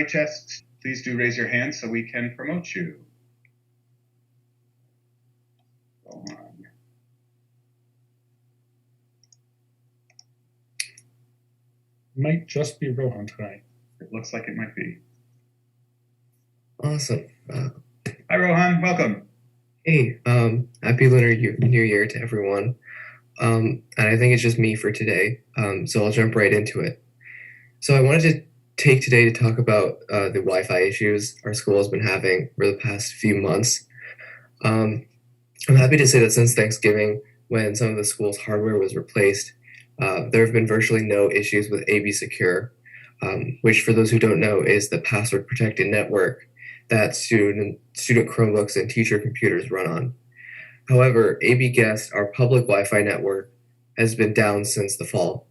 ABRHS, please do raise your hand so we can promote you. Go on. Might just be Rohan tonight. It looks like it might be. Awesome. Hi, Rohan. Welcome. Hey, happy Lunar New Year to everyone. And I think it's just me for today, so I'll jump right into it. So I wanted to take today to talk about the Wi-Fi issues our school has been having for the past few months. I'm happy to say that since Thanksgiving, when some of the school's hardware was replaced, there have been virtually no issues with AB Secure, which for those who don't know is the password-protected network that student Chromebooks and teacher computers run on. However, AB Guest, our public Wi-Fi network, has been down since the fall.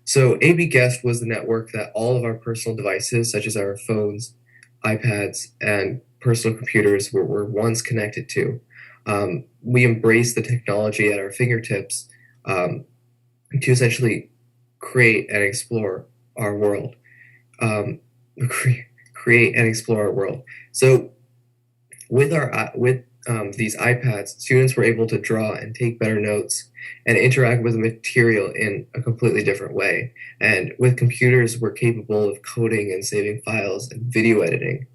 So AB Guest was the network that all of our personal devices, such as our phones, iPads, and personal computers were once connected to. We embraced the technology at our fingertips to essentially create and explore our world. Create and explore our world. So with these iPads, students were able to draw and take better notes and interact with the material in a completely different way. And with computers, we're capable of coding and saving files and video editing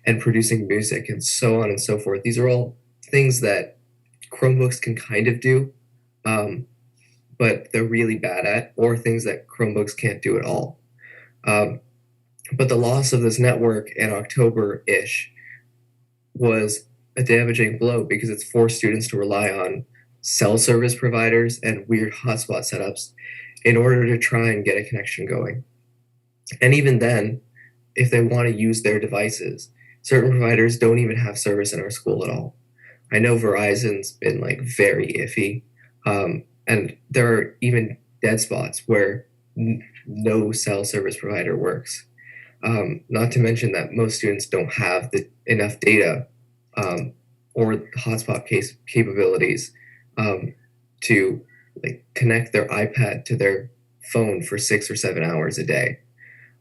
and producing music and so on and so forth. These are all things that Chromebooks can kind of do, but they're really bad at, or things that Chromebooks can't do at all. But the loss of this network in October-ish was a damaging blow because it's forced students to rely on cell service providers and weird hotspot setups in order to try and get a connection going. And even then, if they want to use their devices, certain providers don't even have service in our school at all. I know Verizon's been like very iffy, and there are even dead spots where no cell service provider works. Not to mention that most students don't have enough data or hotspot capabilities to like connect their iPad to their phone for 6 or 7 hours a day.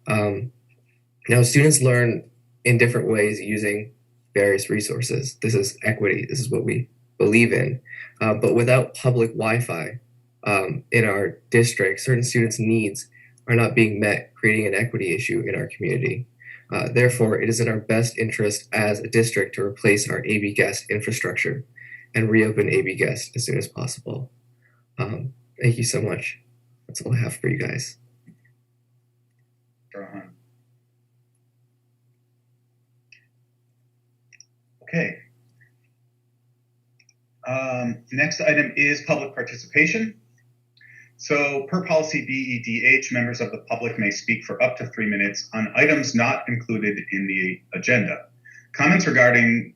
Now, students learn in different ways using various resources. This is equity. This is what we believe in. But without public Wi-Fi in our district, certain students' needs are not being met, creating an equity issue in our community. Therefore, it is in our best interest as a district to replace our AB Guest infrastructure and reopen AB Guest as soon as possible. Thank you so much. That's all I have for you guys. Okay. Next item is public participation. So per policy BEDH, members of the public may speak for up to 3 minutes on items not included in the agenda. Comments regarding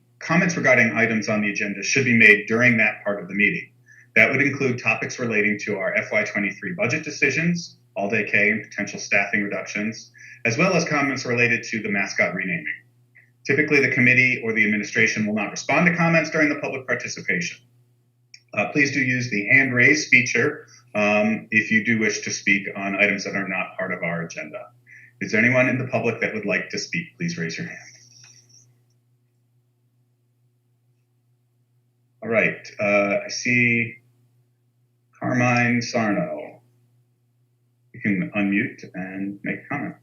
items on the agenda should be made during that part of the meeting. That would include topics relating to our FY23 budget decisions, all-day K and potential staffing reductions, as well as comments related to the mascot renaming. Typically, the committee or the administration will not respond to comments during the public participation. Please do use the hand raise feature if you do wish to speak on items that are not part of our agenda. Is there anyone in the public that would like to speak? Please raise your hand. All right, I see Carmine Sarno. You can unmute and make a comment.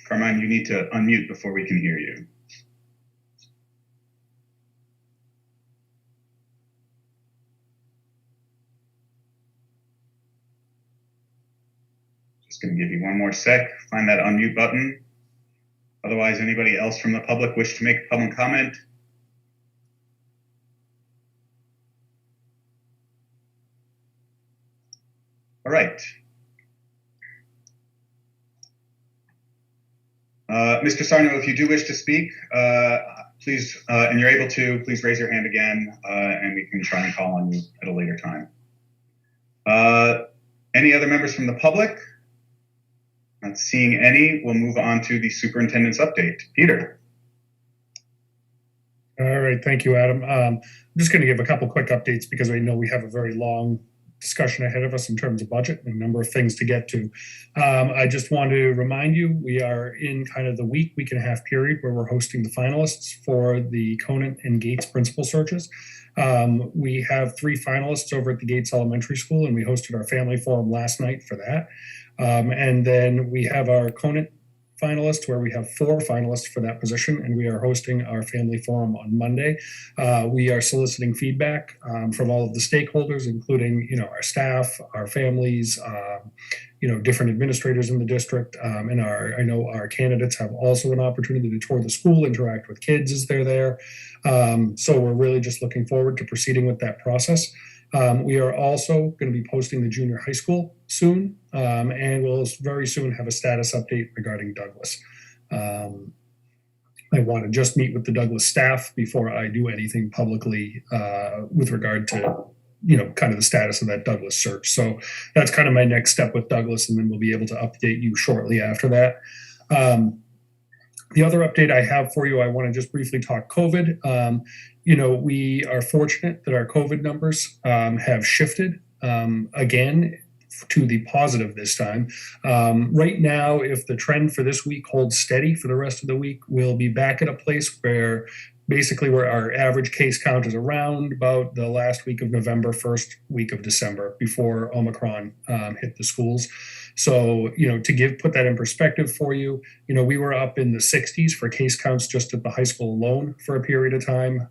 Carmine, you need to unmute before we can hear you. Just going to give you one more sec, find that unmute button. Otherwise, anybody else from the public wish to make a public comment? All right. Mr. Sarno, if you do wish to speak, please, and you're able to, please raise your hand again, and we can try and call on you at a later time. Any other members from the public? Not seeing any, we'll move on to the superintendent's update. Peter. All right, thank you, Adam. I'm just going to give a couple quick updates because I know we have a very long discussion ahead of us in terms of budget and a number of things to get to. I just want to remind you, we are in kind of the week and a half period where we're hosting the finalists for the Conant and Gates principal searches. We have 3 finalists over at the Gates Elementary School, and we hosted our family forum last night for that. And then we have our Conant finalists, where we have 4 finalists for that position, and we are hosting our family forum on Monday. We are soliciting feedback from all of the stakeholders, including our staff, our families, different administrators in the district, and I know our candidates have also an opportunity to tour the school, interact with kids as they're there. So we're really just looking forward to proceeding with that process. We are also going to be posting the junior high school soon, and we'll very soon have a status update regarding Douglas. I want to just meet with the Douglas staff before I do anything publicly with regard to kind of the status of that Douglas search. So that's kind of my next step with Douglas, and then we'll be able to update you shortly after that. The other update I have for you, I want to just briefly talk COVID. We are fortunate that our COVID numbers have shifted again to the positive this time. Right now, if the trend for this week holds steady for the rest of the week, we'll be back at a place where our average case count is around about the last week of November, first week of December, before Omicron hit the schools. So, to put that in perspective for you, we were up in the 60s for case counts just at the high school alone for a period of time.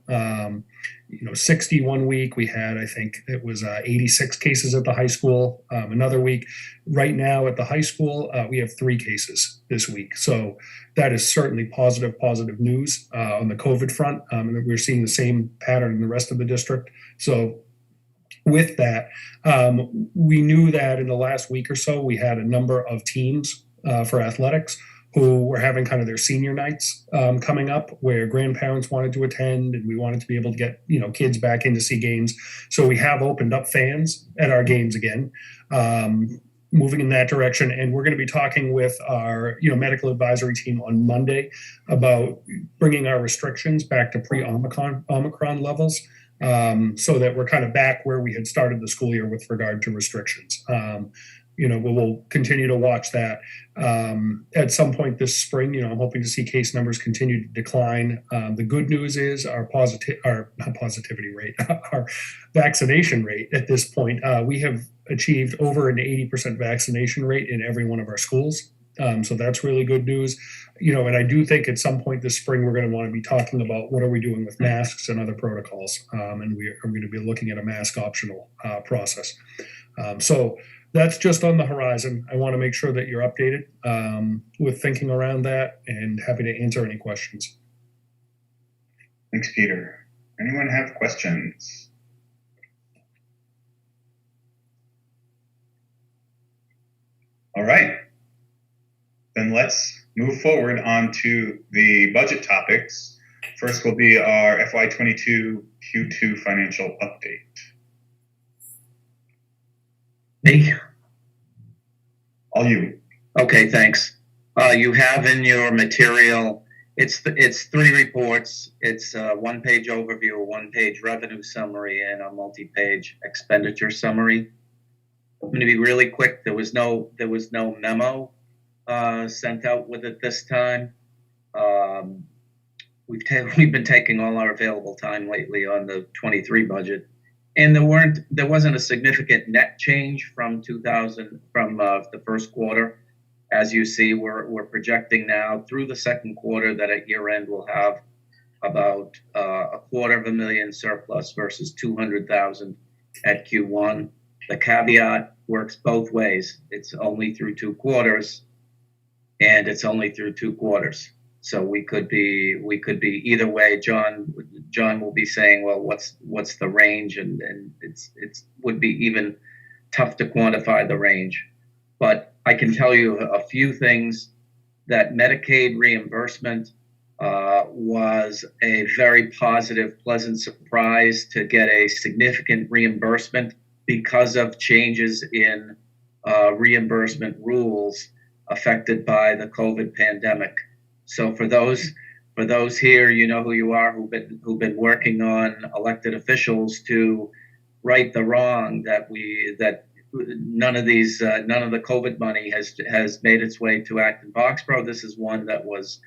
61 week, we had, I think it was 86 cases at the high school. Another week, right now at the high school, we have 3 cases this week. So that is certainly positive news on the COVID front. And we're seeing the same pattern in the rest of the district. So with that, we knew that in the last week or so, we had a number of teams for athletics who were having kind of their senior nights coming up, where grandparents wanted to attend, and we wanted to be able to get kids back in to see games. So we have opened up fans at our games again, moving in that direction. And we're going to be talking with our medical advisory team on Monday about bringing our restrictions back to pre-Omicron levels. So that we're kind of back where we had started the school year with regard to restrictions. We'll continue to watch that. At some point this spring, I'm hoping to see case numbers continue to decline. The good news is our positivity rate, our vaccination rate at this point, we have achieved over an 80% vaccination rate in every one of our schools. So that's really good news. And I do think at some point this spring, we're going to want to be talking about what are we doing with masks and other protocols. And we are going to be looking at a mask optional process. So that's just on the horizon. I want to make sure that you're updated with thinking around that, and happy to answer any questions. Thanks, Peter. Anyone have questions? All right. Then let's move forward on to the budget topics. First will be our FY22 Q2 financial update. Me? All you. Okay, thanks. You have in your material, it's 3 reports. It's a 1-page overview, a 1-page revenue summary, and a multi-page expenditure summary. I'm going to be really quick. There was no memo sent out with it this time. We've been taking all our available time lately on the 23 budget, and there wasn't a significant net change from the first quarter. As you see, we're projecting now through the second quarter that at year end we'll have about $250,000 surplus versus $200,000 at Q1. The caveat works both ways. It's only through 2 quarters, and it's only through 2 quarters. So we could be either way. John will be saying, well, what's the range? And it's would be even tough to quantify the range. But I can tell you a few things. That Medicaid reimbursement was a very positive, pleasant surprise to get a significant reimbursement because of changes in reimbursement rules affected by the COVID pandemic. So for those For those here, you know who you are, who've been working on elected officials to right the wrong that none of the COVID money has made its way to Acton Boxborough. This is one that was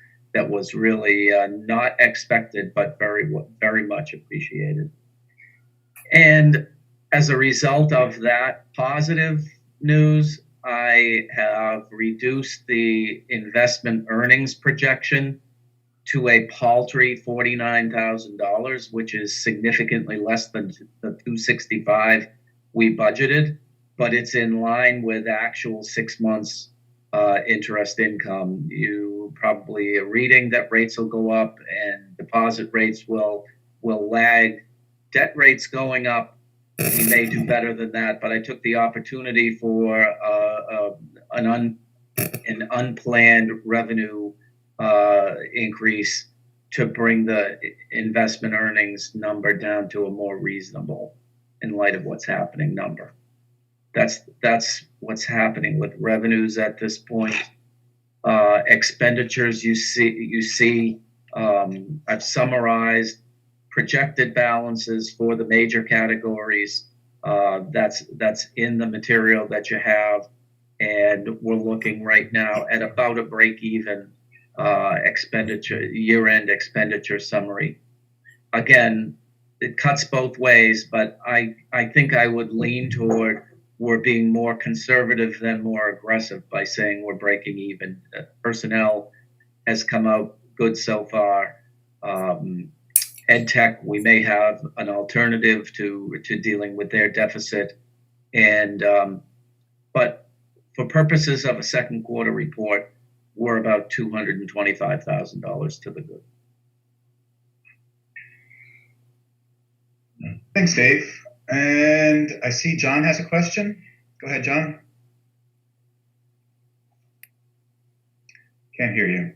really not expected, but very much appreciated. And as a result of that positive news, I have reduced the investment earnings projection to a paltry $49,000, which is significantly less than the $265,000 we budgeted, but it's in line with actual 6 months interest income. You probably are reading that rates will go up and deposit rates will lag. Debt rates going up, we may do better than that, but I took the opportunity for an unplanned revenue increase to bring the investment earnings number down to a more reasonable, in light of what's happening, number. That's what's happening with revenues at this point. Expenditures, you see I've summarized projected balances for the major categories. That's in the material that you have, and we're looking right now at about a break-even expenditure, year-end expenditure summary. Again, it cuts both ways, but I think I would lean toward we're being more conservative than more aggressive by saying we're breaking even. Personnel has come out good so far. Ed Tech, we may have an alternative to dealing with their deficit, and but for purposes of a second quarter report, we're about $225,000 to the good. Thanks, Dave. And I see John has a question. Go ahead, John. Can't hear you.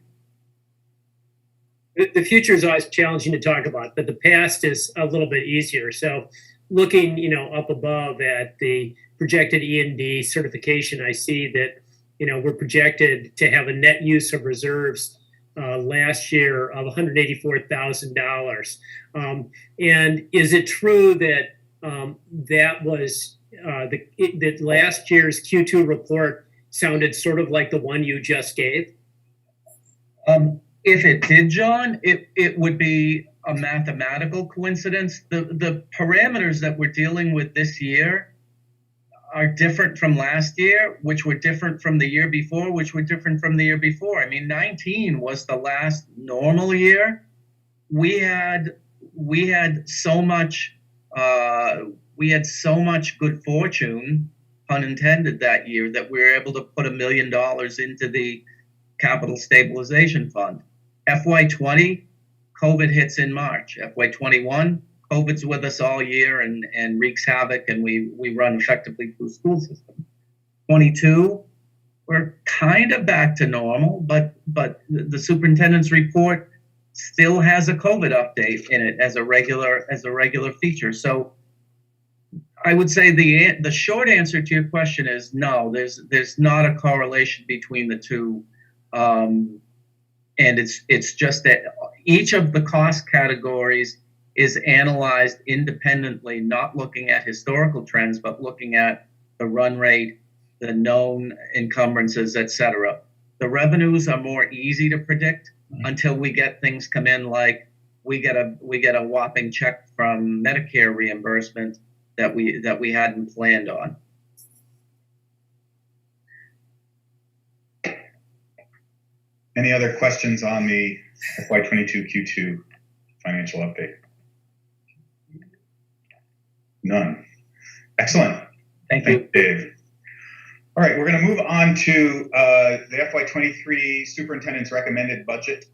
The future is always challenging to talk about, but the past is a little bit easier. So looking, up above at the projected E&D certification, I see that, we're projected to have a net use of reserves last year of $184,000. And is it true that that was that last year's Q2 report sounded sort of like the one you just gave? If it did, John, it would be a mathematical coincidence. The parameters that we're dealing with this year are different from last year, which were different from the year before, which were different from the year before. I mean, 19 was the last normal year. We had so much good fortune, pun intended, that year that we were able to put $1 million into the Capital Stabilization Fund. FY20, COVID hits in March. FY21, COVID's with us all year and wreaks havoc, and we run effectively through the school system. 22, we're kind of back to normal, but the superintendent's report still has a COVID update in it as a regular feature. So I would say the short answer to your question is no. There's not a correlation between the two, and it's just that each of the cost categories is analyzed independently, not looking at historical trends, but looking at the run rate, the known encumbrances, etc. The revenues are more easy to predict until we get things come in, like we get a whopping check from Medicare reimbursement that we hadn't planned on. Any other questions on the FY22 Q2 financial update? None. Excellent. Thank you, Dave. All right, we're going to move on to the FY23 Superintendent's recommended budget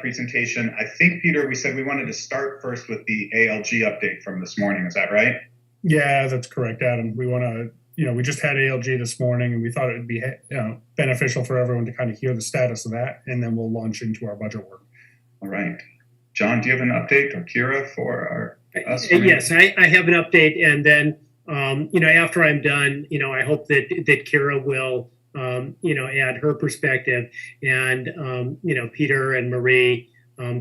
presentation. I think, Peter, we said we wanted to start first with the ALG update from this morning. Is that right? Yeah, that's correct, Adam. We want to, we just had ALG this morning, and we thought it would be beneficial for everyone to kind of hear the status of that, and then we'll launch into our budget work. All right. John, do you have an update, or Kira, for us? Yes, I have an update, and then after I'm done, I hope that Kira will add her perspective, and Peter and Marie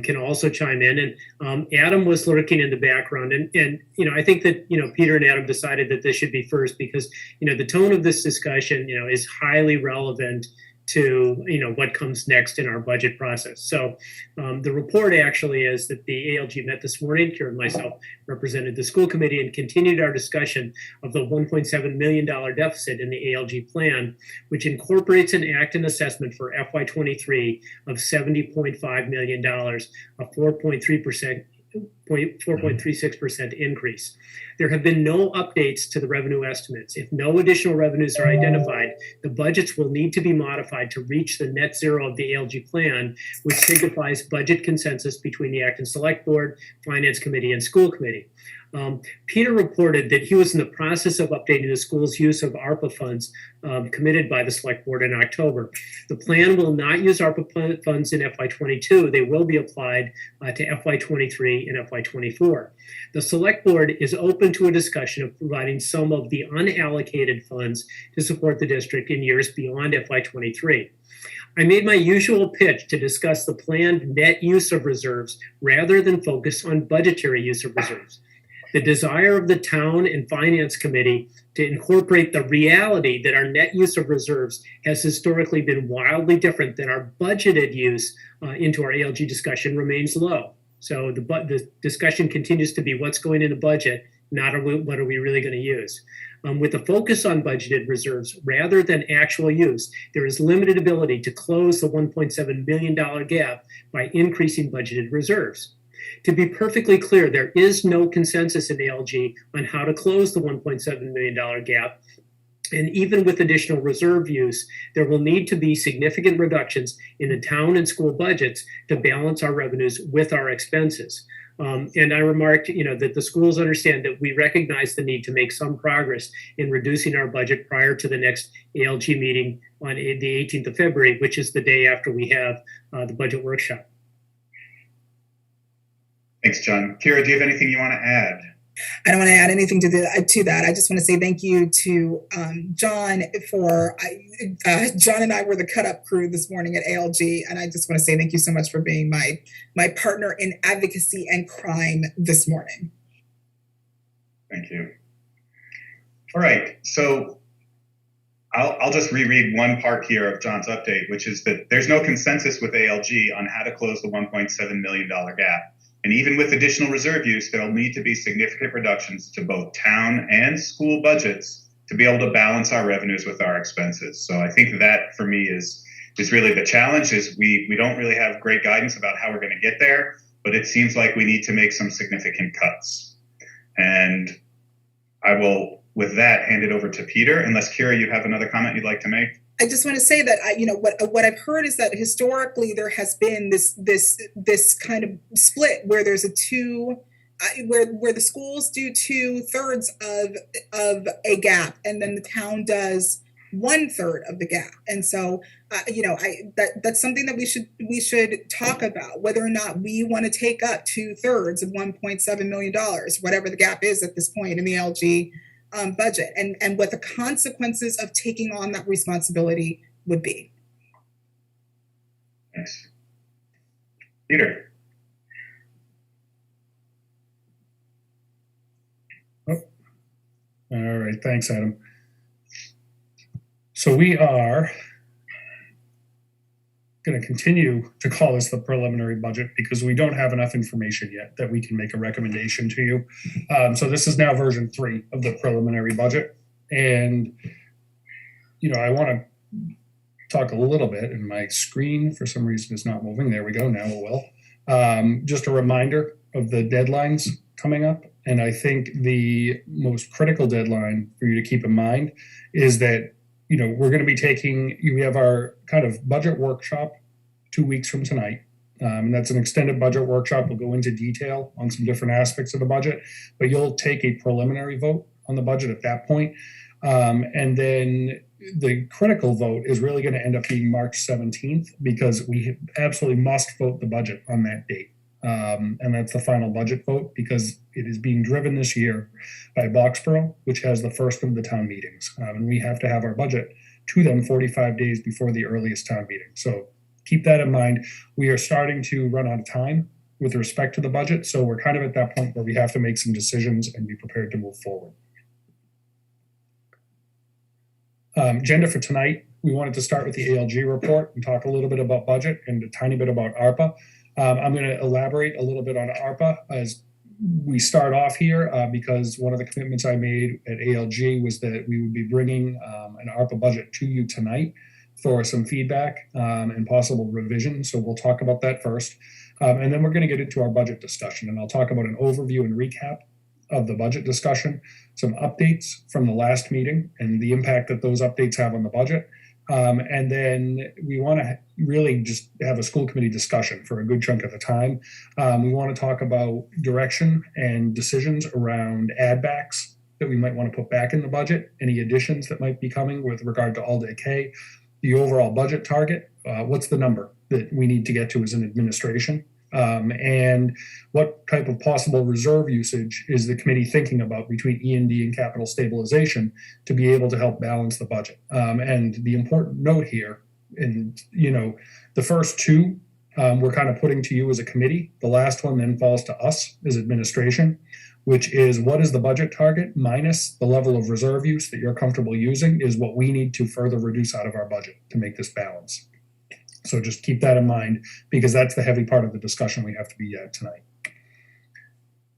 can also chime in. And Adam was lurking in the background. And I think that, Peter and Adam decided that this should be first because, the tone of this discussion, is highly relevant to, what comes next in our budget process. So the report actually is that the ALG met this morning. Kira and myself represented the school committee and continued our discussion of the $1.7 million deficit in the ALG plan, which incorporates an Acton assessment for FY23 of $70.5 million, a 4.36% increase. There have been no updates to the revenue estimates. If no additional revenues are identified, the budgets will need to be modified to reach the net zero of the ALG plan, which signifies budget consensus between the Acton Select Board, Finance Committee, and School Committee. Peter reported that he was in the process of updating the school's use of ARPA funds committed by the Select Board in October. The plan will not use ARPA funds in FY22. They will be applied to FY23 and FY24. The Select Board is open to a discussion of providing some of the unallocated funds to support the district in years beyond FY23. I made my usual pitch to discuss the planned net use of reserves rather than focus on budgetary use of reserves. The desire of the town and finance committee to incorporate the reality that our net use of reserves has historically been wildly different than our budgeted use into our ALG discussion remains low. So the discussion continues to be what's going in the budget, not what are we really going to use. With a focus on budgeted reserves rather than actual use, there is limited ability to close the $1.7 billion gap by increasing budgeted reserves. To be perfectly clear, there is no consensus in ALG on how to close the $1.7 million gap. And even with additional reserve use, there will need to be significant reductions in the town and school budgets to balance our revenues with our expenses. And I remarked, that the schools understand that we recognize the need to make some progress in reducing our budget prior to the next ALG meeting on the 18th of February, which is the day after we have the budget workshop. Thanks, John. Kira, do you have anything you want to add? I don't want to add anything to that. I just want to say thank you to John for John and I were the cut up crew this morning at ALG, and I just want to say thank you so much for being my partner in advocacy and crime this morning. Thank you. All right, so I'll just reread one part here of John's update, which is that there's no consensus with ALG on how to close the $1.7 million gap. And even with additional reserve use, there will need to be significant reductions to both town and school budgets to be able to balance our revenues with our expenses. So I think that for me is really the challenge. Is we don't really have great guidance about how we're going to get there, but it seems like we need to make some significant cuts. And I will, with that, hand it over to Peter, unless Kira, you have another comment you'd like to make. I just want to say that what I've heard is that historically there has been this kind of split where there's where the schools do 2/3 of a gap and then the town does 1/3 of the gap. And so that's something that we should talk about, whether or not we want to take up 2/3 of $1.7 million, whatever the gap is at this point in the LG budget, and what the consequences of taking on that responsibility would be. Thanks. Peter. Oh. All right, thanks, Adam. So we are going to continue to call this the preliminary budget because we don't have enough information yet that we can make a recommendation to you. So this is now version 3 of the preliminary budget. And, I want to talk a little bit, and my screen for some reason is not moving. There we go. Now it will. Just a reminder of the deadlines coming up. And I think the most critical deadline for you to keep in mind is that we're going to be we have our kind of budget workshop 2 weeks from tonight. And that's an extended budget workshop. We'll go into detail on some different aspects of the budget, but you'll take a preliminary vote on the budget at that point. And then the critical vote is really going to end up being March 17th because we absolutely must vote the budget on that date. And that's the final budget vote because it is being driven this year by Boxborough, which has the first of the town meetings. And we have to have our budget to them 45 days before the earliest town meeting. So keep that in mind. We are starting to run out of time with respect to the budget, so we're kind of at that point where we have to make some decisions and be prepared to move forward. Agenda for tonight, we wanted to start with the ALG report and talk a little bit about budget and a tiny bit about ARPA. I'm going to elaborate a little bit on ARPA as we start off here because one of the commitments I made at ALG was that we would be bringing an ARPA budget to you tonight for some feedback and possible revision. So we'll talk about that first. And then we're going to get into our budget discussion, and I'll talk about an overview and recap of the budget discussion, some updates from the last meeting and the impact that those updates have on the budget. And then we want to really just have a school committee discussion for a good chunk of the time. We want to talk about direction and decisions around add backs that we might want to put back in the budget, any additions that might be coming with regard to all-day K, the overall budget target, what's the number that we need to get to as an administration, and what type of possible reserve usage is the committee thinking about between E&D and capital stabilization to be able to help balance the budget. And the important note here, and the first two we're kind of putting to you as a committee. The last one then falls to us as administration, which is what is the budget target minus the level of reserve use that you're comfortable using is what we need to further reduce out of our budget to make this balance. So just keep that in mind because that's the heavy part of the discussion we have to be at tonight.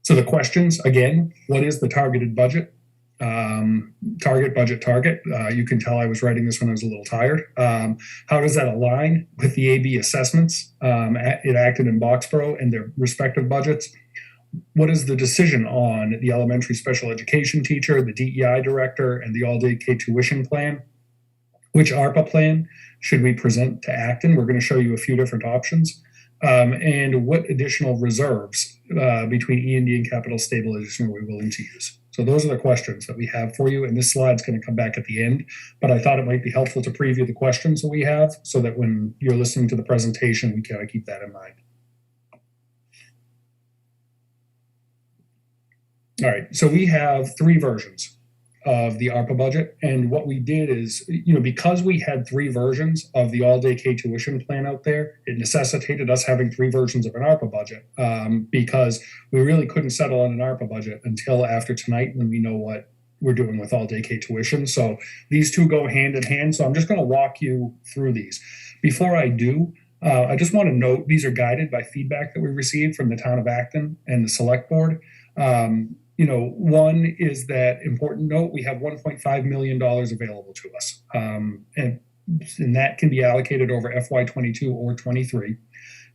So the questions, again, what is the targeted budget? Target. You can tell I was writing this when I was a little tired. How does that align with the AB assessments at Acton and Boxborough and their respective budgets? What is the decision on the elementary special education teacher, the DEI director, and the all-day K tuition plan? Which ARPA plan should we present to Acton? We're going to show you a few different options. And what additional reserves between E&D and capital stabilization are we willing to use? So those are the questions that we have for you. And this slide's going to come back at the end. But I thought it might be helpful to preview the questions that we have so that when you're listening to the presentation, we kind of keep that in mind. All right, so we have three versions of the ARPA budget. And what we did is, because we had three versions of the all-day K tuition plan out there, it necessitated us having three versions of an ARPA budget because we really couldn't settle on an ARPA budget until after tonight when we know what we're doing with all-day K tuition. So these two go hand in hand. So I'm just going to walk you through these. Before I do, I just want to note these are guided by feedback that we received from the town of Acton and the select board. One is that important note, we have $1.5 million available to us. And that can be allocated over FY22 or 23.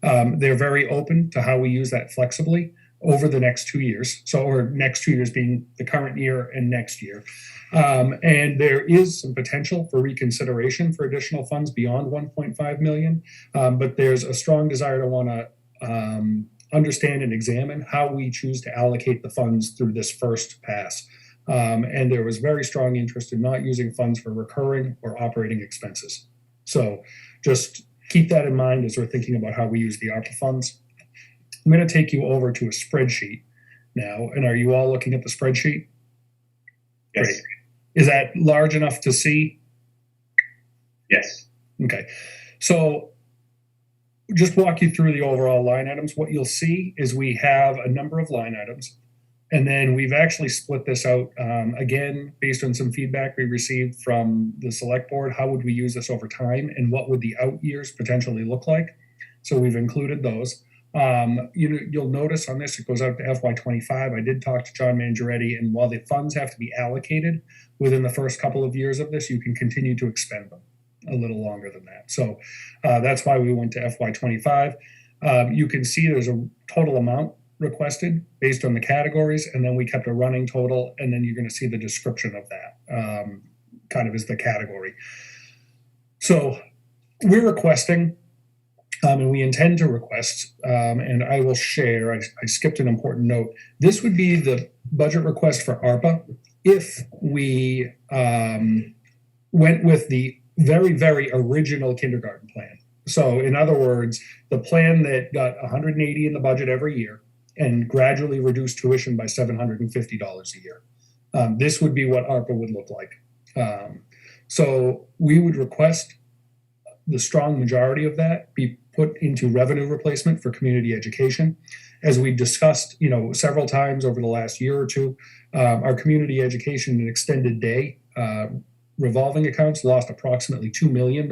They're very open to how we use that flexibly over the next 2 years. Or next 2 years being the current year and next year. And there is some potential for reconsideration for additional funds beyond 1.5 million. But there's a strong desire to want to understand and examine how we choose to allocate the funds through this first pass. And there was very strong interest in not using funds for recurring or operating expenses. So just keep that in mind as we're thinking about how we use the ARPA funds. I'm going to take you over to a spreadsheet now. And are you all looking at the spreadsheet? Yes. Great. Is that large enough to see? Yes. Okay. So just walk you through the overall line items. What you'll see is we have a number of line items, and then we've actually split this out again based on some feedback we received from the select board. How would we use this over time, and what would the out years potentially look like? So we've included those. You'll notice on this it goes out to FY25. I did talk to John Mangiaretti, and while the funds have to be allocated within the first couple of years of this, you can continue to expend them a little longer than that. So that's why we went to FY25. You can see there's a total amount requested based on the categories, and then we kept a running total, and then you're going to see the description of that kind of as the category. So we're requesting, and we intend to request, and I will share, I skipped an important note. This would be the budget request for ARPA if we went with the very, very original kindergarten plan. So in other words, the plan that got 180 in the budget every year and gradually reduced tuition by $750 a year. This would be what ARPA would look like. So we would request the strong majority of that be put into revenue replacement for community education. As we've discussed, several times over the last year or two, our community education and extended day revolving accounts lost approximately $2 million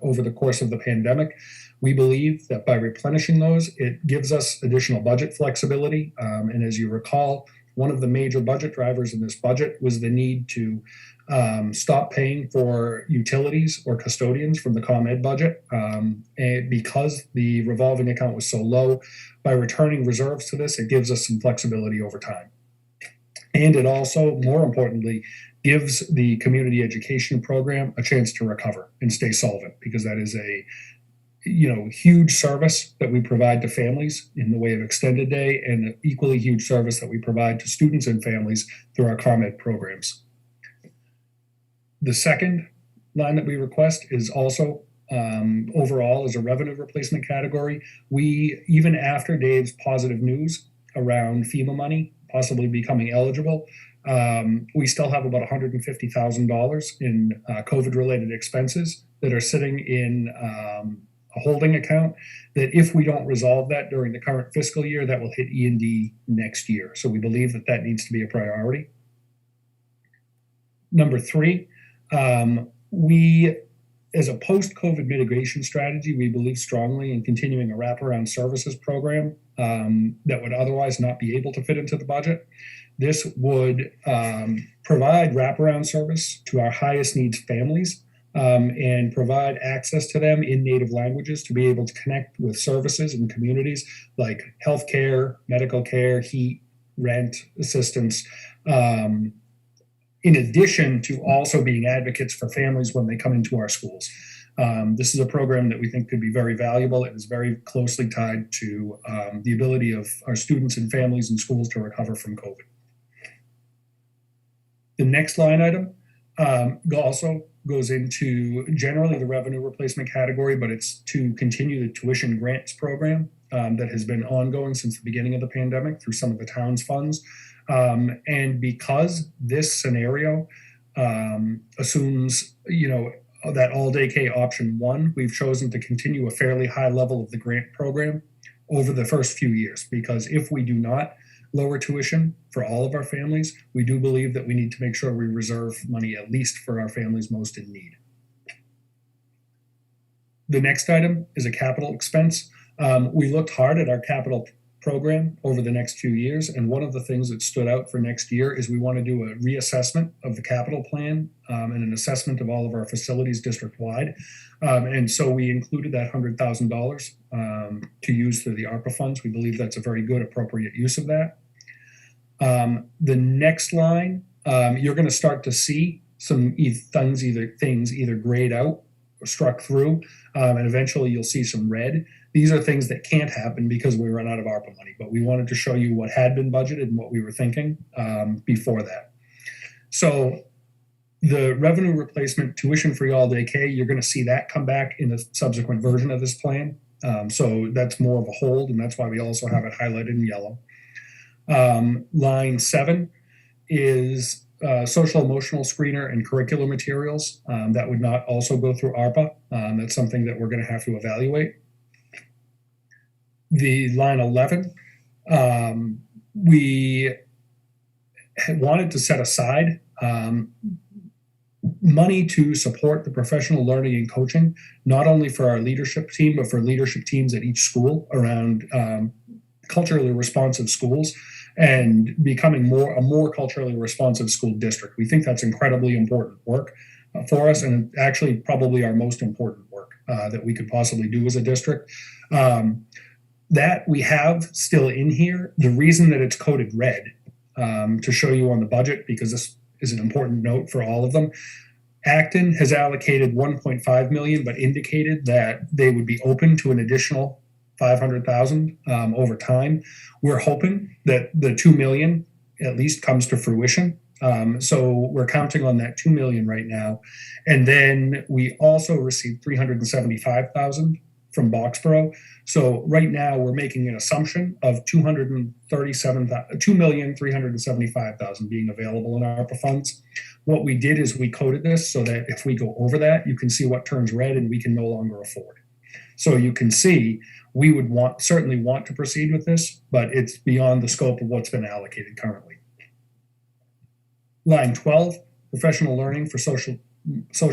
over the course of the pandemic. We believe that by replenishing those, it gives us additional budget flexibility. And as you recall, one of the major budget drivers in this budget was the need to stop paying for utilities or custodians from the ComEd budget. And because the revolving account was so low, by returning reserves to this, it gives us some flexibility over time. And it also, more importantly, gives the community education program a chance to recover and stay solvent, because that is a huge service that we provide to families in the way of extended day, and an equally huge service that we provide to students and families through our ComEd programs. The second line that we request is also overall as a revenue replacement category. We, even after Dave's positive news around FEMA money possibly becoming eligible, we still have about $150,000 in COVID-related expenses that are sitting in a holding account that if we don't resolve that during the current fiscal year, that will hit E&D next year. So we believe that that needs to be a priority. Number three, we, as a post-COVID mitigation strategy, we believe strongly in continuing a wraparound services program that would otherwise not be able to fit into the budget. This would provide wraparound service to our highest needs families and provide access to them in native languages to be able to connect with services in communities like healthcare, medical care, heat, rent assistance, in addition to also being advocates for families when they come into our schools. This is a program that we think could be very valuable. It is very closely tied to the ability of our students and families in schools to recover from COVID. The next line item also goes into generally the revenue replacement category, but it's to continue the tuition grants program that has been ongoing since the beginning of the pandemic through some of the town's funds. And because this scenario assumes, that all-day K option one, we've chosen to continue a fairly high level of the grant program over the first few years, because if we do not lower tuition for all of our families, we do believe that we need to make sure we reserve money at least for our families most in need. The next item is a capital expense. We looked hard at our capital program over the next few years, and one of the things that stood out for next year is we want to do a reassessment of the capital plan and an assessment of all of our facilities district-wide. And so we included that $100,000 to use through the ARPA funds. We believe that's a very good, appropriate use of that. The next line, you're going to start to see some things either grayed out or struck through, and eventually you'll see some red. These are things that can't happen because we run out of ARPA money, but we wanted to show you what had been budgeted and what we were thinking before that. So the revenue replacement tuition-free all-day K, you're going to see that come back in a subsequent version of this plan. So that's more of a hold, and that's why we also have it highlighted in yellow. Line 7 is social emotional screener and curricular materials. That would not also go through ARPA. That's something that we're going to have to evaluate. The line 11, we wanted to set aside money to support the professional learning and coaching, not only for our leadership team, but for leadership teams at each school around culturally responsive schools and becoming a more culturally responsive school district. We think that's incredibly important work for us, and actually probably our most important work that we could possibly do as a district. That we have still in here. The reason that it's coded red to show you on the budget, because this is an important note for all of them, Acton has allocated $1.5 million, but indicated that they would be open to an additional $500,000 over time. We're hoping that the $2 million at least comes to fruition. So we're counting on that $2 million right now. And then we also received $375,000 from Boxborough. So right now we're making an assumption of $2,375,000 being available in ARPA funds. What we did is we coded this so that if we go over that, you can see what turns red and we can no longer afford. So you can see we would certainly want to proceed with this, but it's beyond the scope of what's been allocated currently. Line 12, professional learning for social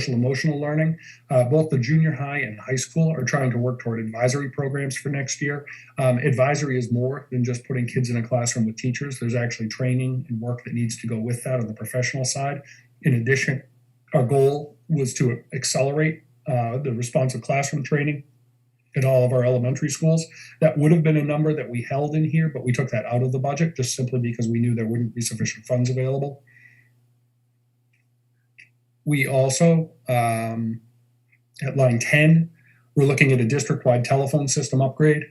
emotional learning. Both the junior high and high school are trying to work toward advisory programs for next year. Advisory is more than just putting kids in a classroom with teachers. There's actually training and work that needs to go with that on the professional side. In addition, our goal was to accelerate the responsive classroom training at all of our elementary schools. That would have been a number that we held in here, but we took that out of the budget just simply because we knew there wouldn't be sufficient funds available. We also, at line 10, we're looking at a district-wide telephone system upgrade.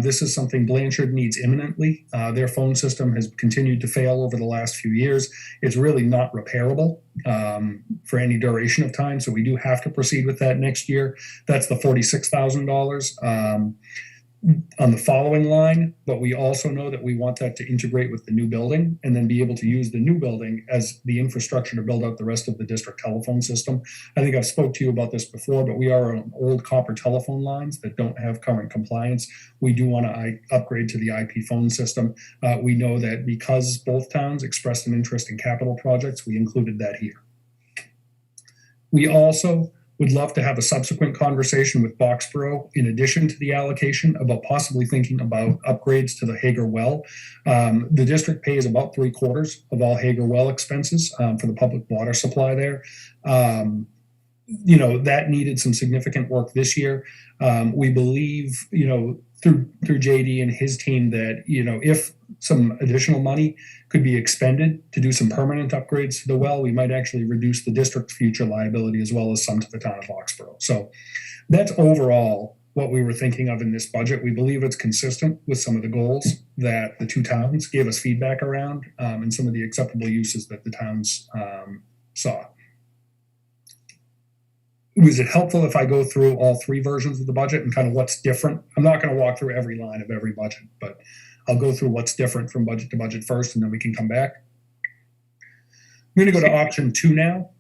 This is something Blanchard needs imminently. Their phone system has continued to fail over the last few years. It's really not repairable for any duration of time, so we do have to proceed with that next year. That's the $46,000 on the following line, but we also know that we want that to integrate with the new building and then be able to use the new building as the infrastructure to build out the rest of the district telephone system. I think I've spoke to you about this before, but we are on old copper telephone lines that don't have current compliance. We do want to upgrade to the IP phone system. We know that because both towns expressed an interest in capital projects, we included that here. We also would love to have a subsequent conversation with Boxborough in addition to the allocation about possibly thinking about upgrades to the Hager well. The district pays about 3/4 of all Hager well expenses for the public water supply there. That needed some significant work this year. We believe, through JD and his team that, if some additional money could be expended to do some permanent upgrades to the well, we might actually reduce the district's future liability as well as some to the town of Boxborough. So that's overall what we were thinking of in this budget. We believe it's consistent with some of the goals that the two towns gave us feedback around and some of the acceptable uses that the towns saw. Was it helpful if I go through all three versions of the budget and kind of what's different? I'm not going to walk through every line of every budget, but I'll go through what's different from budget to budget first, and then we can come back. I'm going to go to option 2 now.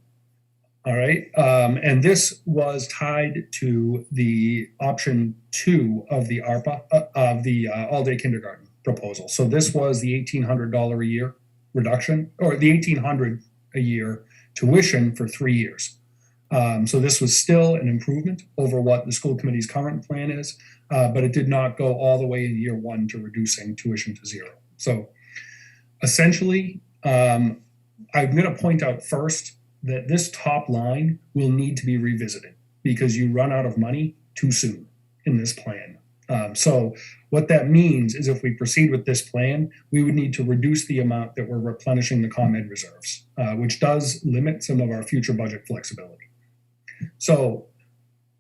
All right. And this was tied to the option 2 of the ARPA, of the all-day kindergarten proposal. So this was the $1,800 a year reduction, or the $1,800 a year tuition for 3 years. So this was still an improvement over what the school committee's current plan is, but it did not go all the way in year 1 to reducing tuition to 0. So essentially, I'm going to point out first that this top line will need to be revisited because you run out of money too soon in this plan. So what that means is if we proceed with this plan, we would need to reduce the amount that we're replenishing the ComEd reserves, which does limit some of our future budget flexibility. So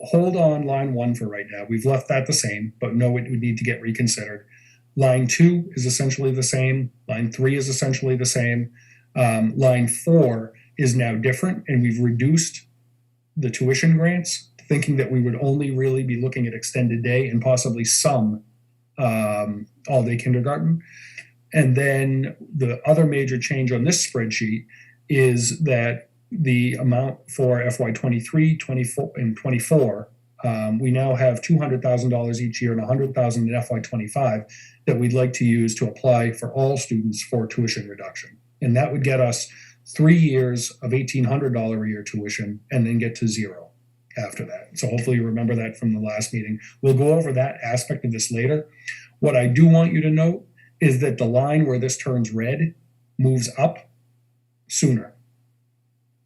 hold on line 1 for right now. We've left that the same, but no, it would need to get reconsidered. Line 2 is essentially the same. Line 3 is essentially the same. Line 4 is now different, and we've reduced the tuition grants, thinking that we would only really be looking at extended day and possibly some all-day kindergarten. And then the other major change on this spreadsheet is that the amount for FY23, 24, and 24, we now have $200,000 each year and $100,000 in FY25 that we'd like to use to apply for all students for tuition reduction. And that would get us 3 years of $1,800 a year tuition and then get to 0 after that. So hopefully you remember that from the last meeting. We'll go over that aspect of this later. What I do want you to note is that the line where this turns red moves up sooner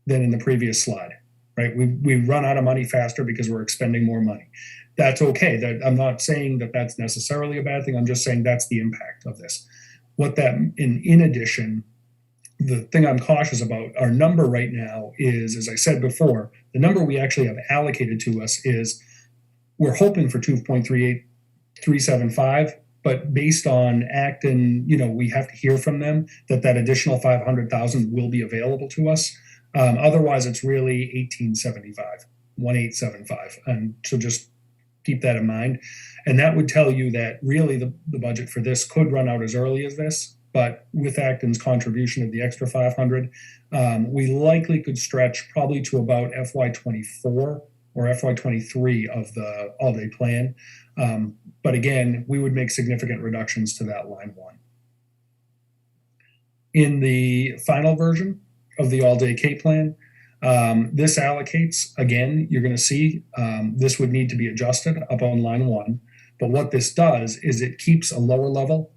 than in the previous slide, right? We run out of money faster because we're expending more money. That's okay. I'm not saying that that's necessarily a bad thing. I'm just saying that's the impact of this. What that, in addition, the thing I'm cautious about, our number right now is, as I said before, the number we actually have allocated to us is, we're hoping for 2.38375, but based on Acton, we have to hear from them that additional 500,000 will be available to us. Otherwise, it's really 1875, 1875. And so just keep that in mind. And that would tell you that really the budget for this could run out as early as this, but with Acton's contribution of the extra 500, we likely could stretch probably to about FY24 or FY23 of the all-day plan. But again, we would make significant reductions to that line 1. In the final version of the all-day K plan, this allocates, again, you're going to see this would need to be adjusted up on line 1. But what this does is it keeps a lower level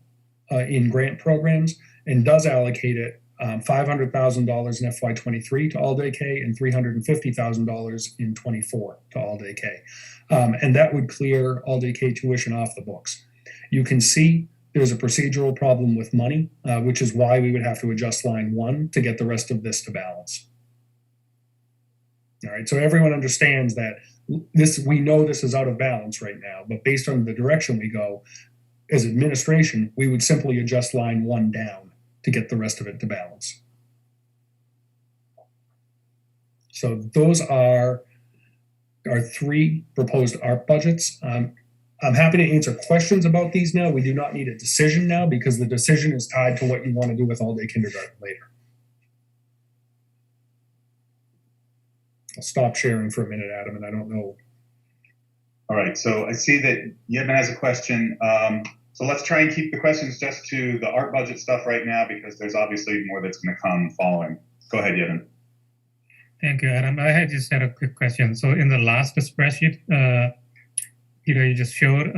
in grant programs and does allocate it $500,000 in FY23 to all-day K and $350,000 in 24 to all-day K. And that would clear all-day K tuition off the books. You can see there's a procedural problem with money, which is why we would have to adjust line 1 to get the rest of this to balance. All right, so everyone understands that we know this is out of balance right now, but based on the direction we go, as administration, we would simply adjust line 1 down to get the rest of it to balance. So those are our 3 proposed ARP budgets. I'm happy to answer questions about these now. We do not need a decision now because the decision is tied to what you want to do with all-day kindergarten later. I'll stop sharing for a minute, Adam, and I don't know. All right, so I see that Yevon has a question. So let's try and keep the questions just to the ARP budget stuff right now because there's obviously more that's going to come following. Go ahead, Yevon. Thank you, Adam. I just had a quick question. So in the last spreadsheet, you just showed,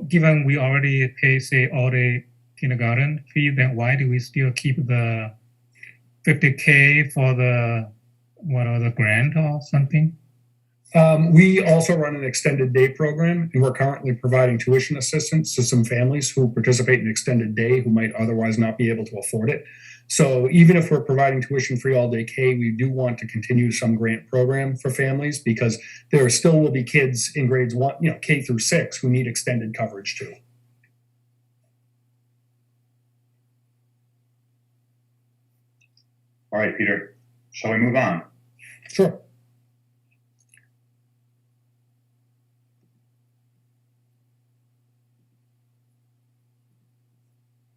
given we already pay, say, all-day kindergarten fee, then why do we still keep the $50K for the grant or something? We also run an extended day program, and we're currently providing tuition assistance to some families who participate in extended day who might otherwise not be able to afford it. So even if we're providing tuition-free all-day K, we do want to continue some grant program for families because there still will be kids in grades 1, K through 6 who need extended coverage too. All right, Peter, shall we move on? Sure.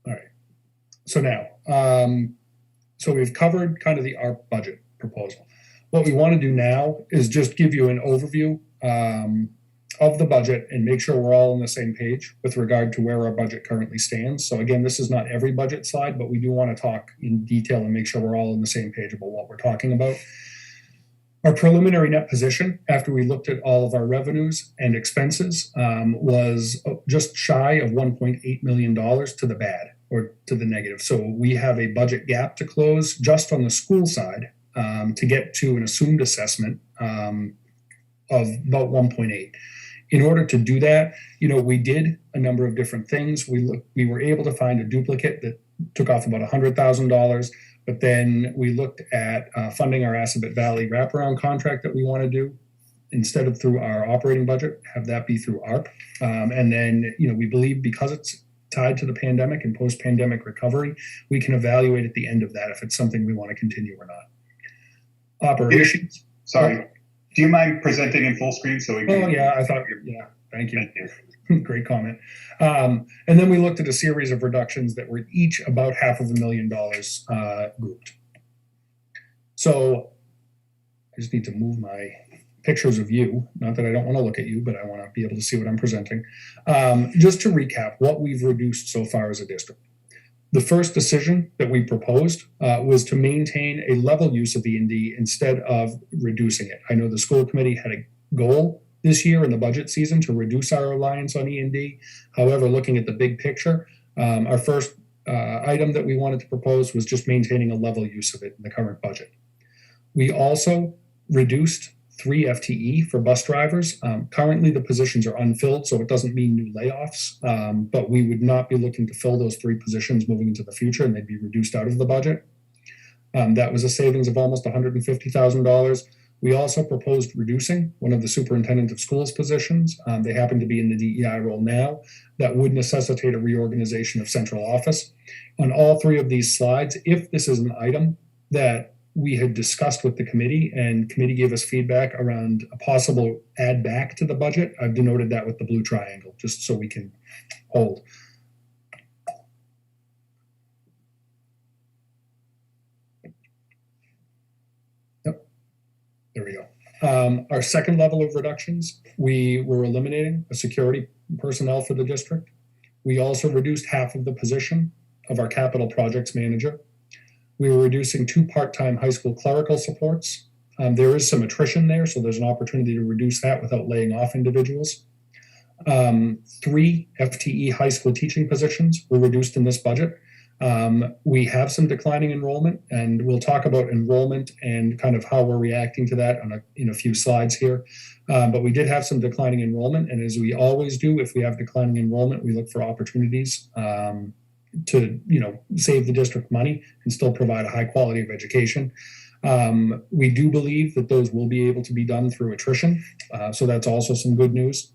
All right. So now, so we've covered kind of the ARP budget proposal. What we want to do now is just give you an overview of the budget and make sure we're all on the same page with regard to where our budget currently stands. So again, this is not every budget slide, but we do want to talk in detail and make sure we're all on the same page about what we're talking about. Our preliminary net position, after we looked at all of our revenues and expenses, was just shy of $1.8 million to the bad or to the negative. So we have a budget gap to close just on the school side to get to an assumed assessment of about 1.8. In order to do that, we did a number of different things. We were able to find a duplicate that took off about $100,000. But then we looked at funding our Assabet Valley wraparound contract that we want to do instead of through our operating budget, have that be through ARP. And then, we believe because it's tied to the pandemic and post-pandemic recovery, we can evaluate at the end of that if it's something we want to continue or not. Operations. Sorry. Do you mind presenting in full screen so we can? Oh, yeah, thank you. Thank you. Great comment. And then we looked at a series of reductions that were each about $500,000 grouped. So I just need to move my pictures of you. Not that I don't want to look at you, but I want to be able to see what I'm presenting. Just to recap what we've reduced so far as a district. The first decision that we proposed was to maintain a level use of E&D instead of reducing it. I know the school committee had a goal this year in the budget season to reduce our reliance on E&D. However, looking at the big picture, our first item that we wanted to propose was just maintaining a level use of it in the current budget. We also reduced 3 FTE for bus drivers. Currently, the positions are unfilled, so it doesn't mean new layoffs, but we would not be looking to fill those 3 positions moving into the future, and they'd be reduced out of the budget. That was a savings of almost $150,000. We also proposed reducing one of the superintendent of schools positions. They happen to be in the DEI role now. That would necessitate a reorganization of central office. On all 3 of these slides, if this is an item that we had discussed with the committee, and committee gave us feedback around a possible add back to the budget. I've denoted that with the blue triangle, just so we can hold. Yep. There we go. Our second level of reductions, we were eliminating a security personnel for the district. We also reduced half of the position of our capital projects manager. We were reducing 2 part-time high school clerical supports. There is some attrition there, so there's an opportunity to reduce that without laying off individuals. 3 FTE high school teaching positions were reduced in this budget. We have some declining enrollment, and we'll talk about enrollment and kind of how we're reacting to that in a few slides here. But we did have some declining enrollment, and as we always do, if we have declining enrollment, we look for opportunities to save the district money and still provide a high quality of education. We do believe that those will be able to be done through attrition, so that's also some good news.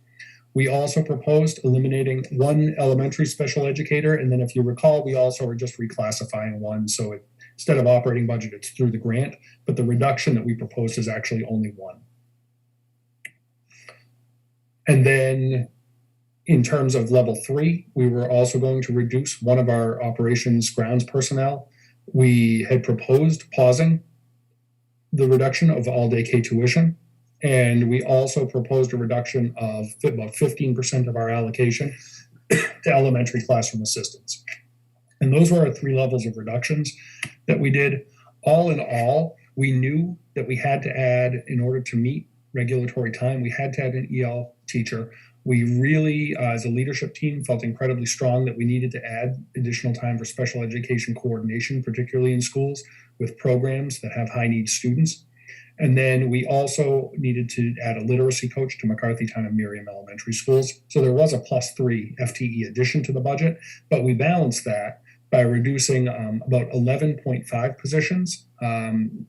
We also proposed eliminating 1 elementary special educator, and then if you recall, we also are just reclassifying 1, so instead of operating budget, it's through the grant, but the reduction that we proposed is actually only 1. And then in terms of level 3, we were also going to reduce one of our operations grounds personnel. We had proposed pausing the reduction of all-day K tuition, and we also proposed a reduction of about 15% of our allocation to elementary classroom assistants. And those were our 3 levels of reductions that we did. All in all, we knew that we had to add, in order to meet regulatory time, we had to add an EL teacher. We really, as a leadership team, felt incredibly strong that we needed to add additional time for special education coordination, particularly in schools with programs that have high need students. And then we also needed to add a literacy coach to McCarthytown and Miriam elementary schools. So there was a +3 FTE addition to the budget, but we balanced that by reducing about 11.5 positions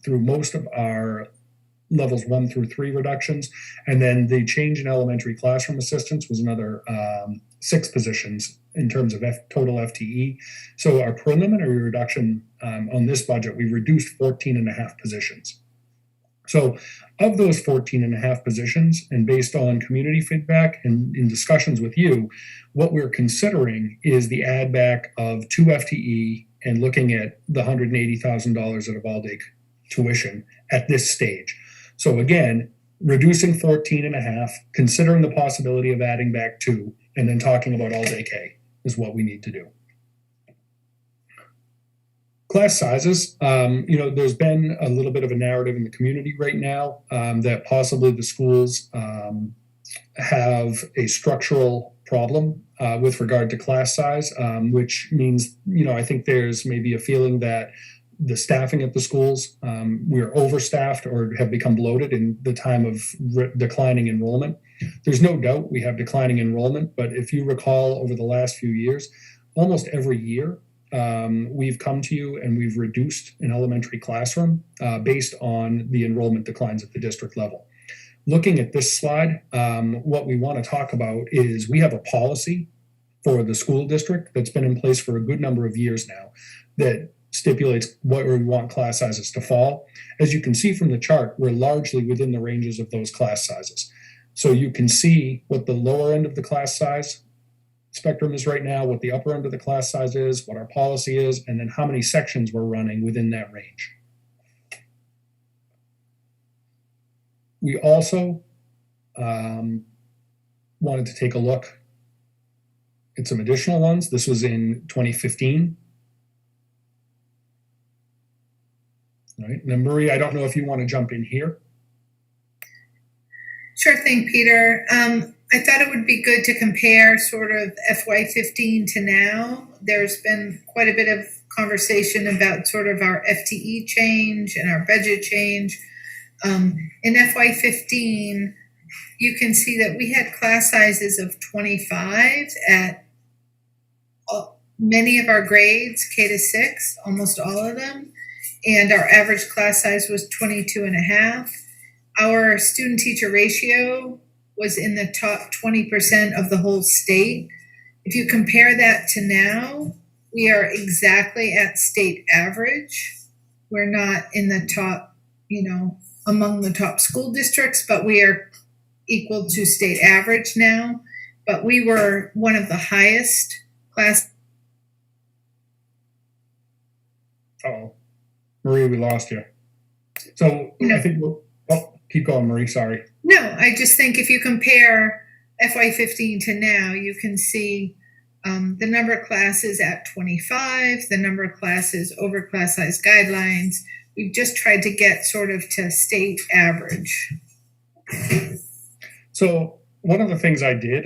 through most of our levels 1 through 3 reductions. And then the change in elementary classroom assistants was another 6 positions in terms of total FTE. So our preliminary reduction on this budget, we reduced 14.5 positions. So of those 14.5 positions, and based on community feedback and in discussions with you, what we're considering is the add back of 2 FTE and looking at the $180,000 out of all-day tuition at this stage. So again, reducing 14.5, considering the possibility of adding back 2, and then talking about all-day K is what we need to do. Class sizes, there's been a little bit of a narrative in the community right now that possibly the schools have a structural problem with regard to class size, which means, I think there's maybe a feeling that the staffing at the schools, we're overstaffed or have become bloated in the time of declining enrollment. There's no doubt we have declining enrollment, but if you recall over the last few years, almost every year, we've come to you and we've reduced an elementary classroom based on the enrollment declines at the district level. Looking at this slide, what we want to talk about is we have a policy for the school district that's been in place for a good number of years now that stipulates what we want class sizes to fall. As you can see from the chart, we're largely within the ranges of those class sizes. So you can see what the lower end of the class size spectrum is right now, what the upper end of the class size is, what our policy is, and then how many sections we're running within that range. We also wanted to take a look at some additional ones. This was in 2015. All right, now Marie, I don't know if you want to jump in here. Sure thing, Peter. I thought it would be good to compare sort of FY15 to now. There's been quite a bit of conversation about sort of our FTE change and our budget change. In FY15, you can see that we had class sizes of 25 at many of our grades, K to 6, almost all of them. And our average class size was 22.5. Our student-teacher ratio was in the top 20% of the whole state. If you compare that to now, we are exactly at state average, we're not in the top, among the top school districts, but we are equal to state average now. But we were one of the highest class. Oh, Marie, we lost you. So I think keep going, Marie. Sorry. No, I just think if you compare FY15 to now, you can see the number of classes at 25, the number of classes over class size guidelines. We've just tried to get sort of to state average. So one of the things I did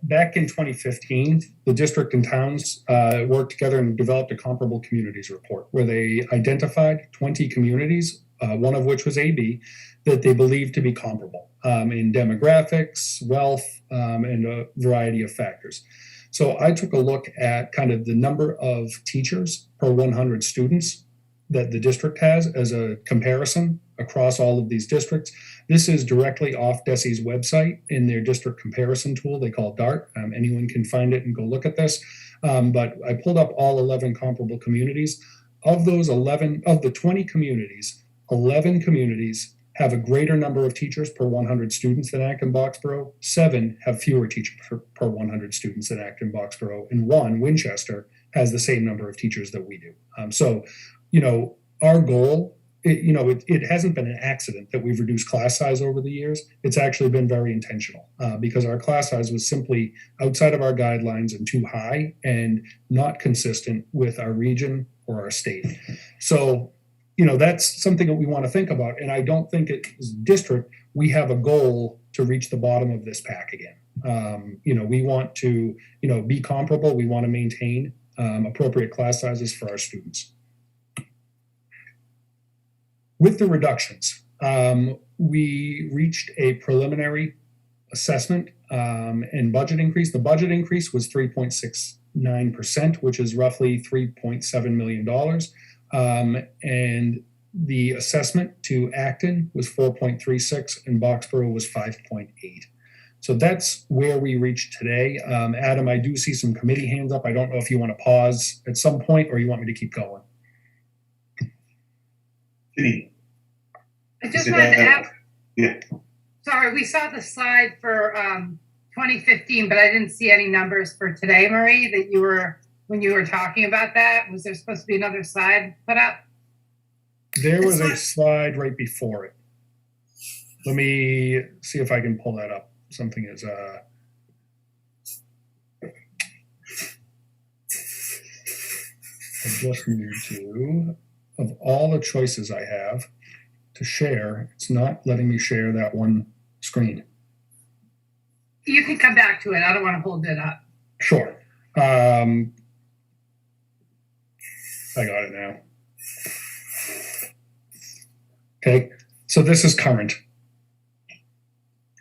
back in 2015, the district and towns worked together and developed a comparable communities report where they identified 20 communities, one of which was AB, that they believed to be comparable in demographics, wealth, and a variety of factors. So I took a look at kind of the number of teachers per 100 students that the district has as a comparison across all of these districts. This is directly off DESE's website in their district comparison tool they call DART. Anyone can find it and go look at this. But I pulled up all 11 comparable communities. Of those 11, of the 20 communities, 11 communities have a greater number of teachers per 100 students than Acton Boxborough. 7 have fewer teachers per 100 students than Acton Boxborough. And 1, Winchester, has the same number of teachers that we do. So, our goal, it hasn't been an accident that we've reduced class size over the years. It's actually been very intentional because our class size was simply outside of our guidelines and too high and not consistent with our region or our state. So, that's something that we want to think about. And I don't think as a district, we have a goal to reach the bottom of this pack again. We want to, be comparable. We want to maintain appropriate class sizes for our students. With the reductions, we reached a preliminary assessment and budget increase. The budget increase was 3.69%, which is roughly $3.7 million. And the assessment to Acton was 4.36 and Boxborough was 5.8. So that's where we reached today. Adam, I do see some committee hands up. I don't know if you want to pause at some point or you want me to keep going. I just wanted to ask. Yeah. Sorry, we saw the slide for 2015, but I didn't see any numbers for today, Marie, that you were, when you were talking about that. Was there supposed to be another slide put up? There was a slide right before it. Let me see if I can pull that up. Something is, I just need to, of all the choices I have to share, it's not letting me share that one screen. You can come back to it. I don't want to hold it up. Sure. I got it now. Okay, so this is current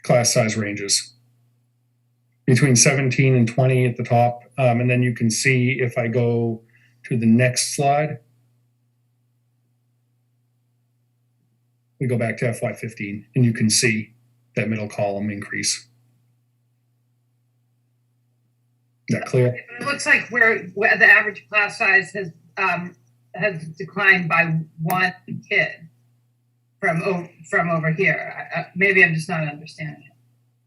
class size ranges between 17 and 20 at the top. And then you can see if I go to the next slide, we go back to FY15 and you can see that middle column increase. Is that clear? It looks like where the average class size has declined by 1 kid from over here. Maybe I'm just not understanding it.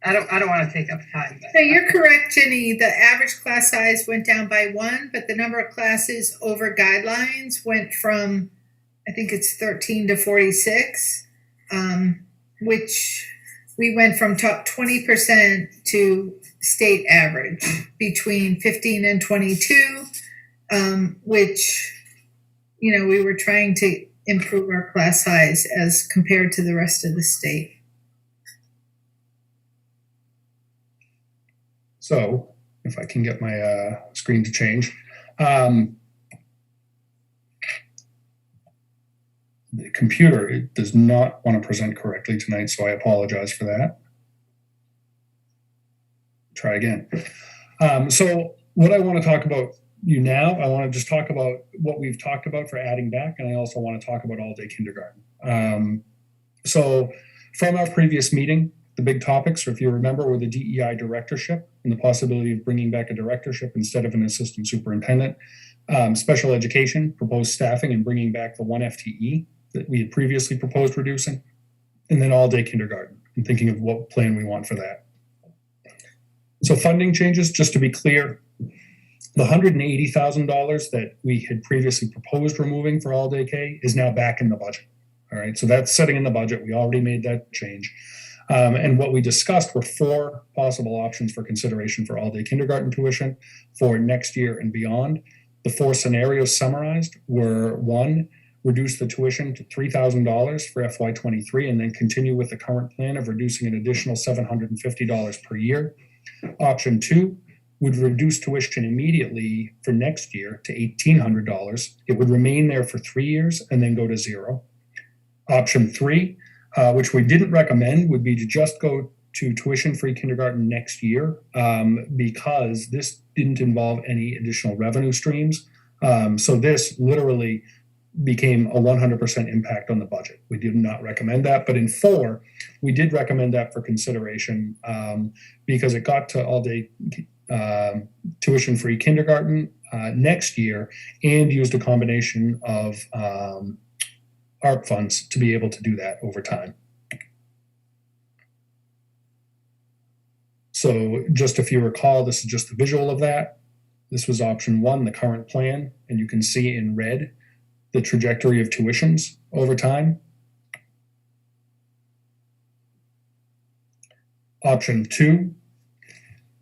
I don't want to take up time. So you're correct, Ginny. The average class size went down by 1, but the number of classes over guidelines went from, I think it's 13 to 46, which we went from top 20% to state average between 15 and 22, which, we were trying to improve our class size as compared to the rest of the state. So if I can get my screen to change. The computer, it does not want to present correctly tonight, so I apologize for that. Try again. So what I want to talk about now, I want to just talk about what we've talked about for adding back, and I also want to talk about all-day kindergarten. So from our previous meeting, the big topics, or if you remember, were the DEI directorship and the possibility of bringing back a directorship instead of an assistant superintendent. Special education, proposed staffing and bringing back the 1 FTE that we had previously proposed reducing. And then all-day kindergarten, and thinking of what plan we want for that. So funding changes, just to be clear, the $180,000 that we had previously proposed removing for all-day K is now back in the budget. All right, so that's sitting in the budget. We already made that change. And what we discussed were 4 possible options for consideration for all-day kindergarten tuition for next year and beyond. The 4 scenarios summarized were: 1, reduce the tuition to $3,000 for FY23 and then continue with the current plan of reducing an additional $750 per year. Option 2 would reduce tuition immediately for next year to $1,800. It would remain there for 3 years and then go to 0. Option 3, which we didn't recommend, would be to just go to tuition-free kindergarten next year because this didn't involve any additional revenue streams. So this literally became a 100% impact on the budget. We did not recommend that, but in 4, we did recommend that for consideration because it got to all-day tuition-free kindergarten next year and used a combination of ARP funds to be able to do that over time. So just if you recall, this is just the visual of that. This was option 1, the current plan, and you can see in red the trajectory of tuitions over time. Option 2,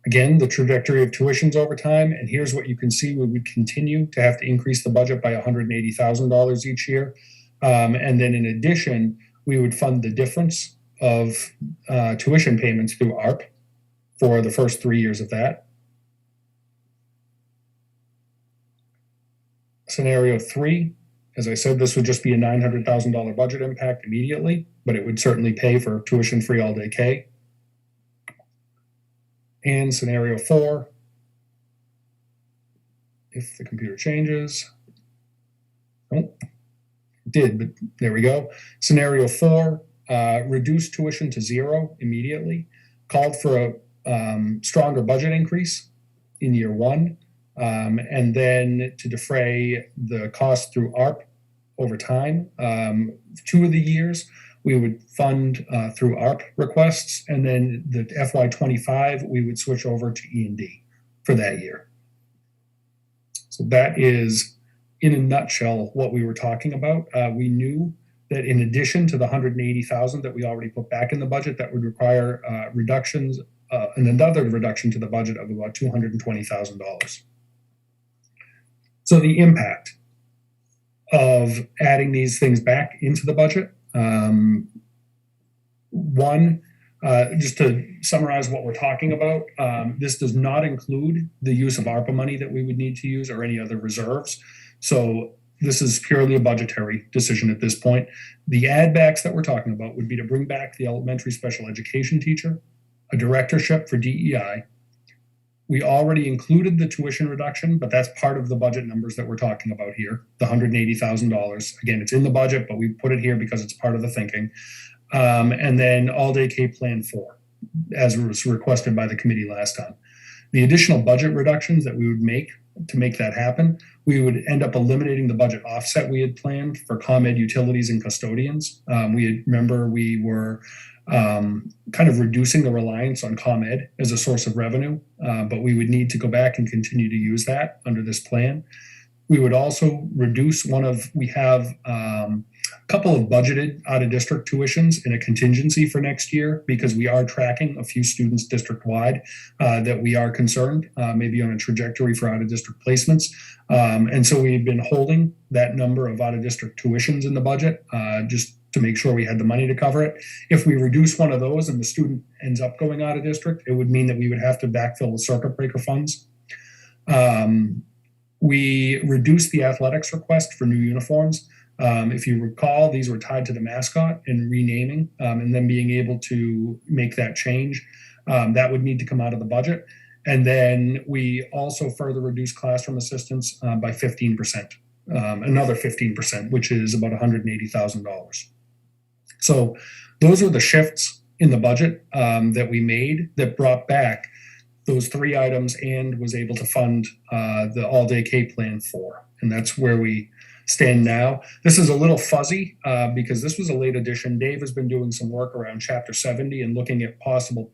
again, the trajectory of tuitions over time, and here's what you can see. We would continue to have to increase the budget by $180,000 each year. And then in addition, we would fund the difference of tuition payments through ARP for the first 3 years of that. Scenario 3, as I said, this would just be a $900,000 budget impact immediately, but it would certainly pay for tuition-free all-day K. And scenario 4, if the computer changes, oh, it did, but there we go. Scenario 4, reduce tuition to 0 immediately, called for a stronger budget increase in year 1, and then to defray the cost through ARP over time. 2 of the years, we would fund through ARP requests, and then the FY25, we would switch over to E&D for that year. So that is, in a nutshell, what we were talking about. We knew that in addition to the $180,000 that we already put back in the budget, that would require reductions, and another reduction to the budget of about $220,000. So the impact of adding these things back into the budget, 1, just to summarize what we're talking about, this does not include the use of ARPA money that we would need to use or any other reserves. So this is purely a budgetary decision at this point. The add backs that we're talking about would be to bring back the elementary special education teacher, a directorship for DEI. We already included the tuition reduction, but that's part of the budget numbers that we're talking about here, the $180,000. Again, it's in the budget, but we put it here because it's part of the thinking. And then all-day K Plan 4, as was requested by the committee last time. The additional budget reductions that we would make to make that happen, we would end up eliminating the budget offset we had planned for ComEd utilities and custodians. Remember we were kind of reducing the reliance on ComEd as a source of revenue, but we would need to go back and continue to use that under this plan. We would also reduce we have a couple of budgeted out-of-district tuitions in a contingency for next year because we are tracking a few students district-wide that we are concerned, maybe on a trajectory for out-of-district placements. And so we've been holding that number of out-of-district tuitions in the budget just to make sure we had the money to cover it. If we reduce one of those and the student ends up going out-of-district, it would mean that we would have to backfill the circuit breaker funds. We reduced the athletics request for new uniforms. If you recall, these were tied to the mascot and renaming and then being able to make that change. That would need to come out of the budget. And then we also further reduced classroom assistance by 15%, another 15%, which is about $180,000. So those are the shifts in the budget that we made that brought back those 3 items and was able to fund the all-day K plan 4. And that's where we stand now. This is a little fuzzy because this was a late addition. Dave has been doing some work around Chapter 70 and looking at possible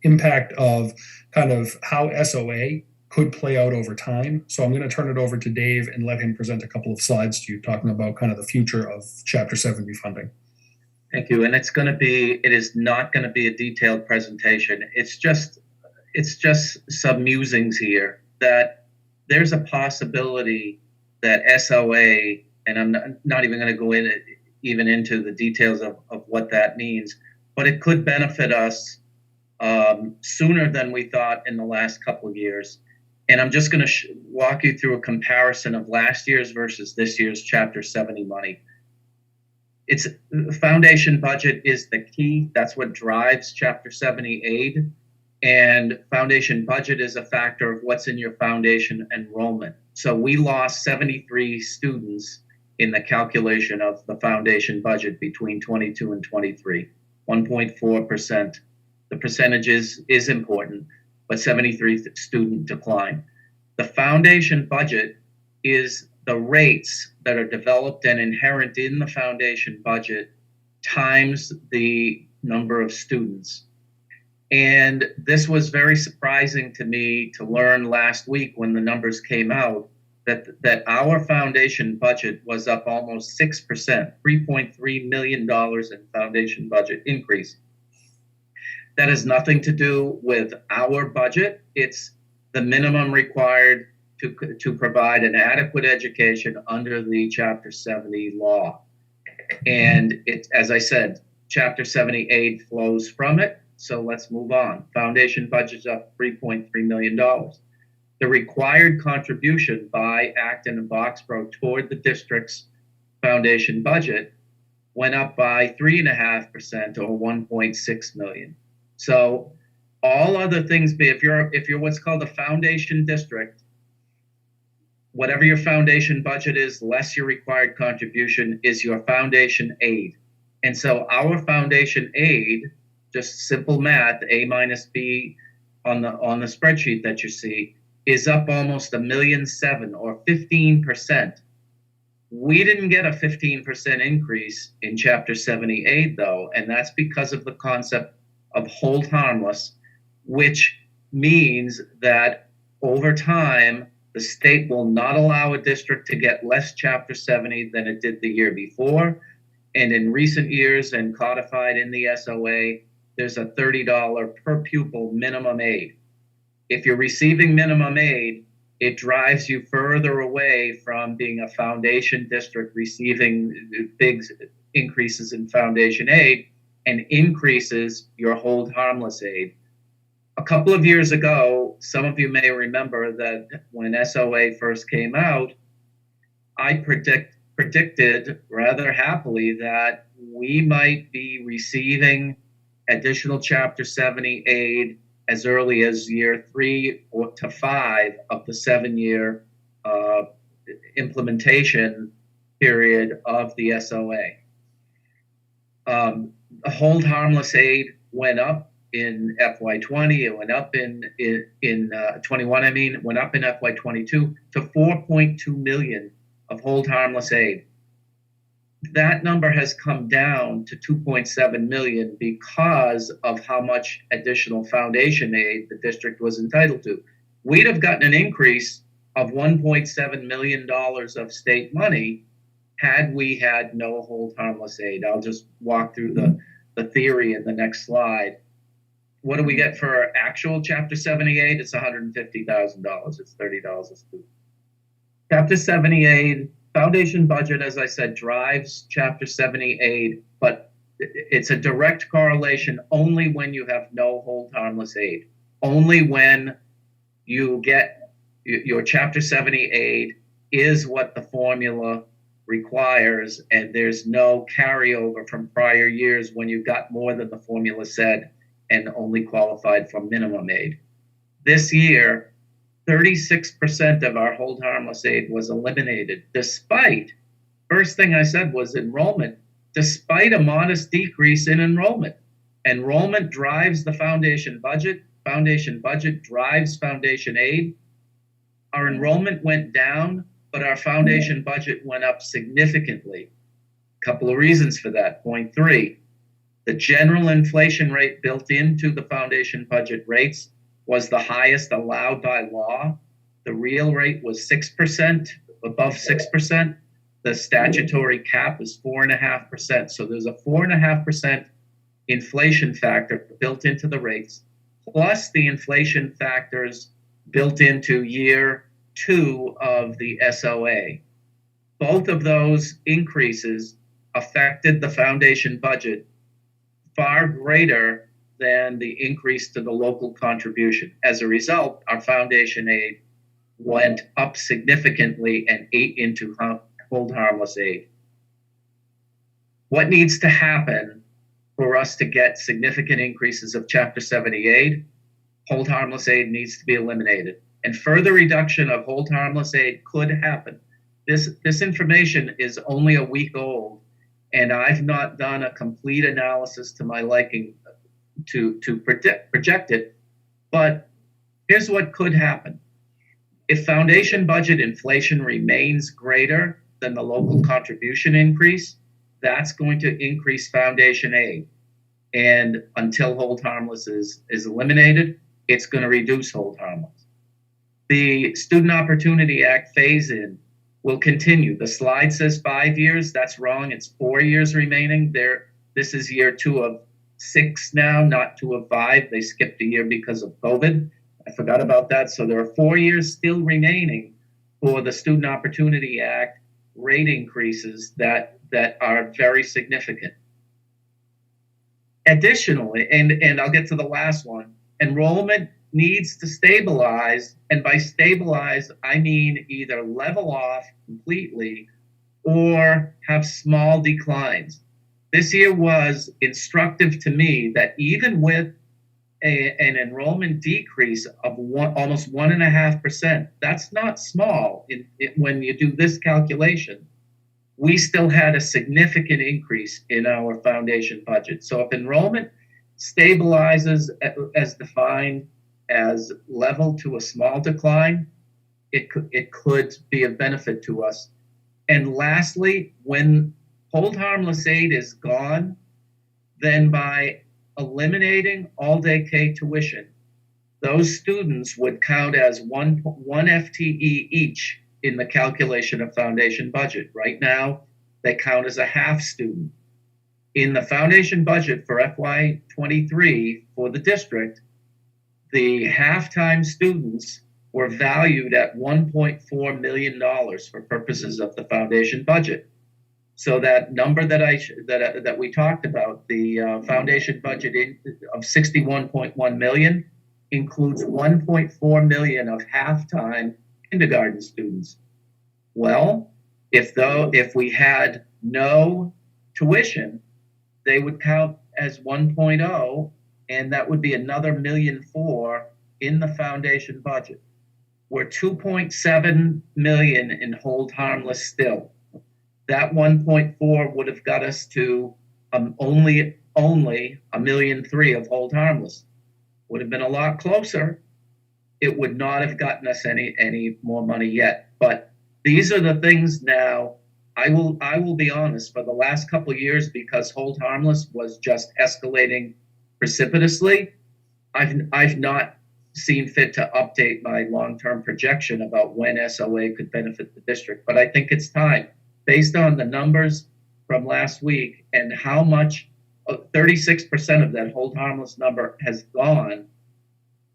impact of kind of how SOA could play out over time. So I'm going to turn it over to Dave and let him present a couple of slides to you talking about kind of the future of Chapter 70 funding. Thank you. And it is not going to be a detailed presentation. It's just some musings here that there's a possibility that SOA, and I'm not even going to go into the details of what that means, but it could benefit us sooner than we thought in the last couple of years. And I'm just going to walk you through a comparison of last year's versus this year's Chapter 70 money. It's foundation budget is the key. That's what drives Chapter 70 aid. And foundation budget is a factor of what's in your foundation enrollment. So we lost 73 students in the calculation of the foundation budget between 22 and 23, 1.4%. The percentage is important, but 73 student decline. The foundation budget is the rates that are developed and inherent in the foundation budget times the number of students. And this was very surprising to me to learn last week when the numbers came out that our foundation budget was up almost 6%, $3.3 million in foundation budget increase. That has nothing to do with our budget. It's the minimum required to provide an adequate education under the Chapter 70 law. And it, as I said, Chapter 70 aid flows from it. So let's move on. Foundation budget's up $3.3 million. The required contribution by Acton and Boxborough toward the district's foundation budget went up by 3.5% or $1.6 million. So all other things, if you're what's called a foundation district, whatever your foundation budget is, less your required contribution is your foundation aid. And so our foundation aid, just simple math, A minus B on the spreadsheet that you see, is up almost $1.7 million or 15%. We didn't get a 15% increase in Chapter 70 aid though, and that's because of the concept of hold harmless, which means that over time, the state will not allow a district to get less Chapter 70 than it did the year before. And in recent years and codified in the SOA, there's a $30 per pupil minimum aid. If you're receiving minimum aid, it drives you further away from being a foundation district receiving big increases in foundation aid and increases your hold harmless aid. A couple of years ago, some of you may remember that when SOA first came out, I predicted rather happily that we might be receiving additional Chapter 70 aid as early as year 3 to 5 of the 7-year implementation period of the SOA. Hold harmless aid went up in FY20, it went up in 21, it went up in FY22 to 4.2 million of hold harmless aid. That number has come down to 2.7 million because of how much additional foundation aid the district was entitled to. We'd have gotten an increase of $1.7 million of state money had we had no hold harmless aid. I'll just walk through the theory in the next slide. What do we get for actual Chapter 78? It's $150,000. It's $30 a student. Chapter 78 foundation budget, as I said, drives Chapter 70 aid, but it's a direct correlation only when you have no hold harmless aid. Only when you get your Chapter 70 aid is what the formula requires, and there's no carryover from prior years when you got more than the formula said and only qualified for minimum aid. This year, 36% of our hold harmless aid was eliminated, despite, first thing I said was enrollment, despite a modest decrease in enrollment. Enrollment drives the foundation budget. foundation budget drives foundation aid. Our enrollment went down, but our foundation budget went up significantly. A couple of reasons for that. Point 3, the general inflation rate built into the foundation budget rates was the highest allowed by law. The real rate was 6%, above 6%. The statutory cap is 4.5%. So there's a 4.5% inflation factor built into the rates, plus the inflation factors built into year 2 of the SOA. Both of those increases affected the foundation budget far greater than the increase to the local contribution. As a result, our foundation aid went up significantly and ate into hold harmless aid. What needs to happen for us to get significant increases of Chapter 78? Hold harmless aid needs to be eliminated. And further reduction of hold harmless aid could happen. This information is only a week old, and I've not done a complete analysis to my liking to project it. But here's what could happen. If foundation budget inflation remains greater than the local contribution increase, that's going to increase foundation aid. And until hold harmless is eliminated, it's going to reduce hold harmless. The Student Opportunity Act phase-in will continue. The slide says 5 years. That's wrong. It's 4 years remaining. This is year 2 of 6 now, not 2 of 5. They skipped a year because of COVID. I forgot about that. So there are 4 years still remaining for the Student Opportunity Act rate increases that are very significant. Additionally, and I'll get to the last one, enrollment needs to stabilize, and by stabilize, I mean either level off completely or have small declines. This year was instructive to me that even with an enrollment decrease of almost 1.5%, that's not small when you do this calculation. We still had a significant increase in our foundation budget. So if enrollment stabilizes as defined as level to a small decline, it could be a benefit to us. And lastly, when hold harmless aid is gone, then by eliminating all-day K tuition, those students would count as one FTE each in the calculation of foundation budget. Right now, they count as a half student. In the foundation budget for FY23 for the district, the half-time students were valued at $1.4 million for purposes of the foundation budget. So that number that we talked about, the foundation budget of $61.1 million, includes $1.4 million of half-time kindergarten students. Well, if we had no tuition, they would count as 1.0, and that would be another $1.4 million in the foundation budget. We're $2.7 million in hold harmless still. That 1.4 would have got us to only $1.3 million of hold harmless. Would have been a lot closer. It would not have gotten us any more money yet. But these are the things now. I will be honest, for the last couple of years, because hold harmless was just escalating precipitously, I've not seen fit to update my long-term projection about when SOA could benefit the district. But I think it's time, based on the numbers from last week and how much 36% of that hold harmless number has gone,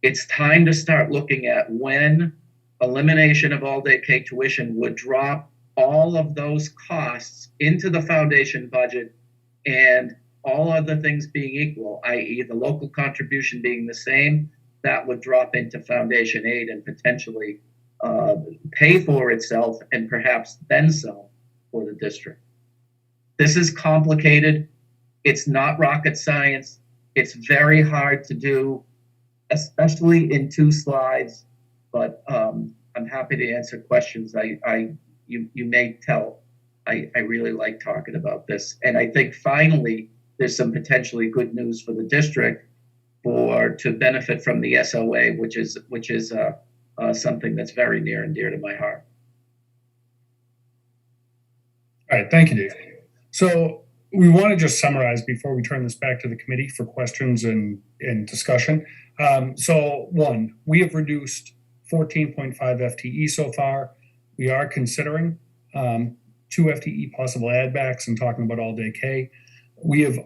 it's time to start looking at when elimination of all-day K tuition would drop all of those costs into the foundation budget, and all other things being equal, i.e. the local contribution being the same, that would drop into foundation aid and potentially pay for itself and perhaps then some for the district. This is complicated. It's not rocket science. It's very hard to do, especially in 2 slides, but I'm happy to answer questions. You may tell I really like talking about this. And I think finally there's some potentially good news for the district to benefit from the SOA, which is something that's very near and dear to my heart. All right, thank you, Dave. So we want to just summarize before we turn this back to the committee for questions and discussion. So one, we have reduced 14.5 FTE so far. We are considering 2 FTE possible add backs and talking about all day K. We have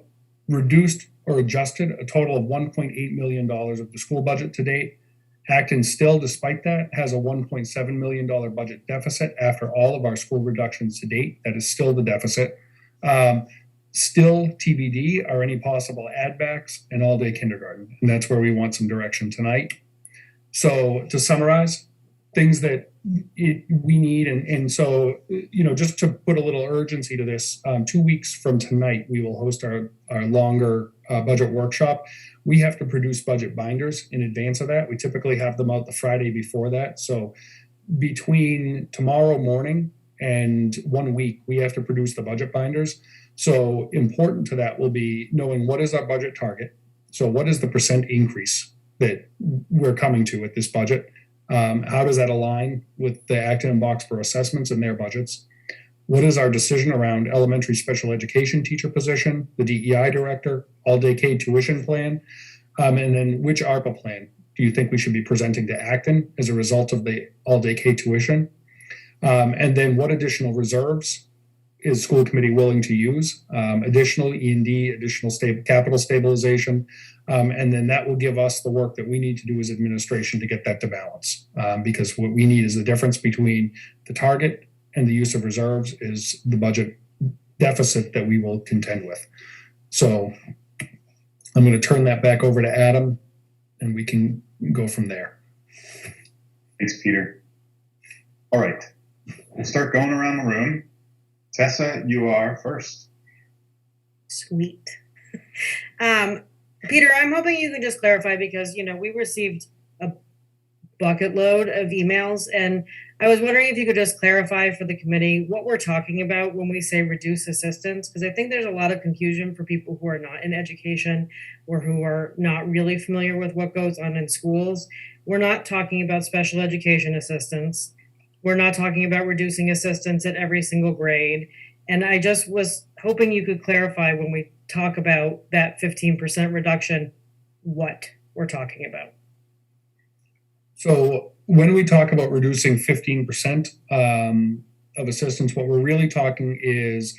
reduced or adjusted a total of $1.8 million of the school budget to date. Acton still, despite that, has a $1.7 million budget deficit after all of our school reductions to date. That is still the deficit. Still TBD are any possible add backs and all day kindergarten. And that's where we want some direction tonight. So to summarize, things that we need, and so, just to put a little urgency to this, 2 weeks from tonight, we will host our longer budget workshop. We have to produce budget binders in advance of that. We typically have them out the Friday before that. So between tomorrow morning and 1 week, we have to produce the budget binders. So important to that will be knowing what is our budget target. So what is the percent increase that we're coming to with this budget? How does that align with the Acton and Boxborough assessments and their budgets? What is our decision around elementary special education teacher position, the DEI director, all-day K tuition plan, and then which ARPA plan do you think we should be presenting to Acton as a result of the all-day K tuition? And then what additional reserves is school committee willing to use? Additional E&D, additional capital stabilization, and then that will give us the work that we need to do as administration to get that to balance. Because what we need is the difference between the target and the use of reserves is the budget deficit that we will contend with. So I'm going to turn that back over to Adam, and we can go from there. Thanks, Peter. All right, we'll start going around the room. Tessa, you are first. Sweet. Peter, I'm hoping you can just clarify because, we received a bucket load of emails, and I was wondering if you could just clarify for the committee what we're talking about when we say reduce assistance, because I think there's a lot of confusion for people who are not in education or who are not really familiar with what goes on in schools. We're not talking about special education assistance. We're not talking about reducing assistance at every single grade. And I just was hoping you could clarify when we talk about that 15% reduction, what we're talking about. So when we talk about reducing 15% of assistance, what we're really talking is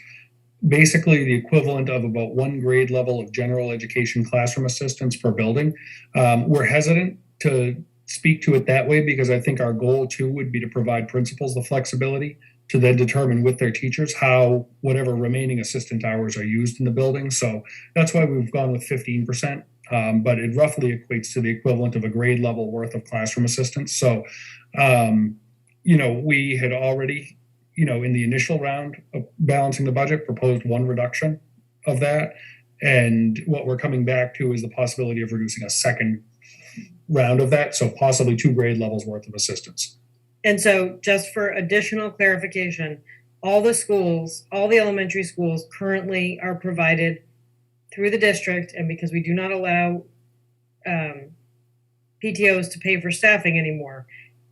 basically the equivalent of about 1 grade level of general education classroom assistance per building. We're hesitant to speak to it that way because I think our goal too would be to provide principals the flexibility to then determine with their teachers how whatever remaining assistant hours are used in the building. So that's why we've gone with 15%, but it roughly equates to the equivalent of a grade level worth of classroom assistance. So, we had already, in the initial round of balancing the budget, proposed 1 reduction of that. And what we're coming back to is the possibility of reducing a second round of that, so possibly 2 grade levels worth of assistance. And so just for additional clarification, all the elementary schools currently are provided through the district, and because we do not allow PTOs to pay for staffing anymore,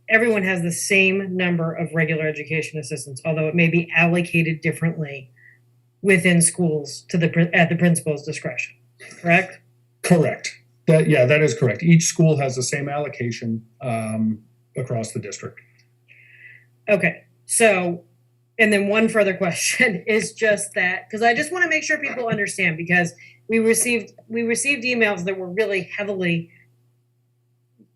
everyone has the same number of regular education assistants, although it may be allocated differently within schools at the principal's discretion, correct? Correct. That is correct. Each school has the same allocation across the district. Okay, so, and then one further question is just that, because I just want to make sure people understand, because we received emails that were really heavily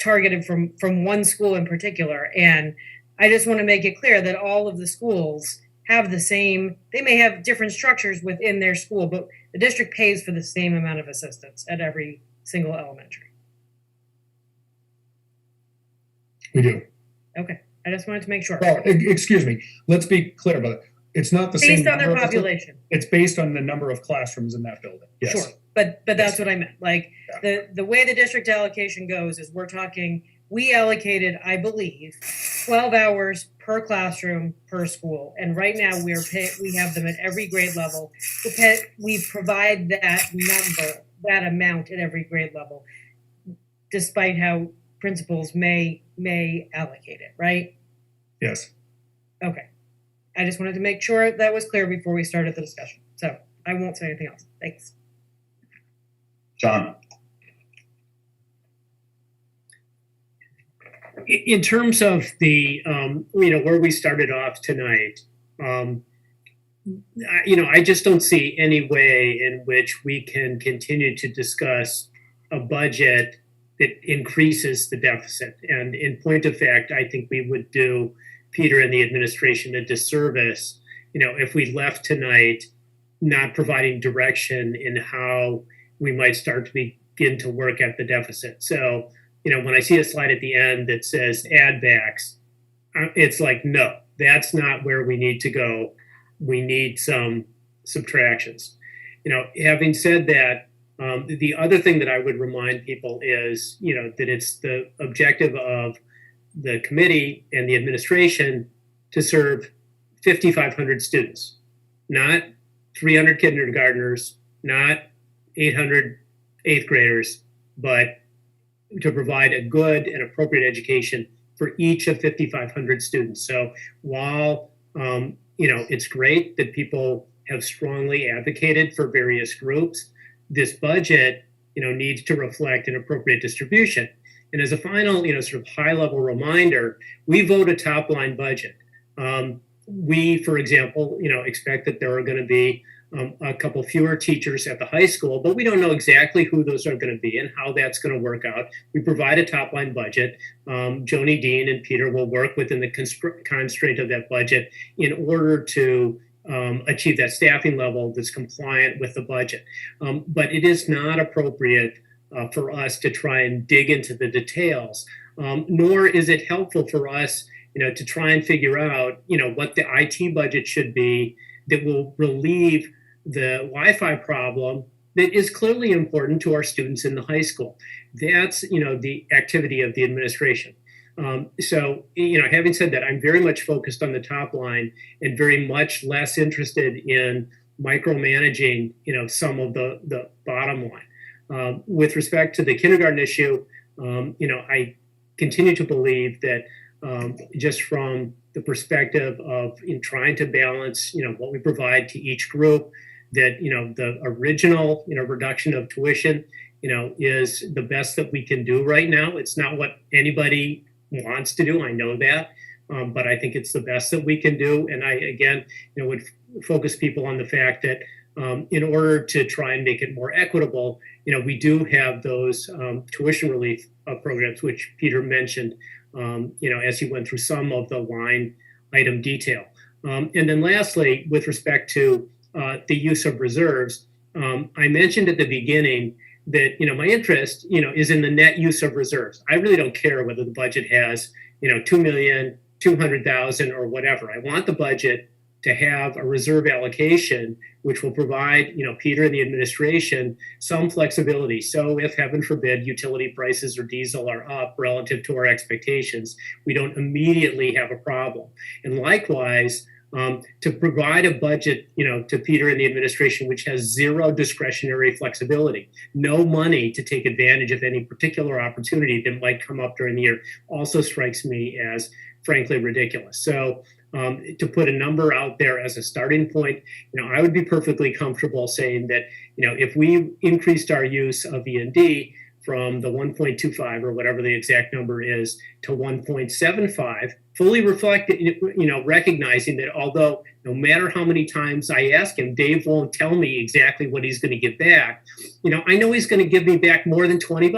targeted from one school in particular, and I just want to make it clear that all of the schools have they may have different structures within their school, but the district pays for the same amount of assistance at every single elementary. We do. Okay, I just wanted to make sure. Well, excuse me. Let's be clear about it. It's not the same. Based on their population. It's based on the number of classrooms in that building. Yes. Sure, but that's what I meant. Like the way the district allocation goes is we allocated, I believe, 12 hours per classroom per school, and right now we have them at every grade level. We provide that amount at every grade level. despite how principals may allocate it, right? Yes. Okay. I just wanted to make sure that was clear before we started the discussion. So I won't say anything else. Thanks. John. In terms of the, where we started off tonight, I just don't see any way in which we can continue to discuss a budget that increases the deficit. And in point of fact, I think we would do Peter and the administration a disservice, if we left tonight not providing direction in how we might start to begin to work at the deficit. So, when I see a slide at the end that says add backs, it's like, no, that's not where we need to go. We need some subtractions. Having said that, the other thing that I would remind people is, that it's the objective of the committee and the administration to serve 5,500 students, not 300 kindergartners, not 800 eighth graders, but to provide a good and appropriate education for each of 5,500 students. So while, it's great that people have strongly advocated for various groups, this budget, needs to reflect an appropriate distribution. And as a final, sort of high-level reminder, we vote a top-line budget. We, for example, expect that there are going to be a couple fewer teachers at the high school, but we don't know exactly who those are going to be and how that's going to work out. We provide a top-line budget. Joni Dean and Peter will work within the constraint of that budget in order to achieve that staffing level that's compliant with the budget. But it is not appropriate for us to try and dig into the details, nor is it helpful for us, to try and figure out, what the IT budget should be that will relieve the Wi-Fi problem that is clearly important to our students in the high school. That's, the activity of the administration. So, having said that, I'm very much focused on the top line and very much less interested in micromanaging, some of the bottom line. With respect to the kindergarten issue, I continue to believe that just from the perspective of in trying to balance, what we provide to each group, that, the original, reduction of tuition, is the best that we can do right now. It's not what anybody wants to do. I know that. But I think it's the best that we can do. And I, again, would focus people on the fact that in order to try and make it more equitable, we do have those tuition relief programs, which Peter mentioned, as he went through some of the line item detail. And then lastly, with respect to the use of reserves, I mentioned at the beginning that, my interest, is in the net use of reserves. I really don't care whether the budget has, 2,200,000 or whatever. I want the budget to have a reserve allocation, which will provide, Peter and the administration some flexibility. So if, heaven forbid, utility prices or diesel are up relative to our expectations, we don't immediately have a problem. And likewise, to provide a budget, to Peter and the administration, which has zero discretionary flexibility, no money to take advantage of any particular opportunity that might come up during the year, also strikes me as frankly ridiculous. So to put a number out there as a starting point, I would be perfectly comfortable saying that, if we increased our use of E&D from the 1.25 or whatever the exact number is to 1.75, fully recognizing that although no matter how many times I ask him, Dave won't tell me exactly what he's going to give back. I know he's going to give me back more than $20.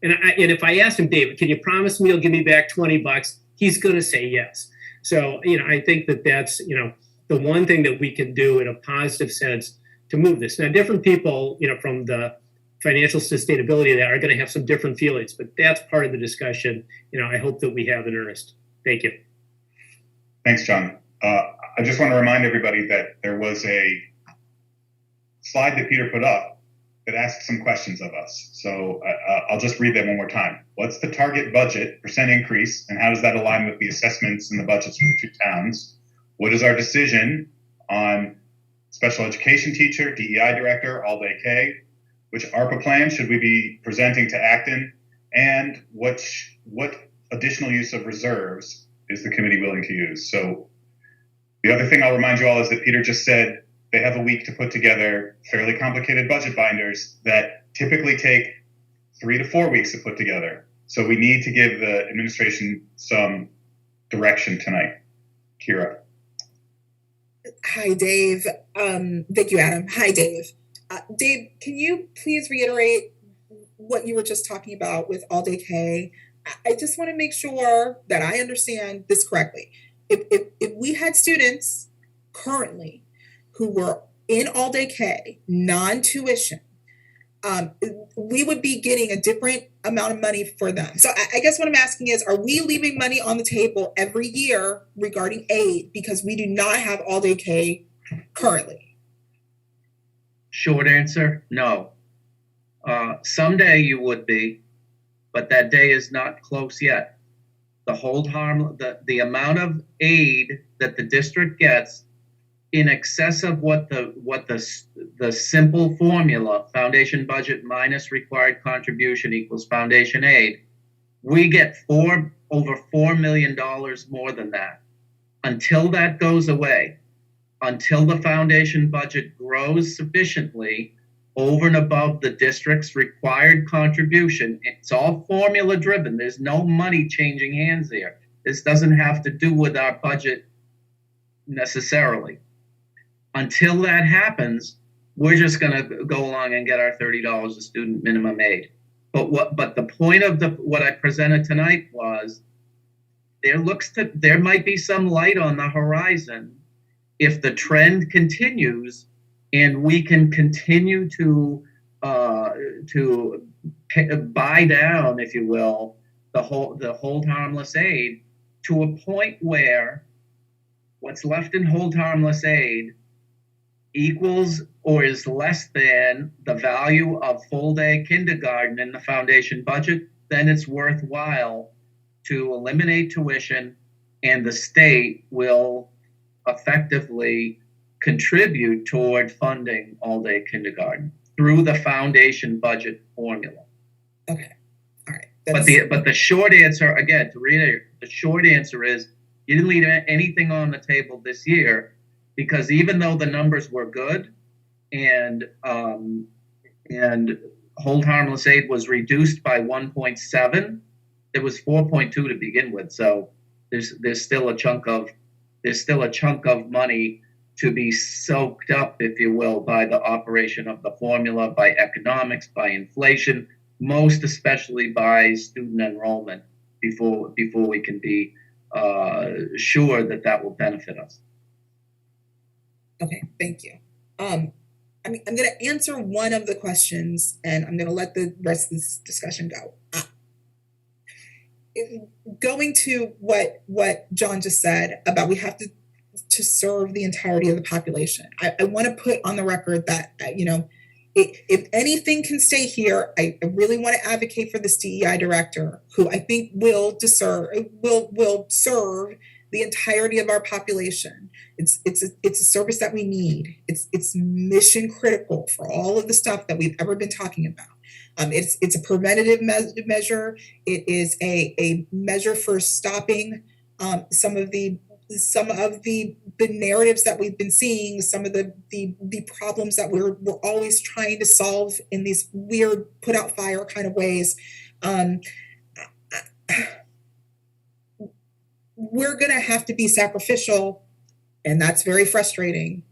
And if I ask him, David, can you promise me you'll give me back $20? He's going to say yes. So, I think that that's, the one thing that we can do in a positive sense to move this. Now, different people, from the financial sustainability that are going to have some different feelings, but that's part of the discussion, I hope that we have in earnest. Thank you. Thanks, John. I just want to remind everybody that there was a slide that Peter put up that asked some questions of us. So I'll just read that one more time. What's the target budget percent increase, and how does that align with the assessments and the budgets for the two towns? What is our decision on special education teacher, DEI director, all-day K? Which ARPA plan should we be presenting to Acton and what additional use of reserves is the committee willing to use? So the other thing I'll remind you all is that Peter just said they have a week to put together fairly complicated budget binders that typically take 3 to 4 weeks to put together. So we need to give the administration some direction tonight. Kira. Hi, Dave. Thank you, Adam. Hi, Dave. Dave, can you please reiterate what you were just talking about with all day K? I just want to make sure that I understand this correctly. If we had students currently who were in all day K, non-tuition, we would be getting a different amount of money for them. So I guess what I'm asking is, are we leaving money on the table every year regarding aid because we do not have all day K currently? Short answer, no. Someday you would be, but that day is not close yet. The amount of aid that the district gets in excess of what the simple formula, foundation budget minus required contribution equals foundation aid, we get over $4 million more than that. Until that goes away, until the foundation budget grows sufficiently over and above the district's required contribution, it's all formula driven. There's no money changing hands there. This doesn't have to do with our budget necessarily. Until that happens, we're just going to go along and get our $30 a student minimum aid. But the point of what I presented tonight was there might be some light on the horizon if the trend continues and we can continue to buy down, if you will, the hold harmless aid to a point where what's left in hold harmless aid equals or is less than the value of full day kindergarten in the foundation budget, then it's worthwhile to eliminate tuition, and the state will effectively contribute toward funding all day kindergarten through the foundation budget formula. Okay, all right. But the short answer, again, to reiterate, the short answer is you didn't leave anything on the table this year, because even though the numbers were good and hold harmless aid was reduced by 1.7, it was 4.2 to begin with. So there's still a chunk of money to be soaked up, if you will, by the operation of the formula, by economics, by inflation, most especially by student enrollment, before we can be sure that will benefit us. Okay, thank you. I'm going to answer one of the questions, and I'm going to let the rest of this discussion go. Going to what John just said about we have to serve the entirety of the population. I want to put on the record that if anything can stay here, I really want to advocate for this DEI director, who I think will serve the entirety of our population. It's a service that we need. It's mission critical for all of the stuff that we've ever been talking about. It's a preventative measure. It is a measure for stopping some of the narratives that we've been seeing, some of the problems that we're always trying to solve in these weird put out fire kind of ways. We're going to have to be sacrificial, and that's very frustrating.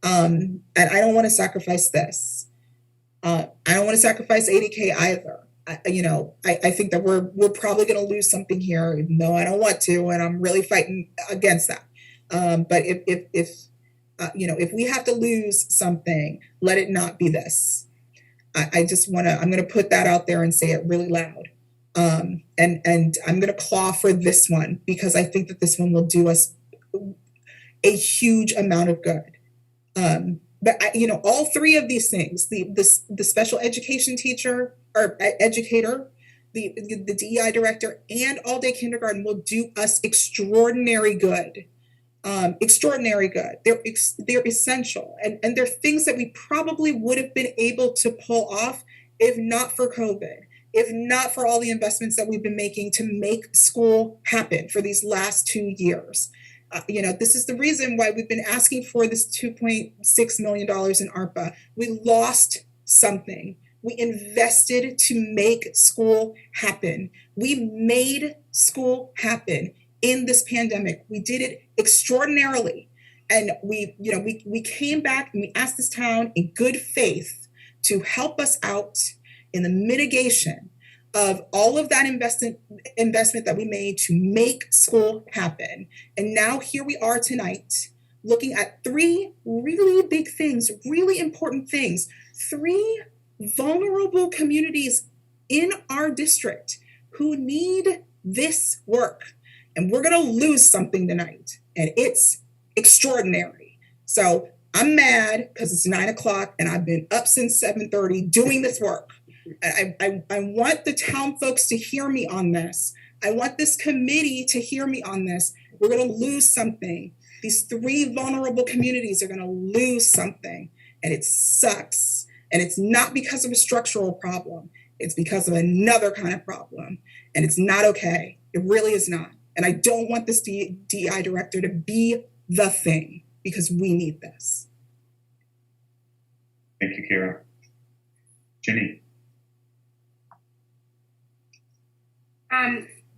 And I don't want to sacrifice this. I don't want to sacrifice 80K either. I think that we're probably going to lose something here, even though I don't want to, and I'm really fighting against that. But if we have to lose something, let it not be this. I'm going to put that out there and say it really loud. And I'm going to claw for this one, because I think that this one will do us a huge amount of good. But all three of these things, the special education teacher or educator, the DEI director, and all day kindergarten will do us extraordinary good. Extraordinary good. They're essential, and they're things that we probably would have been able to pull off if not for COVID. if not for all the investments that we've been making to make school happen for these last 2 years. This is the reason why we've been asking for this $2.6 million in ARPA. We lost something. We invested to make school happen. We made school happen in this pandemic. We did it extraordinarily. And we came back and we asked this town in good faith to help us out in the mitigation of all of that investment that we made to make school happen. And now here we are tonight, looking at 3 really big things, really important things, 3 vulnerable communities in our district who need this work. And we're gonna lose something tonight, and it's extraordinary. So I'm mad because it's 9 o'clock and I've been up since 7:30 doing this work. I want the town folks to hear me on this. I want this committee to hear me on this. We're going to lose something. These 3 vulnerable communities are going to lose something, and it sucks. And it's not because of a structural problem. It's because of another kind of problem, and it's not okay. It really is not. And I don't want this DEI director to be the thing, because we need this. Thank you, Kira. Jenny.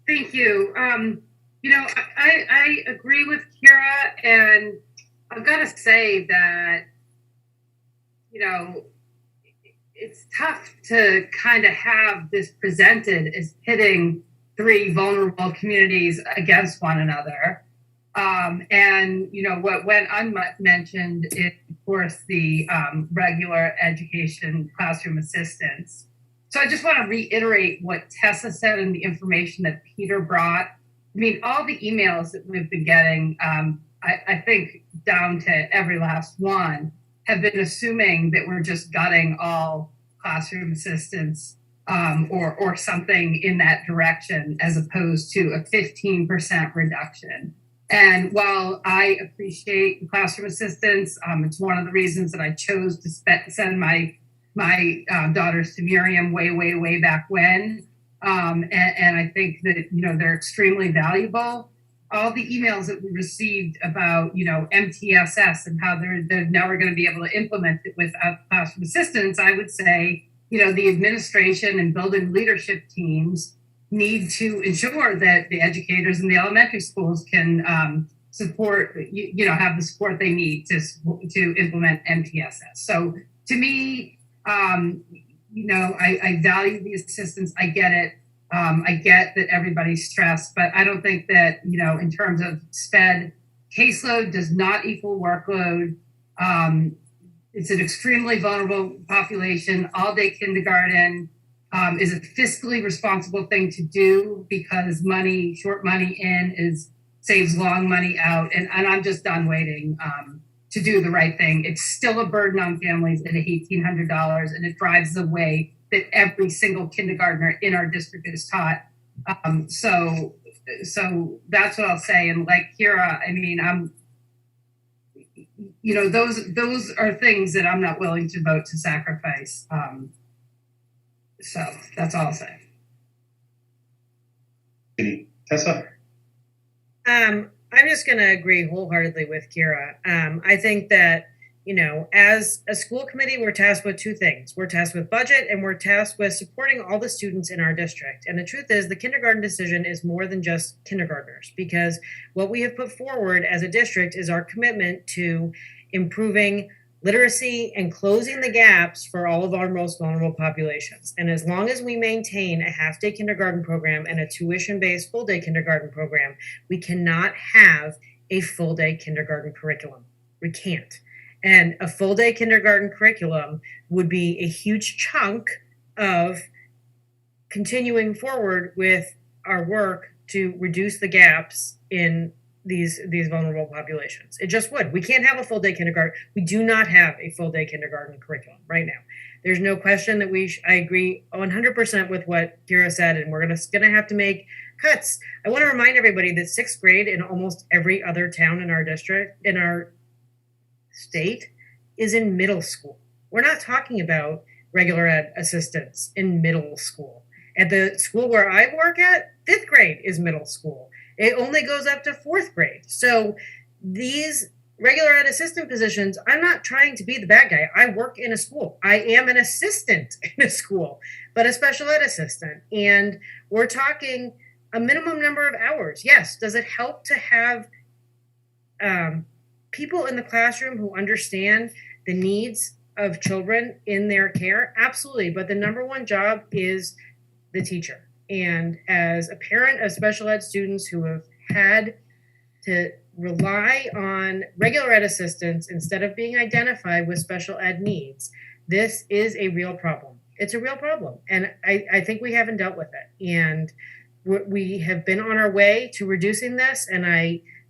Thank you. I agree with Kira, and I've got to say that, it's tough to kind of have this presented as pitting 3 vulnerable communities against one another. What went unmentioned is, of course, the regular education classroom assistants. So I just want to reiterate what Tessa said and the information that Peter brought. I mean, all the emails that we've been getting, I think down to every last one, have been assuming that we're just gutting all classroom assistants or something in that direction, as opposed to a 15% reduction. And while I appreciate the classroom assistants, it's one of the reasons that I chose to send my daughters to Miriam way back when. And I think that, they're extremely valuable. All the emails that we received about, MTSS and how they're never going to be able to implement it without classroom assistants, I would say, the administration and building leadership teams need to ensure that the educators in the elementary schools can support, have the support they need to implement MTSS. So to me, I value the assistance. I get it. I get that everybody's stressed, but I don't think that, in terms of SPED, caseload does not equal workload. It's an extremely vulnerable population. All-day kindergarten is a fiscally responsible thing to do, because short money in saves long money out. And I'm just done waiting to do the right thing. It's still a burden on families at $1,800, and it drives the way that every single kindergartner in our district is taught. So that's what I'll say. And like Kira, I mean, those are things that I'm not willing to vote to sacrifice. So that's all I'll say. Tessa? I'm just going to agree wholeheartedly with Kira. I think that, as a school committee, we're tasked with 2 things. We're tasked with budget, and we're tasked with supporting all the students in our district. And the truth is, the kindergarten decision is more than just kindergartners, because what we have put forward as a district is our commitment to improving literacy and closing the gaps for all of our most vulnerable populations. And as long as we maintain a half-day kindergarten program and a tuition-based full-day kindergarten program, we cannot have a full-day kindergarten curriculum. We can't. And a full-day kindergarten curriculum would be a huge chunk of continuing forward with our work to reduce the gaps in these vulnerable populations. It just would. We can't have a full-day kindergarten. We do not have a full-day kindergarten curriculum right now. There's no question that I agree 100% with what Kira said, and we're gonna have to make cuts. I want to remind everybody that 6th grade in almost every other town in our district, in our state, is in middle school. We're not talking about regular ed assistants in middle school. At the school where I work at, 5th grade is middle school. It only goes up to 4th grade. So these regular ed assistant positions, I'm not trying to be the bad guy. I work in a school. I am an assistant in a school, but a special ed assistant. And we're talking a minimum number of hours. Yes. Does it help to have people in the classroom who understand the needs of children in their care? Absolutely. But the number one job is the teacher. And as a parent of special ed students who have had to rely on regular ed assistants instead of being identified with special ed needs, this is a real problem. It's a real problem. And I think we haven't dealt with it. And we have been on our way to reducing this. And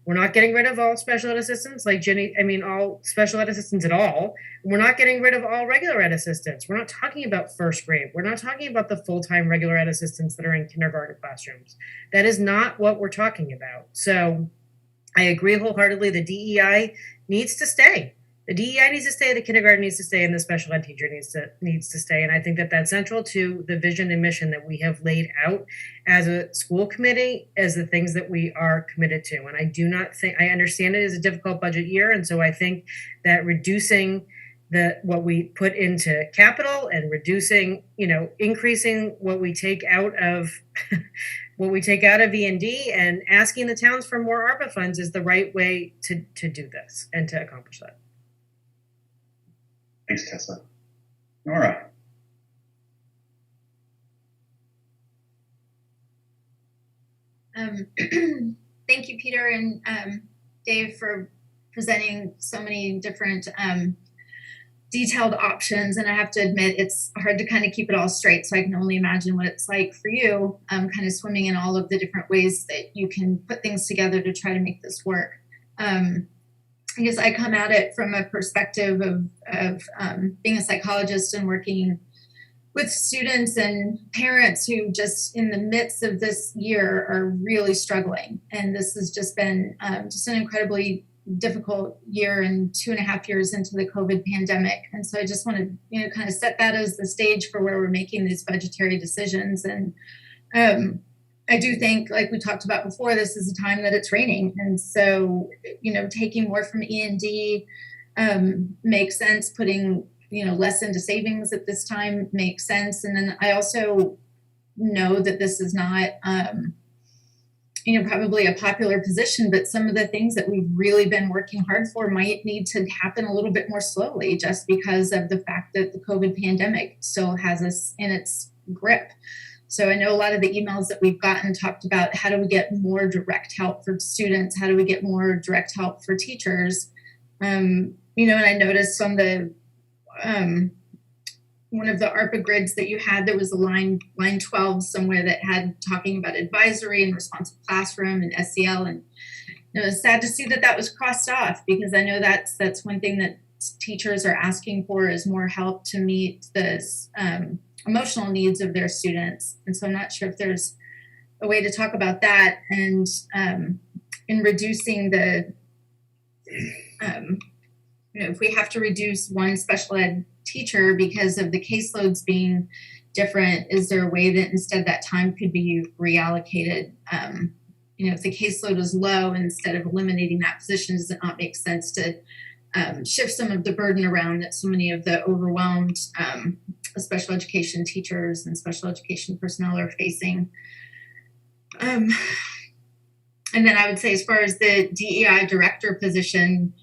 we're not getting rid of all special ed assistants all special ed assistants at all. We're not getting rid of all regular ed assistants. We're not talking about first grade. We're not talking about the full-time regular ed assistants that are in kindergarten classrooms. That is not what we're talking about. So I agree wholeheartedly. The DEI needs to stay. The DEI needs to stay, the kindergarten needs to stay, and the special ed teacher needs to stay. And I think that that's central to the vision and mission that we have laid out as a school committee, as the things that we are committed to. And I do not think, I understand it is a difficult budget year. And so I think that reducing what we put into capital and reducing, increasing what we take out of E&D and asking the towns for more ARPA funds is the right way to do this and to accomplish that. Thanks, Tessa. Nora. Thank you, Peter and Dave, for presenting so many different detailed options. And I have to admit, it's hard to kind of keep it all straight. So I can only imagine what it's like for you, kind of swimming in all of the different ways that you can put things together to try to make this work. I guess I come at it from a perspective of being a psychologist and working with students and parents who just in the midst of this year are really struggling. And this has just been just an incredibly difficult year and 2.5 years into the COVID pandemic. And so I just want to, kind of set that as the stage for where we're making these budgetary decisions. And I do think, like we talked about before, this is a time that it's raining. And so, taking more from E&D makes sense. Putting, less into savings at this time makes sense. And then I also know that this is not, probably a popular position, but some of the things that we've really been working hard for might need to happen a little bit more slowly just because of the fact that the COVID pandemic still has us in its grip. So I know a lot of the emails that we've gotten talked about how do we get more direct help for students? How do we get more direct help for teachers? And I noticed on the one of the ARPA grids that you had, there was a line 12 somewhere that had talking about advisory and responsive classroom and SEL. And it was sad to see that was crossed off because I know that's one thing that teachers are asking for is more help to meet this emotional needs of their students. And so I'm not sure if there's a way to talk about that and in reducing the, if we have to reduce one special ed teacher because of the caseloads being different, is there a way that instead that time could be reallocated? If the caseload is low, instead of eliminating that position, does it not make sense to shift some of the burden around that so many of the overwhelmed special education teachers and special education personnel are facing? And then I would say, as far as the DEI director position,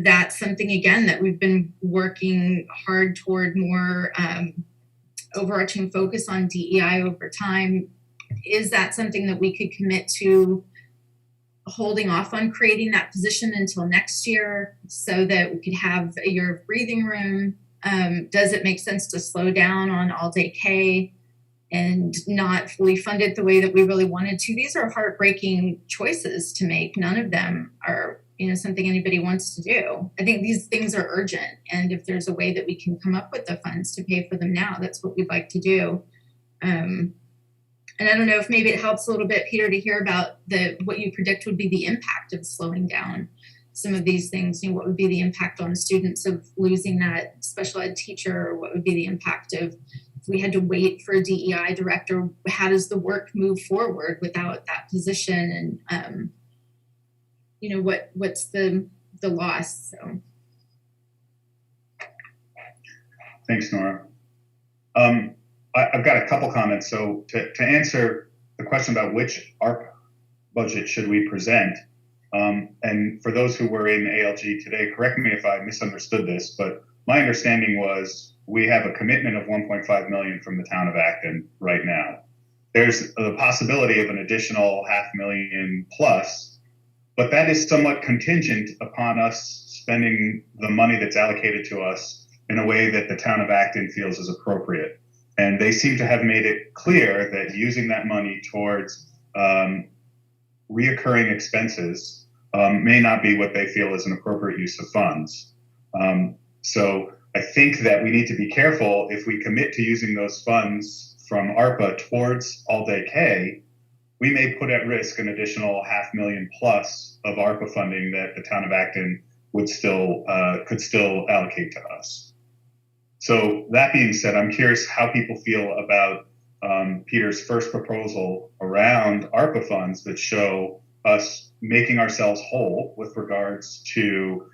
that's something, again, that we've been working hard toward more overarching focus on DEI over time. Is that something that we could commit to holding off on creating that position until next year so that we could have a year of breathing room? Does it make sense to slow down on all-day K and not fully fund it the way that we really wanted to? These are heartbreaking choices to make. None of them are something anybody wants to do. I think these things are urgent. And if there's a way that we can come up with the funds to pay for them now, that's what we'd like to do. And I don't know if maybe it helps a little bit, Peter, to hear about what you predict would be the impact of slowing down some of these things. What would be the impact on students of losing that special ed teacher? Or what would be the impact of we had to wait for a DEI director, how does the work move forward without that position? And what's the loss? So Thanks, Nora. I've got a couple comments. So to answer the question about which ARP budget should we present, and for those who were in ALG today, correct me if I misunderstood this, but my understanding was we have a commitment of 1.5 million from the town of Acton right now. There's the possibility of an additional $500,000 plus, but that is somewhat contingent upon us spending the money that's allocated to us in a way that the town of Acton feels is appropriate. And they seem to have made it clear that using that money towards reoccurring expenses may not be what they feel is an appropriate use of funds. So I think that we need to be careful if we commit to using those funds from ARPA towards all-day K, we may put at risk an additional $500,000 plus of ARPA funding that the town of Acton would could still allocate to us. So that being said, I'm curious how people feel about Peter's first proposal around ARPA funds that show us making ourselves whole with regards to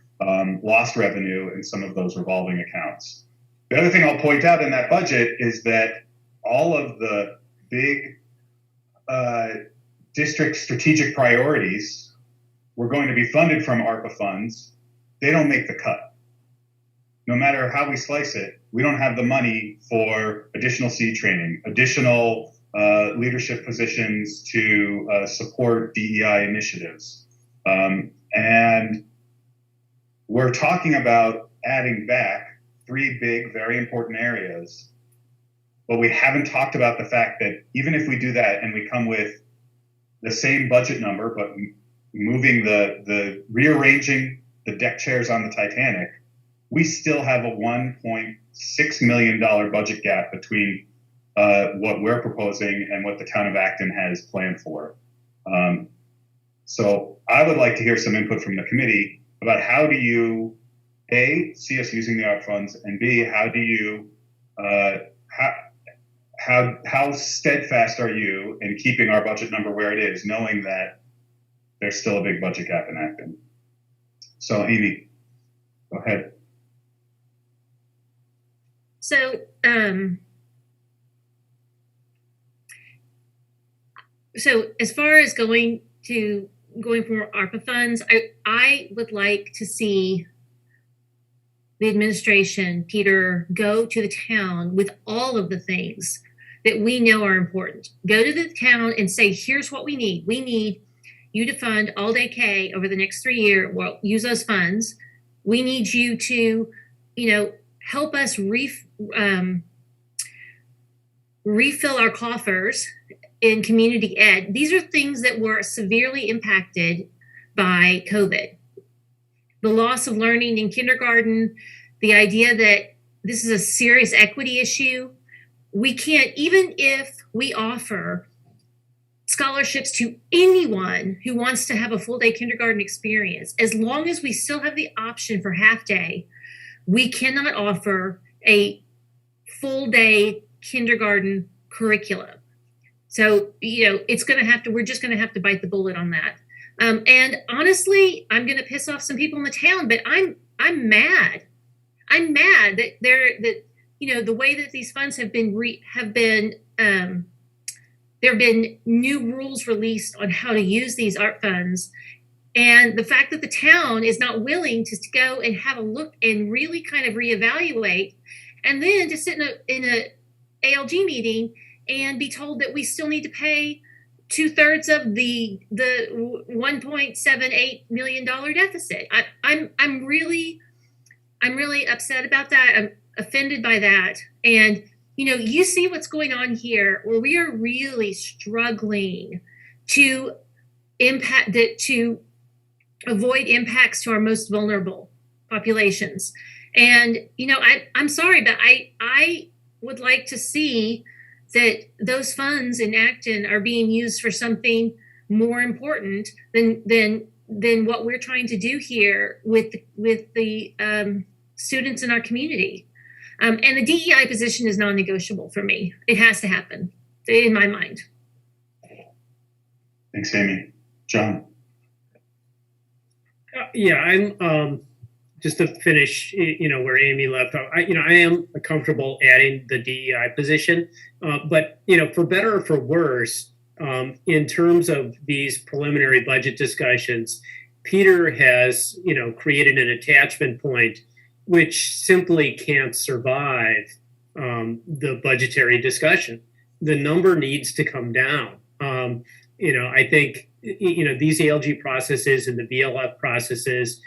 lost revenue in some of those revolving accounts. The other thing I'll point out in that budget is that all of the big district strategic priorities were going to be funded from ARPA funds. They don't make the cut. No matter how we slice it, we don't have the money for additional seed training, additional leadership positions to support DEI initiatives. And we're talking about adding back 3 big, very important areas, but we haven't talked about the fact that even if we do that and we come with the same budget number, but moving the rearranging the deck chairs on the Titanic, we still have a $1.6 million budget gap between what we're proposing and what the town of Acton has planned for. So I would like to hear some input from the committee about how do you, A, see us using the ARP funds, and B, how do you, how steadfast are you in keeping our budget number where it is, knowing that there's still a big budget gap in Acton? So Amy, go ahead. So, so as far as going for ARPA funds, I would like to see the administration, Peter, go to the town with all of the things that we know are important. Go to the town and say, here's what we need. We need you to fund all day K over the next 3 years. Well, use those funds. We need you to, help us refill our coffers in community ed. These are things that were severely impacted by COVID. The loss of learning in kindergarten, the idea that this is a serious equity issue. We can't, even if we offer scholarships to anyone who wants to have a full day kindergarten experience, as long as we still have the option for half day, we cannot offer a full day kindergarten curriculum. So, we're just going to have to bite the bullet on that. And honestly, I'm going to piss off some people in the town, but I'm mad. I'm mad that the way that these funds have been there have been new rules released on how to use these ARP funds. And the fact that the town is not willing to go and have a look and really kind of reevaluate, and then to sit in a ALG meeting and be told that we still need to pay 2/3 of the $1.78 million deficit. I'm really upset about that. I'm offended by that. And you see what's going on here, where we are really struggling to avoid impacts to our most vulnerable populations. And I'm sorry, but I would like to see that those funds in Acton are being used for something more important than what we're trying to do here with the students in our community. And the DEI position is non-negotiable for me. It has to happen in my mind. Thanks, Amy. John. Yeah, I'm just to finish, where Amy left off. I am comfortable adding the DEI position, but for better or for worse, in terms of these preliminary budget discussions, Peter has created an attachment point which simply can't survive the budgetary discussion. The number needs to come down. I think these ALG processes and the BLF processes,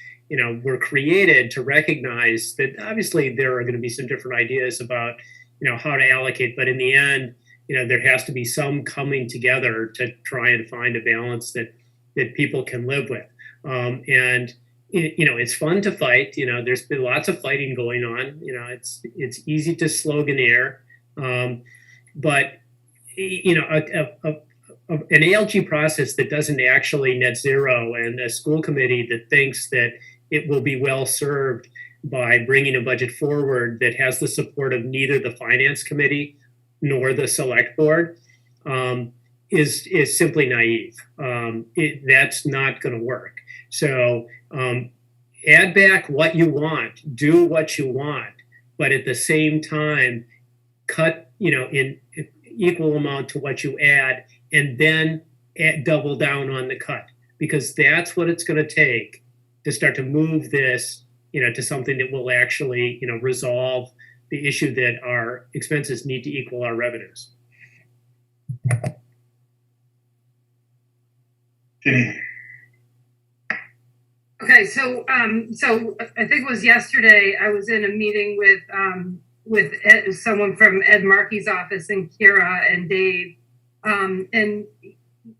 were created to recognize that obviously there are going to be some different ideas about, how to allocate, but in the end, there has to be some coming together to try and find a balance that people can live with. It's fun to fight. There's been lots of fighting going on. It's easy to sloganeer, but an ALG process that doesn't actually net zero, and a school committee that thinks that it will be well served by bringing a budget forward that has the support of neither the finance committee nor the select board is simply naive. That's not going to work. So add back what you want, do what you want, but at the same time, cut in equal amount to what you add, and then double down on the cut, because that's what it's going to take to start to move this, to something that will actually, resolve the issue that our expenses need to equal our revenues. Jenny. Okay, so I think it was yesterday I was in a meeting with someone from Ed Markey's office, and Kira and Dave, and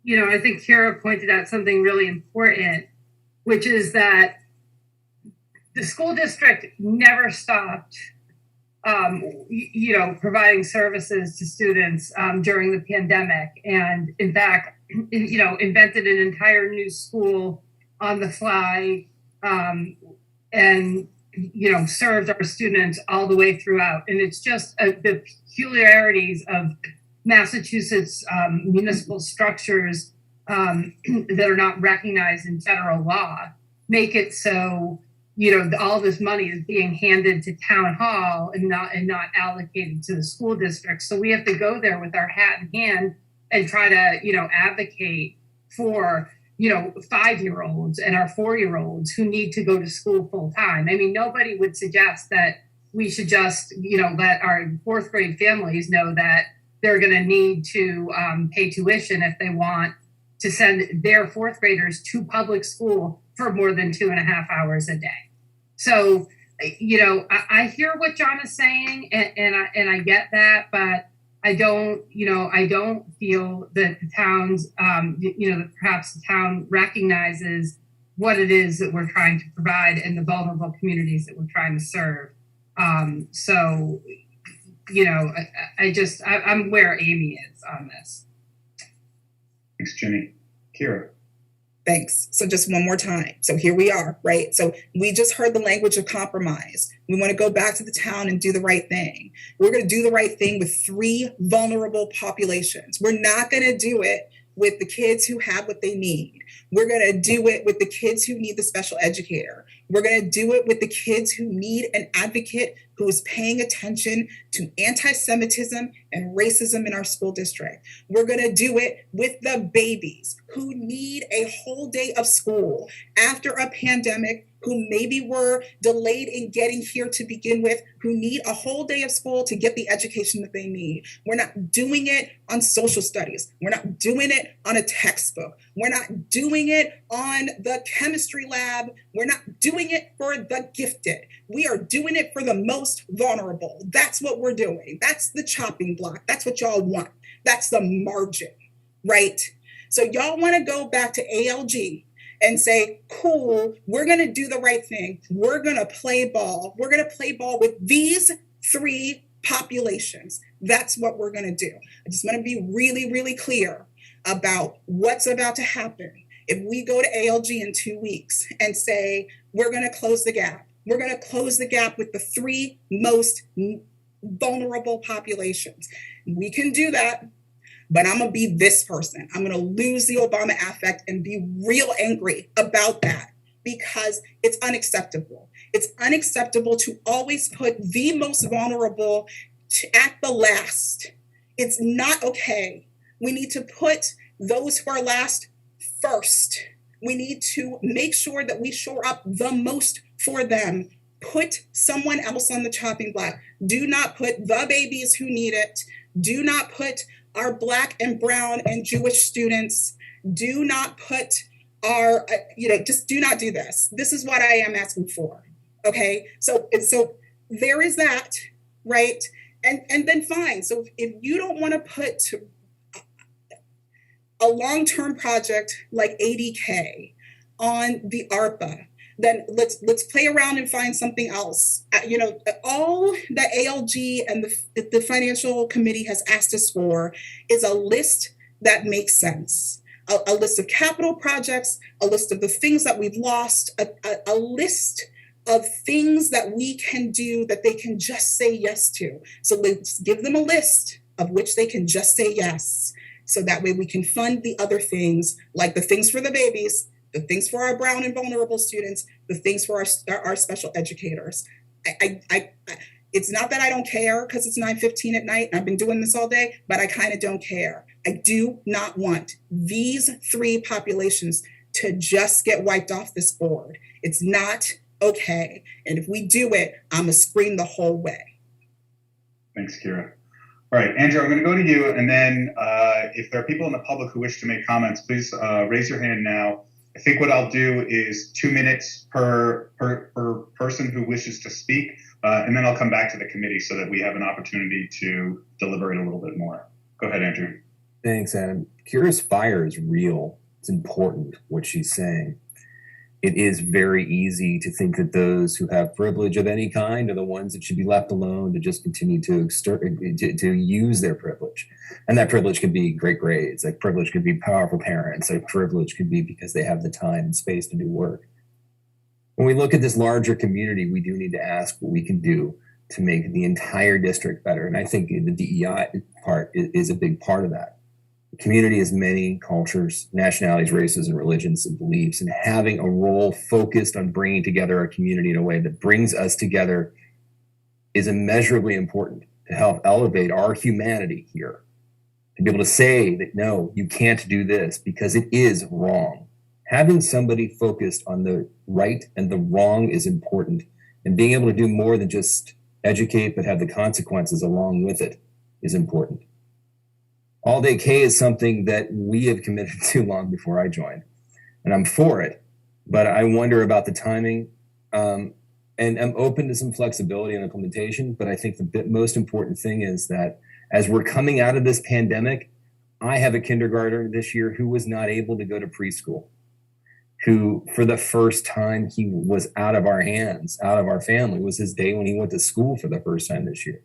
I think Kira pointed out something really important, which is that the school district never stopped, providing services to students during the pandemic, and in fact, invented an entire new school on the fly, and served our students all the way throughout. And it's just the peculiarities of Massachusetts municipal structures that are not recognized in federal law make it so all this money is being handed to town hall and not allocated to the school district. So we have to go there with our hat in hand and try to advocate for 5-year-olds and our 4-year-olds who need to go to school full time. I mean, nobody would suggest that we should just let our 4th grade families know that they're going to need to pay tuition if they want to send their 4th graders to public school for more than 2.5 hours a day. So, I hear what John is saying, and I get that, but I don't feel that the town's, that perhaps the town recognizes what it is that we're trying to provide and the vulnerable communities that we're trying to serve. I'm where Amy is on this. Thanks, Jenny. Kira. Thanks. So just one more time. So here we are, right? So we just heard the language of compromise. We want to go back to the town and do the right thing. We're going to do the right thing with 3 vulnerable populations. We're not going to do it with the kids who have what they need. We're going to do it with the kids who need the special educator. We're going to do it with the kids who need an advocate who is paying attention to anti-Semitism and racism in our school district. We're going to do it with the babies who need a whole day of school after a pandemic, who maybe were delayed in getting here to begin with, who need a whole day of school to get the education that they need. We're not doing it on social studies. We're not doing it on a textbook. We're not doing it on the chemistry lab. We're not doing it for the gifted. We are doing it for the most vulnerable. That's what we're doing. That's the chopping block. That's what y'all want. That's the margin, right? So y'all want to go back to ALG and say, cool, we're going to do the right thing. We're going to play ball. We're going to play ball with these 3 populations. That's what we're going to do. I just want to be really, really clear about what's about to happen. If we go to ALG in 2 weeks and say, we're going to close the gap, We're going to close the gap with the 3 most vulnerable populations. We can do that, but I'm going to be this person. I'm going to lose the Obama affect and be real angry about that because it's unacceptable. It's unacceptable to always put the most vulnerable at the last. It's not okay. We need to put those who are last first. We need to make sure that we shore up the most for them. Put someone else on the chopping block. Do not put the babies who need it. Do not put our Black and brown and Jewish students. Do not put our, just do not do this. This is what I am asking for. Okay, so there is that, right? And then fine. So if you don't want to put a long-term project like ADK on the ARPA, then let's play around and find something else. All that ALG and the financial committee has asked us for is a list that makes sense. A list of capital projects, a list of the things that we've lost, a list of things that we can do that they can just say yes to. So let's give them a list of which they can just say yes. So that way we can fund the other things, like the things for the babies, the things for our brown and vulnerable students, the things for our special educators. It's not that I don't care because it's 9:15 at night and I've been doing this all day, but I kind of don't care. I do not want these 3 populations to just get wiped off this board. It's not okay. And if we do it, I'm gonna scream the whole way. Thanks, Kira. All right, Andrew, I'm going to go to you, and then if there are people in the public who wish to make comments, please raise your hand now. I think what I'll do is 2 minutes per person who wishes to speak, and then I'll come back to the committee so that we have an opportunity to deliberate a little bit more. Go ahead, Andrew. Thanks, Adam. Kira's fire is real. It's important, what she's saying. It is very easy to think that those who have privilege of any kind are the ones that should be left alone to just continue to use their privilege. And that privilege could be great grades. That privilege could be powerful parents. That privilege could be because they have the time and space to do work. When we look at this larger community, we do need to ask what we can do to make the entire district better. And I think the DEI part is a big part of that. The community has many cultures, nationalities, races, and religions and beliefs, and having a role focused on bringing together our community in a way that brings us together is immeasurably important to help elevate our humanity here. To be able to say that, no, you can't do this because it is wrong. Having somebody focused on the right and the wrong is important, and being able to do more than just educate but have the consequences along with it is important. All Day K is something that we have committed to long before I joined, and I'm for it, but I wonder about the timing, and I'm open to some flexibility on implementation, but I think the most important thing is that as we're coming out of this pandemic, I have a kindergartner this year who was not able to go to preschool, who for the first time he was out of our hands, out of our family. It was his day when he went to school for the first time this year.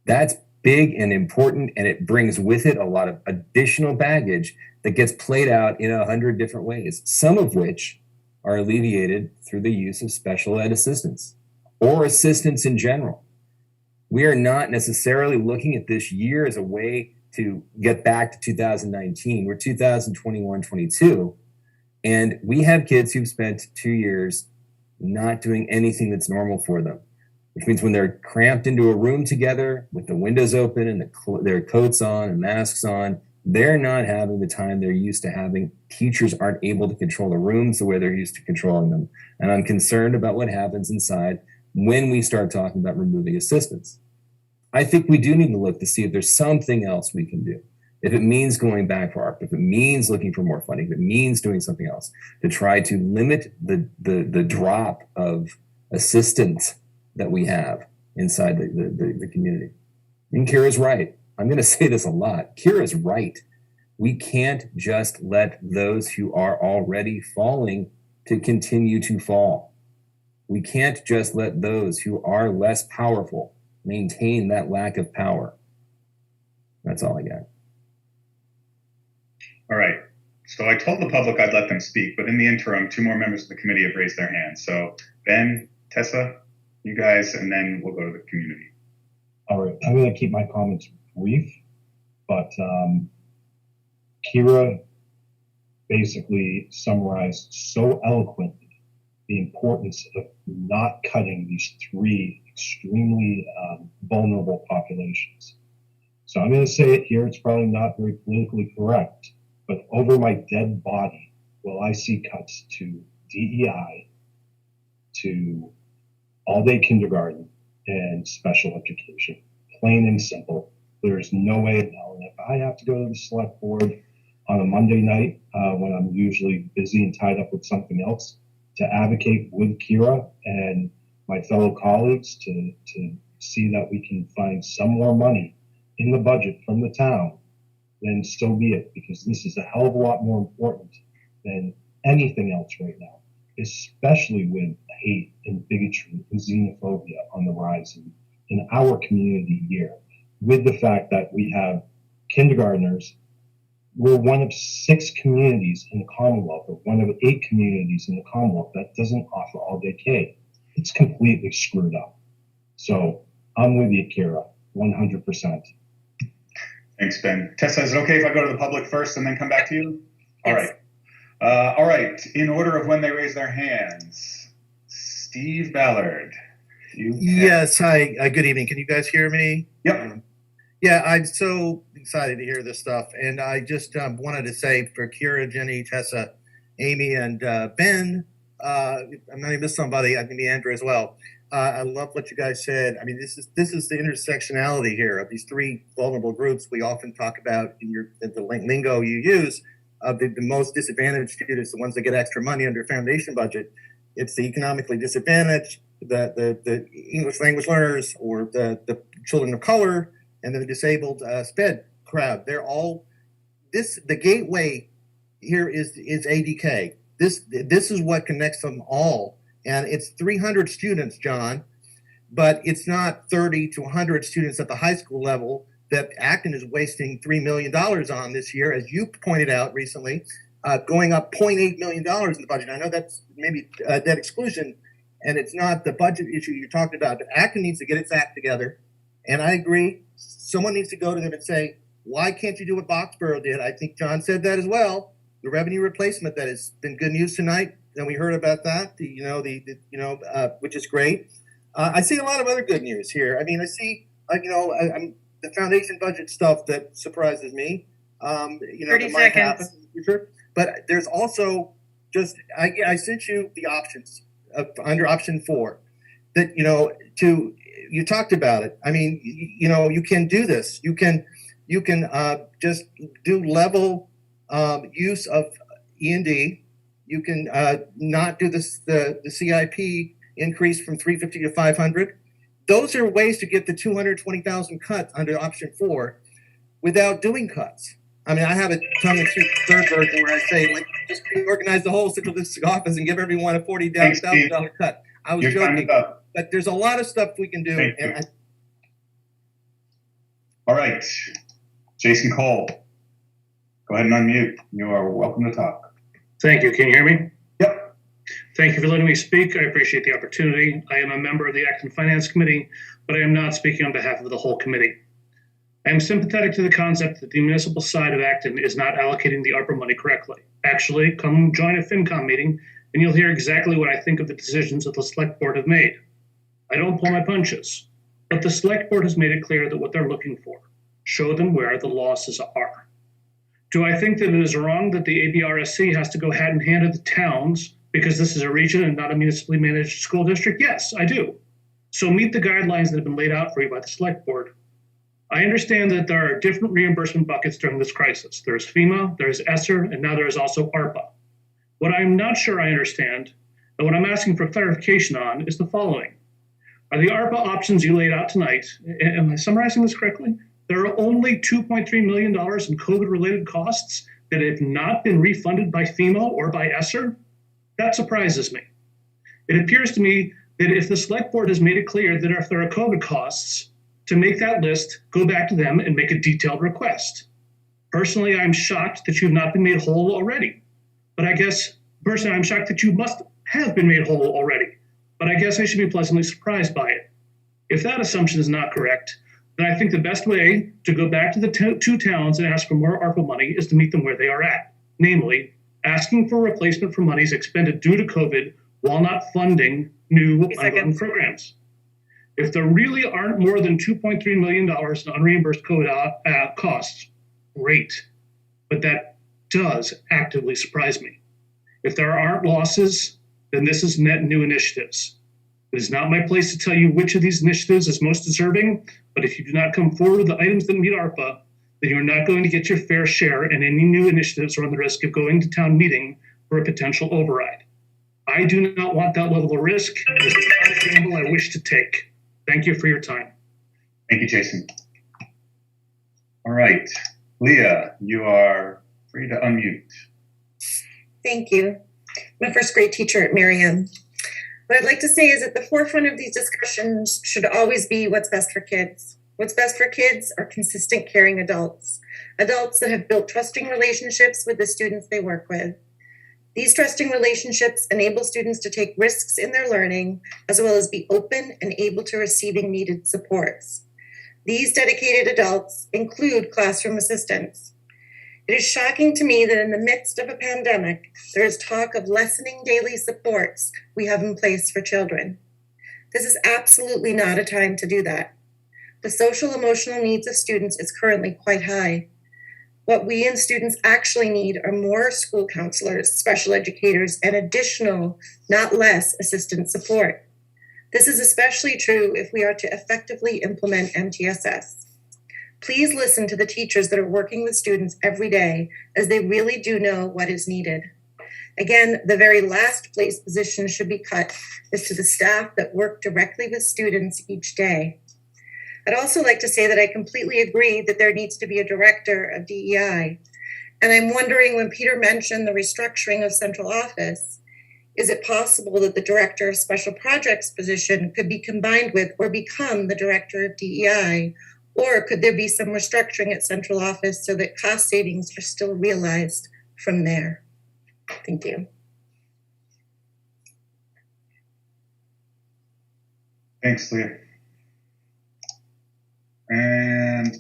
That's big and important, and it brings with it a lot of additional baggage that gets played out in 100 different ways, some of which are alleviated through the use of special ed assistance or assistance in general. We are not necessarily looking at this year as a way to get back to 2019. We're 2021-22, and we have kids who've spent 2 years not doing anything that's normal for them, which means when they're cramped into a room together with the windows open and their coats on and masks on, they're not having the time they're used to having. Teachers aren't able to control the rooms the way they're used to controlling them. And I'm concerned about what happens inside when we start talking about removing assistance. I think we do need to look to see if there's something else we can do. If it means going back for ARP, if it means looking for more funding, if it means doing something else to try to limit the drop of assistance that we have inside the community. And Kira's right. I'm going to say this a lot. Kira's right. We can't just let those who are already falling to continue to fall. We can't just let those who are less powerful maintain that lack of power. That's all I got. All right. So I told the public I'd let them speak, but in the interim, 2 more members of the committee have raised their hands. So Ben, Tessa, you guys, and then we'll go to the community. All right, I'm going to keep my comments brief, but Kira basically summarized so eloquently the importance of not cutting these three extremely vulnerable populations. So I'm going to say it here, it's probably not very politically correct, but over my dead body will I see cuts to DEI, to all-day kindergarten, and special education. Plain and simple. There's no way in hell. And if I have to go to the select board on a Monday night when I'm usually busy and tied up with something else, to advocate with Kira and my fellow colleagues to see that we can find some more money in the budget from the town, then so be it, because this is a hell of a lot more important than anything else right now, especially with hate and bigotry and xenophobia on the rise in our community here, with the fact that we have kindergartners. We're one of 6 communities in the Commonwealth, or one of 8 communities in the Commonwealth that doesn't offer all-day K. It's completely screwed up. So I'm with you, Kira, 100%. Thanks, Ben. Tessa, is it okay if I go to the public first and then come back to you? All right. All right. In order of when they raise their hands, Steve Ballard. Yes. Hi. Good evening. Can you guys hear me? Yep. Yeah, I'm so excited to hear this stuff. And I just wanted to say for Kira, Jenny, Tessa, Amy, and Ben, I might miss somebody, I can be Andrew as well. I love what you guys said. I mean, this is the intersectionality here of these 3 vulnerable groups we often talk about in the lingo you use. The most disadvantaged students, the ones that get extra money under foundation budget. It's the economically disadvantaged, the English language learners, or the children of color, and the disabled SPED crowd. They're all the gateway here is ADK. This is what connects them all. And it's 300 students, John, but it's not 30 to 100 students at the high school level that Acton is wasting $3 million on this year, as you pointed out recently, going up $0.8 million in the budget. I know that's maybe debt exclusion, and it's not the budget issue you're talking about, but Acton needs to get its act together. And I agree, someone needs to go to them and say, why can't you do what Boxborough did? I think John said that as well. The revenue replacement that has been good news tonight, and we heard about that. Which is great. I see a lot of other good news here. I mean, I see, the foundation budget stuff that surprises me. 30 seconds. But there's also just I sent you the options under option 4 that you talked about it. I mean, you can do this. You can just do level use of E&D. You can not do the CIP increase from 350 to 500. Those are ways to get the 220,000 cut under option 4 without doing cuts. I mean, I have a tongue-in-cheek third version where I say, just reorganize the whole central district office and give everyone a $40,000 cut. I was joking, but there's a lot of stuff we can do. All right, Jason Cole, go ahead and unmute. You are welcome to talk. Thank you. Can you hear me? Yep. Thank you for letting me speak. I appreciate the opportunity. I am a member of the Acton Finance Committee, but I am not speaking on behalf of the whole committee. I am sympathetic to the concept that the municipal side of Acton is not allocating the ARPA money correctly. Actually, come join a FinCom meeting and you'll hear exactly what I think of the decisions that the Select Board have made. I don't pull my punches, but the Select Board has made it clear that what they're looking for, show them where the losses are. Do I think that it is wrong that the ABRSC has to go hand in hand with the towns because this is a region and not a municipally managed school district? Yes, I do. So meet the guidelines that have been laid out for you by the Select Board. I understand that there are different reimbursement buckets during this crisis. There's FEMA, there's ESSER, and now there is also ARPA. What I'm not sure I understand, and what I'm asking for clarification on, is the following. Are the ARPA options you laid out tonight, am I summarizing this correctly? There are only $2.3 million in COVID-related costs that have not been refunded by FEMA or by ESSER? That surprises me. It appears to me that if the Select Board has made it clear that if there are COVID costs, to make that list, go back to them and make a detailed request. Personally, I'm shocked that you've not been made whole already. But I guess, personally, I'm shocked that you must have been made whole already. but I guess I should be pleasantly surprised by it. If that assumption is not correct, then I think the best way to go back to the two towns and ask for more ARPA money is to meet them where they are at, namely asking for replacement for monies expended due to COVID while not funding new ongoing programs. If there really aren't more than $2.3 million in unreimbursed COVID costs, great, but that does actively surprise me. If there aren't losses, then this is net new initiatives. It is not my place to tell you which of these initiatives is most deserving, but if you do not come forward with the items that meet ARPA, then you're not going to get your fair share, and any new initiatives run the risk of going to town meeting for a potential override. I do not want that level of risk. It is not a gamble I wish to take. Thank you for your time. Thank you, Jason. All right, Leah, you are free to unmute. Thank you. I'm a first grade teacher at Merriam. What I'd like to say is at the forefront of these discussions should always be what's best for kids. What's best for kids are consistent, caring adults, adults that have built trusting relationships with the students they work with. These trusting relationships enable students to take risks in their learning, as well as be open and able to receiving needed supports. These dedicated adults include classroom assistants. It is shocking to me that in the midst of a pandemic, there is talk of lessening daily supports we have in place for children. This is absolutely not a time to do that. The social emotional needs of students is currently quite high. What we and students actually need are more school counselors, special educators, and additional, not less, assistant support. This is especially true if we are to effectively implement MTSS. Please listen to the teachers that are working with students every day, as they really do know what is needed. Again, the very last place position should be cut is to the staff that work directly with students each day. I'd also like to say that I completely agree that there needs to be a director of DEI. And I'm wondering, when Peter mentioned the restructuring of central office, is it possible that the director of special projects position could be combined with or become the director of DEI? Or could there be some restructuring at central office so that cost savings are still realized from there? Thank you. Thanks, Leah. And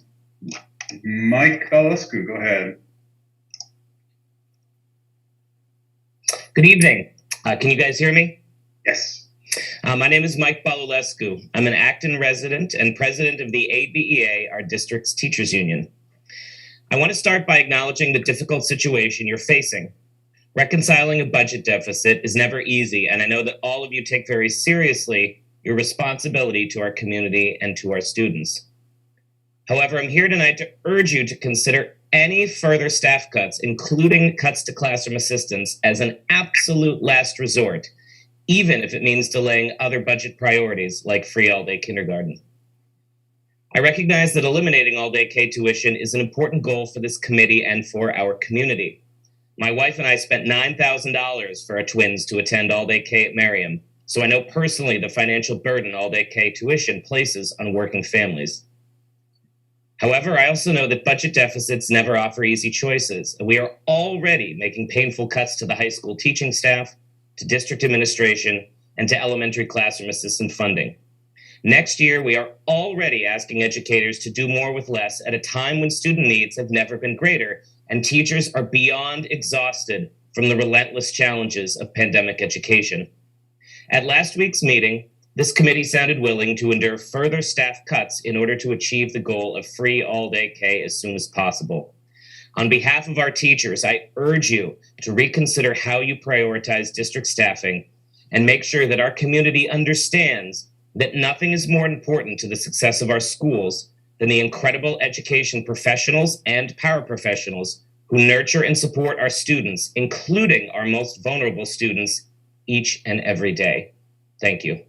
Mike Baluscu, go ahead. Good evening. Can you guys hear me? Yes. My name is Mike Balulescu. I'm an Acton resident and president of the ABEA, our district's teachers union. I want to start by acknowledging the difficult situation you're facing. Reconciling a budget deficit is never easy, and I know that all of you take very seriously your responsibility to our community and to our students. However, I'm here tonight to urge you to consider any further staff cuts, including cuts to classroom assistants, as an absolute last resort, even if it means delaying other budget priorities like free all-day kindergarten. I recognize that eliminating all-day K tuition is an important goal for this committee and for our community. My wife and I spent $9,000 for our twins to attend all-day K at Merriam, so I know personally the financial burden all-day K tuition places on working families. However, I also know that budget deficits never offer easy choices, and we are already making painful cuts to the high school teaching staff, to district administration, and to elementary classroom assistant funding. Next year, we are already asking educators to do more with less at a time when student needs have never been greater, and teachers are beyond exhausted from the relentless challenges of pandemic education. At last week's meeting, this committee sounded willing to endure further staff cuts in order to achieve the goal of free all-day K as soon as possible. On behalf of our teachers, I urge you to reconsider how you prioritize district staffing and make sure that our community understands that nothing is more important to the success of our schools than the incredible education professionals and paraprofessionals who nurture and support our students, including our most vulnerable students, each and every day. Thank you.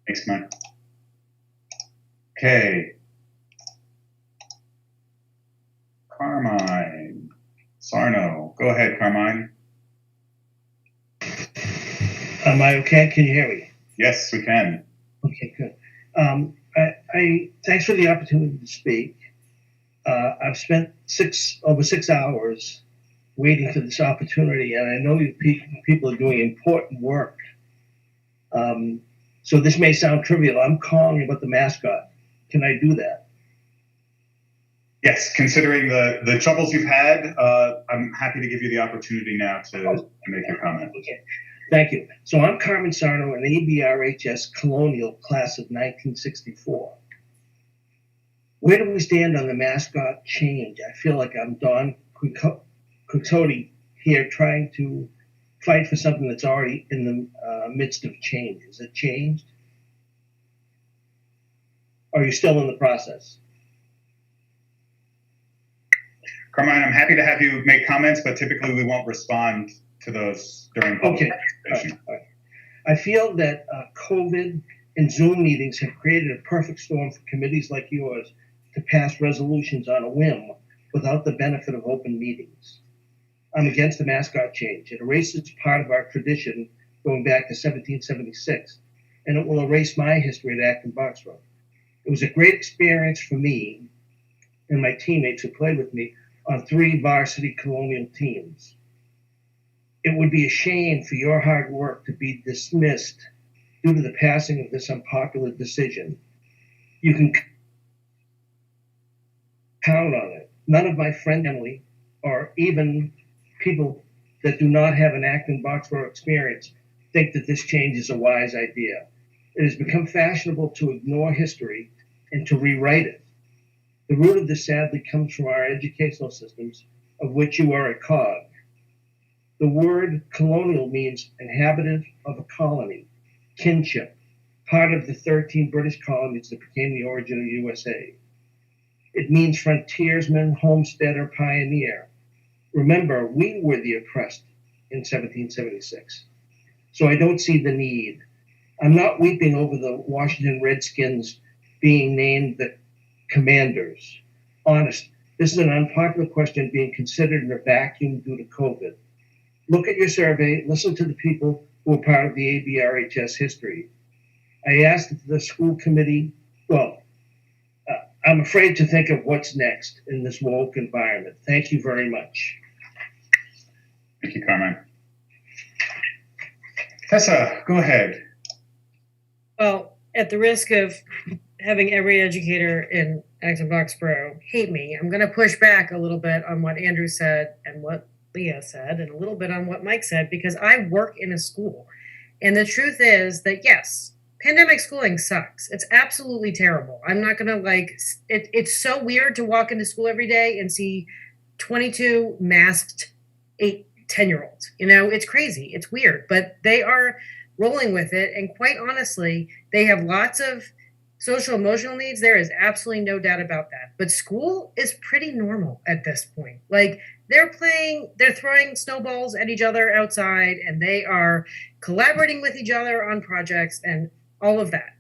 Thanks, Mike. Okay. Carmine Sarno. Go ahead, Carmine. Am I okay? Can you hear me? Yes, we can. Okay, good. I thanks for the opportunity to speak. I've spent over 6 hours waiting for this opportunity, and I know you people are doing important work. So this may sound trivial. I'm calling about the mascot. Can I do that? Yes, considering the troubles you've had, I'm happy to give you the opportunity now to make your comment. Okay, thank you. So I'm Carmen Sarno, an ABRHS Colonial class of 1964. Where do we stand on the mascot change? I feel like I'm Don Quixote here trying to fight for something that's already in the midst of change. Is it changed? Or are you still in the process? Carmine, I'm happy to have you make comments, but typically we won't respond to those during public participation. All right. I feel that COVID and Zoom meetings have created a perfect storm for committees like yours to pass resolutions on a whim without the benefit of open meetings. I'm against the mascot change. It erases part of our tradition going back to 1776, and it will erase my history at Acton Boxborough. It was a great experience for me and my teammates who played with me on 3 varsity colonial teams. It would be a shame for your hard work to be dismissed due to the passing of this unpopular decision. You can count on it. None of my friends, family, or even people that do not have an Acton Boxborough experience think that this change is a wise idea. It has become fashionable to ignore history and to rewrite it. The root of this sadly comes from our educational systems, of which you are a cog. The word colonial means inhabitant of a colony, kinship, part of the 13 British colonies that became the origin of the USA. It means frontiersman, homesteader, pioneer. Remember, we were the oppressed in 1776. So I don't see the need. I'm not weeping over the Washington Redskins being named the Commanders. Honest, this is an unpopular question being considered in a vacuum due to COVID. Look at your survey, listen to the people who are part of the ABRHS history. I asked the school committee, I'm afraid to think of what's next in this woke environment. Thank you very much. Thank you, Carmine. Tessa, go ahead. Well, at the risk of having every educator in Acton Boxborough hate me, I'm going to push back a little bit on what Andrew said and what Leah said and a little bit on what Mike said, because I work in a school. And the truth is that, yes, pandemic schooling sucks. It's absolutely terrible. I'm not going to it's so weird to walk into school every day and see 22 masked 10-year-olds. It's crazy. It's weird, but they are rolling with it. And quite honestly, they have lots of social emotional needs. There is absolutely no doubt about that. But school is pretty normal at this point. They're throwing snowballs at each other outside, and they are collaborating with each other on projects and all of that.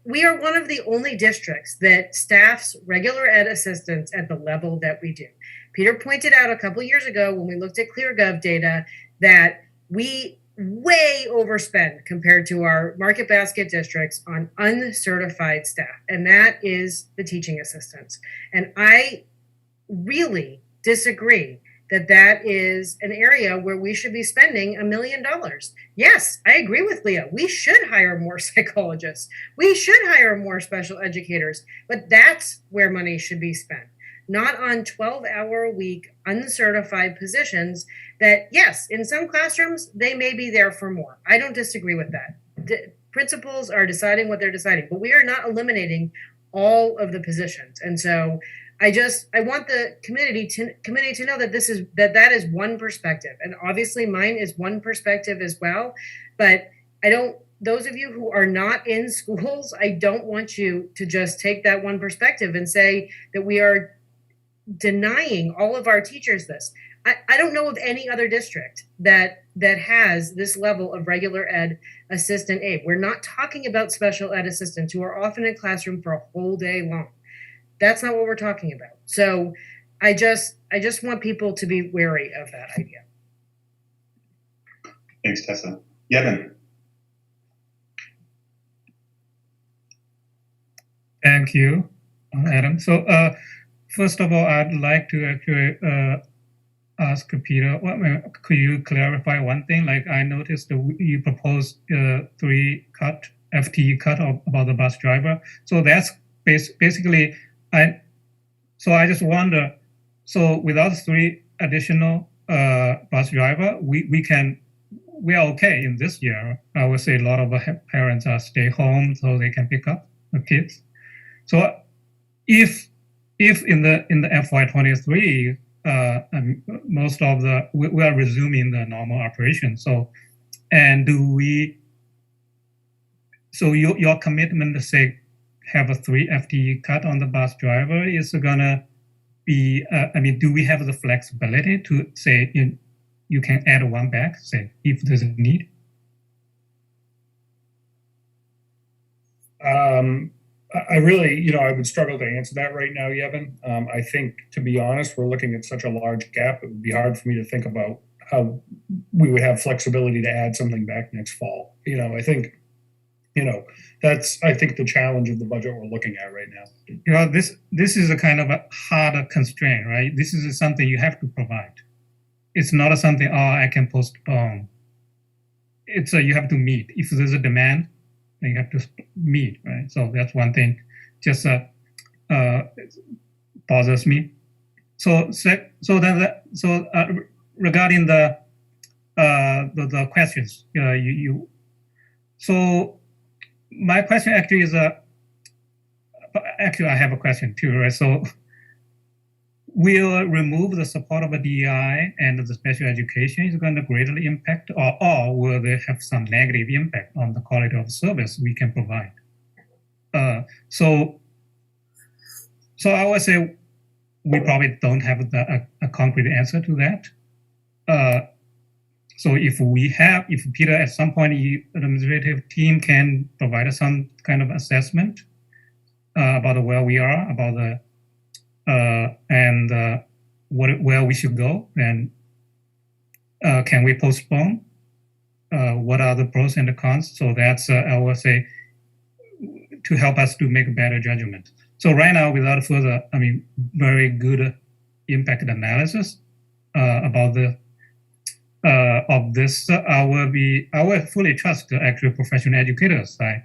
We are one of the only districts that staffs regular ed assistants at the level that we do. Peter pointed out a couple years ago when we looked at ClearGov data that we way overspend compared to our market basket districts on uncertified staff, and that is the teaching assistants. And I really disagree that is an area where we should be spending $1 million. Yes, I agree with Leah. We should hire more psychologists. We should hire more special educators, but that's where money should be spent, not on 12-hour-a-week uncertified positions that, yes, in some classrooms, they may be there for more. I don't disagree with that. Principals are deciding what they're deciding, but we are not eliminating all of the positions. And so I want the committee to know that that is one perspective. And obviously mine is one perspective as well. But those of you who are not in schools, I don't want you to just take that one perspective and say that we are denying all of our teachers this. I don't know of any other district that has this level of regular ed assistant aid. We're not talking about special ed assistants who are often in classroom for a whole day long. That's not what we're talking about. So I just want people to be wary of that idea. Thanks, Tessa. Yevon. Thank you, Adam. So first of all, I'd like to actually ask Peter, could you clarify one thing? Like I noticed that you proposed 3 FTE cut about the bus driver. So that's basically, I just wonder, so without 3 additional bus driver, we are okay in this year. I would say a lot of parents are stay home so they can pick up the kids. So if in the FY23, most of we are resuming the normal operation. So, and your commitment to say have a 3 FTE cut on the bus driver is gonna be, do we have the flexibility to say you can add 1 back, say if there's a need? I really, I would struggle to answer that right now, Yevon. I think, to be honest, we're looking at such a large gap. It would be hard for me to think about how we would have flexibility to add something back next fall. I think, that's, I think, the challenge of the budget we're looking at right now. This is a kind of a harder constraint, right? This is something you have to provide. It's not something, I can postpone. It's you have to meet. If there's a demand, then you have to meet, right? So that's one thing just bothers me. So regarding the questions, so my question actually is actually I have a question too, right? So will remove the support of a DEI and the special education is going to greatly impact, or will they have some negative impact on the quality of service we can provide? So I would say we probably don't have a concrete answer to that. So if Peter at some point, the administrative team can provide us some kind of assessment about where we are, about the and where we should go, and can we postpone? What are the pros and the cons? So that's I would say to help us to make a better judgment. So right now, without further, very good impact analysis about the of this, I will fully trust the actual professional educators side.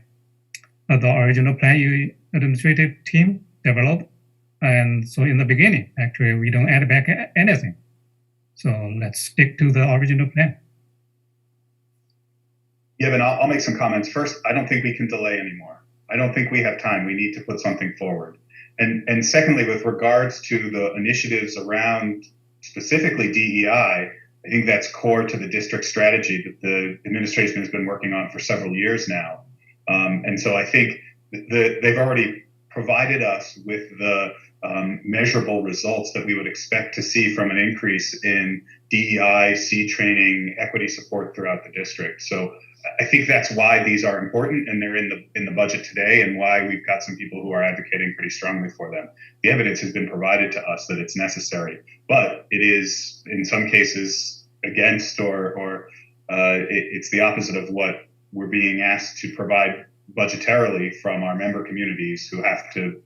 The original plan you administrative team developed. And so in the beginning, actually, we don't add back anything. So let's stick to the original plan. Yeah, but I'll make some comments. First, I don't think we can delay anymore. I don't think we have time. We need to put something forward. And secondly, with regards to the initiatives around specifically DEI, I think that's core to the district strategy that the administration has been working on for several years now. And so I think they've already provided us with the measurable results that we would expect to see from an increase in DEI, C training, equity support throughout the district. So I think that's why these are important, and they're in the budget today, and why we've got some people who are advocating pretty strongly for them. The evidence has been provided to us that it's necessary, but it is in some cases against or it's the opposite of what we're being asked to provide budgetarily from our member communities, who have to,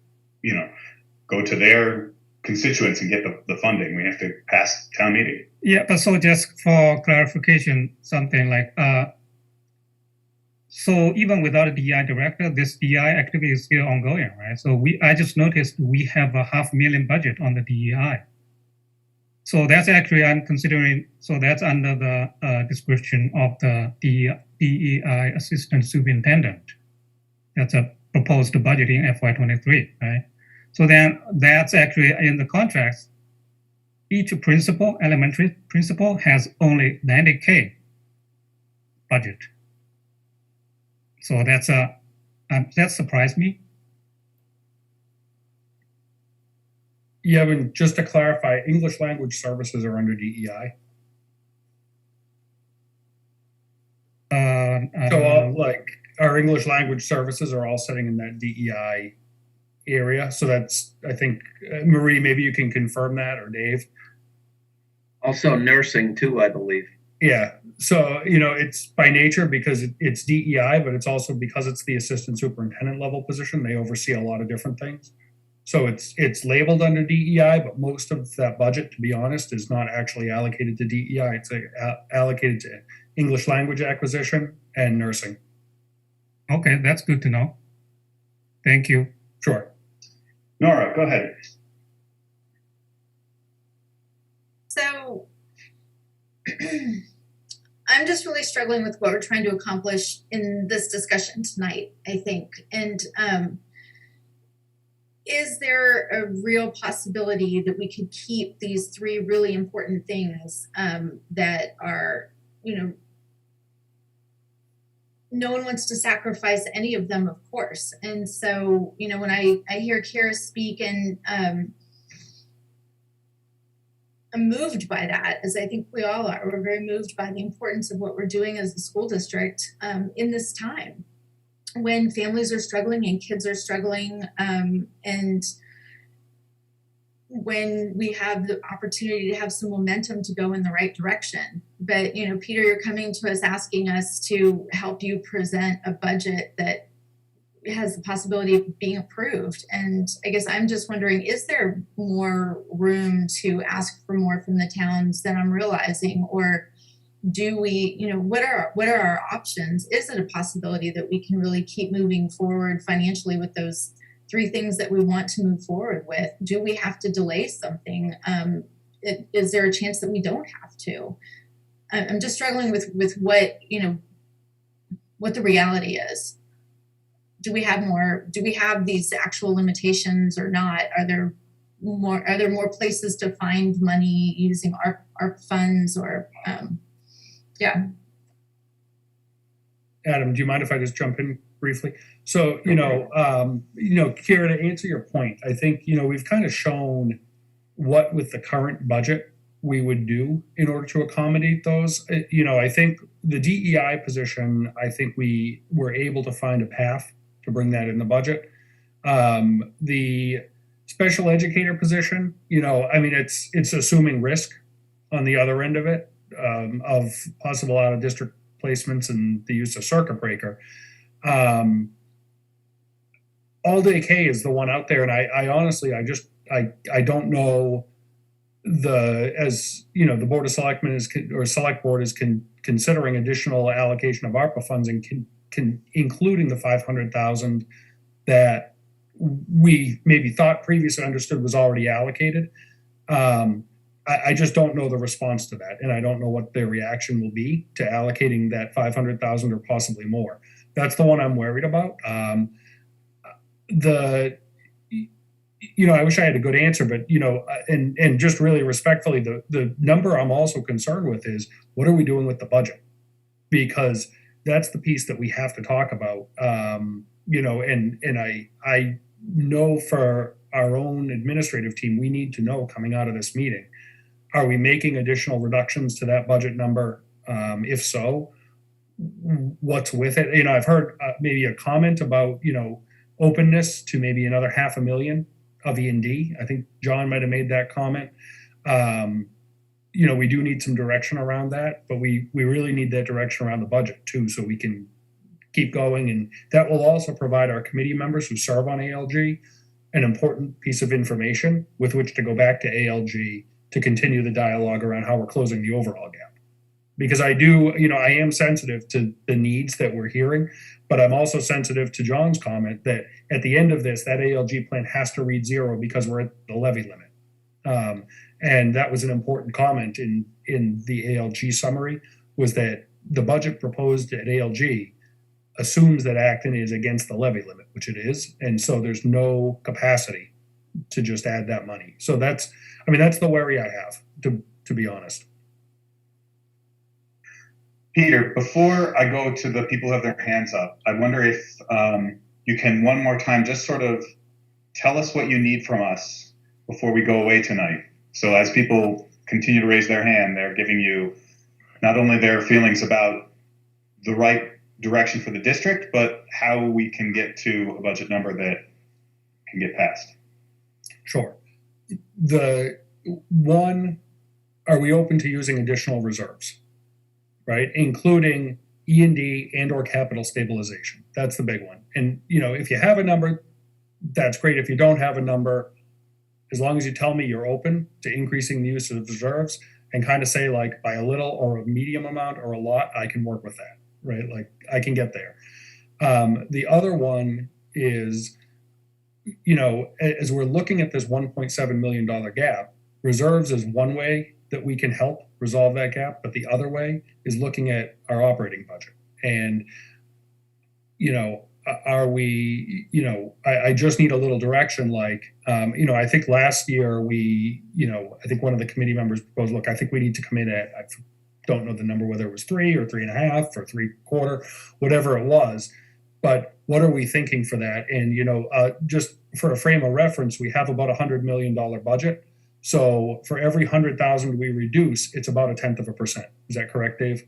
go to their constituents and get the funding. We have to pass town meeting. Yeah, but so just for clarification, something like, so even without a DEI director, this DEI activity is still ongoing, right? So I just noticed we have a $500,000 budget on the DEI. So that's actually, I'm considering, so that's under the description of the DEI assistant superintendent. That's a proposed budget in FY23, right? So then that's actually in the contracts. Each principal, elementary principal, has only $90K budget. So that's that surprised me. Yeah, but just to clarify, English language services are under DEI. So our English language services are all sitting in that DEI area. So that's, I think, Marie, maybe you can confirm that, or Dave. Also nursing too, I believe. Yeah. So, it's by nature because it's DEI, but it's also because it's the assistant superintendent level position. They oversee a lot of different things. So it's labeled under DEI, but most of that budget, to be honest, is not actually allocated to DEI. It's allocated to English language acquisition and nursing. Okay, that's good to know. Thank you. Sure. Nora, go ahead. So I'm just really struggling with what we're trying to accomplish in this discussion tonight, I think. And is there a real possibility that we could keep these three really important things that are, no one wants to sacrifice any of them, of course. And so, when I hear Kira speak, and I'm moved by that, as I think we all are. We're very moved by the importance of what we're doing as a school district in this time when families are struggling and kids are struggling, and when we have the opportunity to have some momentum to go in the right direction. But, Peter, you're coming to us asking us to help you present a budget that has the possibility of being approved. And I guess I'm just wondering, is there more room to ask for more from the towns than I'm realizing? Or do we, what are our options? Is it a possibility that we can really keep moving forward financially with those three things that we want to move forward with? Do we have to delay something? Is there a chance that we don't have to? I'm just struggling with what, what the reality is. Do we have these actual limitations or not? Are there more places to find money using ARP funds or, yeah. Adam, do you mind if I just jump in briefly? So, Kira, to answer your point, I think, we've kind of shown what with the current budget we would do in order to accommodate those. I think the DEI position, I think we were able to find a path to bring that in the budget. The special educator position, it's assuming risk on the other end of it, of possible out of district placements and the use of circuit breaker. All Day K is the one out there, and I honestly, I don't know the Board of Selectmen Select Board is considering additional allocation of ARPA funds and including the $500,000 that we maybe thought previously understood was already allocated. I just don't know the response to that, and I don't know what their reaction will be to allocating that $500,000 or possibly more. That's the one I'm worried about. I wish I had a good answer, but and just really respectfully, the number I'm also concerned with is what are we doing with the budget? Because that's the piece that we have to talk about. And I know for our own administrative team, we need to know coming out of this meeting, are we making additional reductions to that budget number? If so, what's with it? I've heard maybe a comment about, openness to maybe another $500,000 of E&D. I think John might have made that comment. We do need some direction around that, but we really need that direction around the budget too, so we can keep going. And that will also provide our committee members who serve on ALG an important piece of information with which to go back to ALG to continue the dialogue around how we're closing the overall gap. Because I am sensitive to the needs that we're hearing, but I'm also sensitive to John's comment that at the end of this, that ALG plan has to read zero because we're at the levy limit. And that was an important comment in the ALG summary, was that the budget proposed at ALG assumes that Acton is against the levy limit, which it is. And so there's no capacity to just add that money. So that's the worry I have, to be honest. Peter, before I go to the people who have their hands up, I wonder if you can one more time just sort of tell us what you need from us before we go away tonight. So as people continue to raise their hand, they're giving you not only their feelings about the right direction for the district, but how we can get to a budget number that can get passed. Sure. The one, are we open to using additional reserves? Right, including E&D and or capital stabilization. That's the big one. And if you have a number that's great. If you don't have a number, as long as you tell me you're open to increasing the use of reserves and kind of say like by a little or a medium amount or a lot, I can work with that, right? Like I can get there. The other one is, you know, as we're looking at this $1.7 million gap, reserves is one way that we can help resolve that gap, but the other way is looking at our operating budget. And, you know, are we, you know, I just need a little direction. Like, you know, I think last year we, you know, I think one of the committee members proposed, look, I think we need to come in at, I don't know the number, whether it was 3 or 3.5 or 3/4, whatever it was. But what are we thinking for that? And, you know, just for a frame of reference, we have about $100 million budget. So for every 100,000 we reduce, it's about 0.1%. Is that correct, Dave?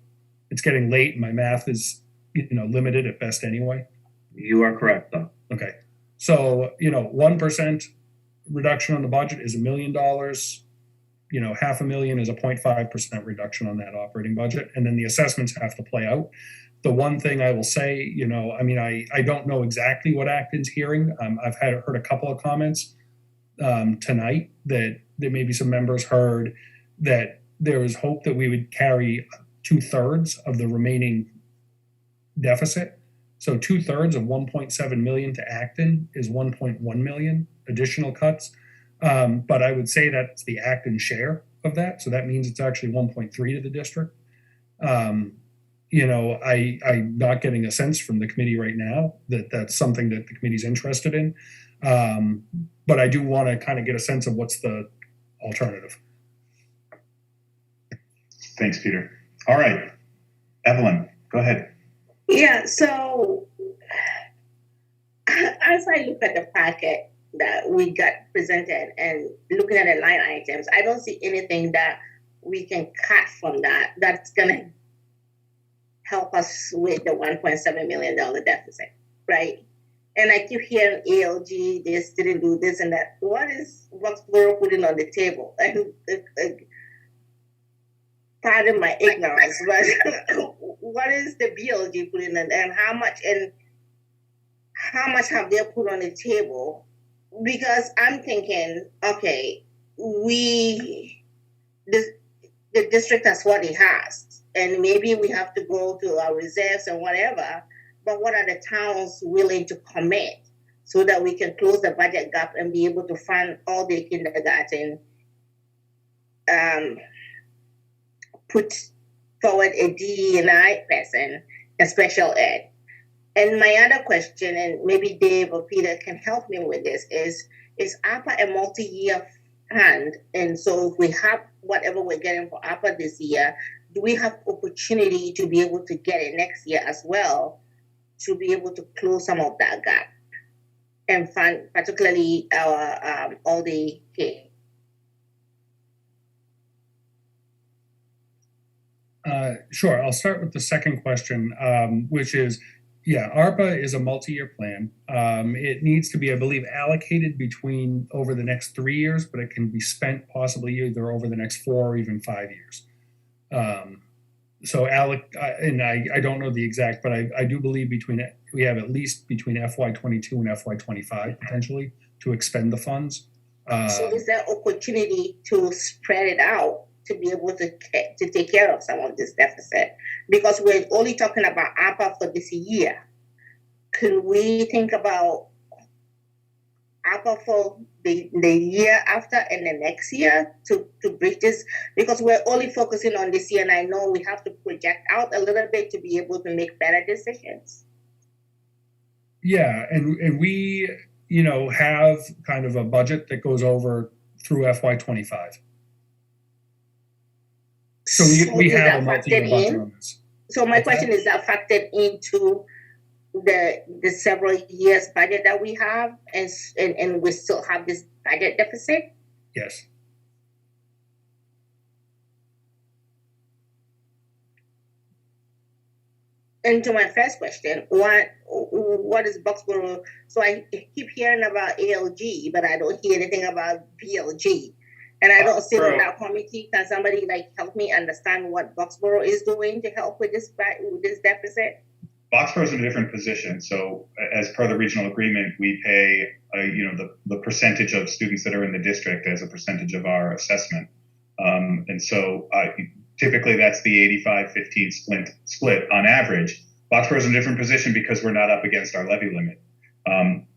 It's getting late and my math is, you know, limited at best anyway. You are correct, though. Okay. So, you know, 1% reduction on the budget is $1 million. You know, $500,000 is a 0.5% reduction on that operating budget. And then the assessments have to play out. The one thing I will say, you know, I mean, I don't know exactly what Acton's hearing. I've heard a couple of comments tonight that maybe some members heard that there was hope that we would carry 2/3 of the remaining deficit. So 2/3 of 1.7 million to Acton is 1.1 million additional cuts. But I would say that's the Acton share of that. So that means it's actually 1.3 to the district. You know, I'm not getting a sense from the committee right now that that's something that the committee's interested in. But I do want to kind of get a sense of what's the alternative. Thanks, Peter. All right, Evelyn, go ahead. Yeah, so as I look at the packet that we got presented and looking at the line items, I don't see anything that we can cut from that that's going to help us with the $1.7 million deficit, right? And I keep hearing ALG, this didn't do this and that. What is Boxborough putting on the table? And pardon my ignorance, but what is the BLG putting in, and how much have they put on the table? Because I'm thinking, okay, the district has what it has, and maybe we have to go to our reserves and whatever, but what are the towns willing to commit so that we can close the budget gap and be able to fund all the kindergarten, put forward a DE&I person, a special ed. And my other question, and maybe Dave or Peter can help me with this, is APA a multi-year fund? And so if we have whatever we're getting for APA this year, do we have opportunity to be able to get it next year as well, to be able to close some of that gap and fund particularly our all the K? Sure. I'll start with the second question, which is, yeah, ARPA is a multi-year plan. It needs to be, I believe, allocated between over the next 3 years, but it can be spent possibly either over the next 4 or even 5 years. So and I don't know the exact, but I do believe we have at least between FY22 and FY25 potentially to expend the funds. So is there opportunity to spread it out to be able to take care of some of this deficit? Because we're only talking about APA for this year. Could we think about APA for the year after and the next year to bridge this? Because we're only focusing on this year, and I know we have to project out a little bit to be able to make better decisions. Yeah, and we, you know, have kind of a budget that goes over through FY25. So we have a multi-year budget on this. So my question is that factored into the several years budget that we have, and we still have this budget deficit? Yes. And to my first question, what is Boxborough? So I keep hearing about ALG, but I don't hear anything about BLG. And I don't sit on that committee. Can somebody help me understand what Boxborough is doing to help with this deficit? Boxborough's in a different position. So as per the regional agreement, we pay, the percentage of students that are in the district as a percentage of our assessment. And so typically that's the 85-15 split on average. Boxborough's in a different position because we're not up against our levy limit.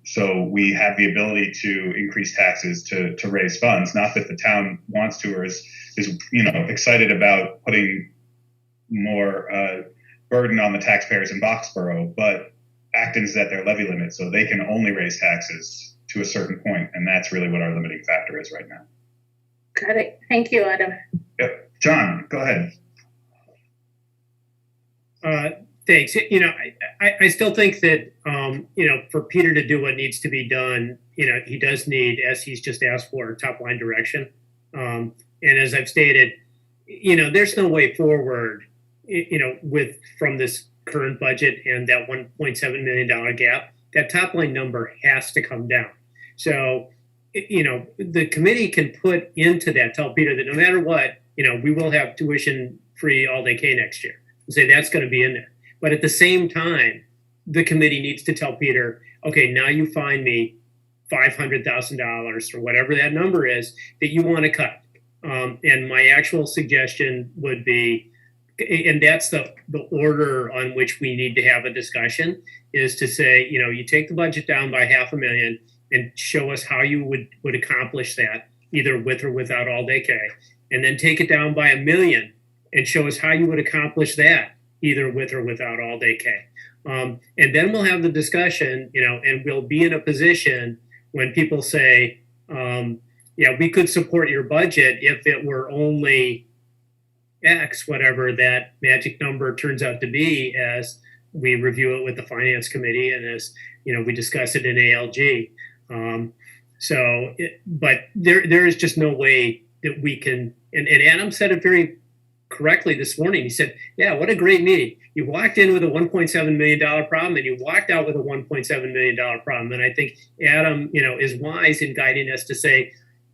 So we have the ability to increase taxes to raise funds. Not that the town wants to or is excited about putting more burden on the taxpayers in Boxborough, but Acton's at their levy limit, so they can only raise taxes to a certain point, and that's really what our limiting factor is right now. Got it. Thank you, Adam. Yep. John, go ahead. Thanks. I still think that, for Peter to do what needs to be done, he does need, as he's just asked for, top line direction. And as I've stated, there's no way forward, from this current budget and that $1.7 million gap. That top line number has to come down. So, the committee can put into that, tell Peter that no matter what, we will have tuition free all day K next year, and say that's going to be in there. But at the same time, the committee needs to tell Peter, okay, now you find me $500,000 or whatever that number is that you want to cut. And my actual suggestion would be, and that's the order on which we need to have a discussion, is to say, you take the budget down by $500,000 and show us how you would accomplish that, either with or without all day K, and then take it down by $1 million and show us how you would accomplish that, either with or without all day K. And then we'll have the discussion, and we'll be in a position when people say, we could support your budget if it were only X, whatever that magic number turns out to be, as we review it with the finance committee and as we discuss it in ALG. But there is just no way that we can. And Adam said it very correctly this morning. He said, "Yeah, what a great meeting! You walked in with a $1.7 million problem, and you walked out with a $1.7 million problem." And I think Adam, is wise in guiding us to say,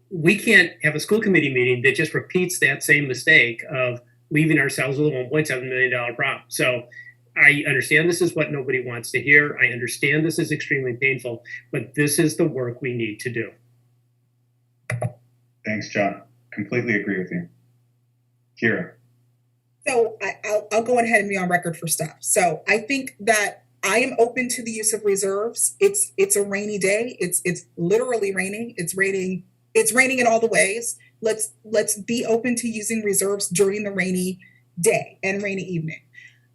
we can't have a school committee meeting that just repeats that same mistake of leaving ourselves with a $1.7 million problem. So I understand this is what nobody wants to hear. I understand this is extremely painful, but this is the work we need to do. Thanks, John. Completely agree with you. Kira. So I'll go ahead and be on record for stuff. So I think that I am open to the use of reserves. It's a rainy day. It's literally raining. It's raining in all the ways. Let's be open to using reserves during the rainy day and rainy evening.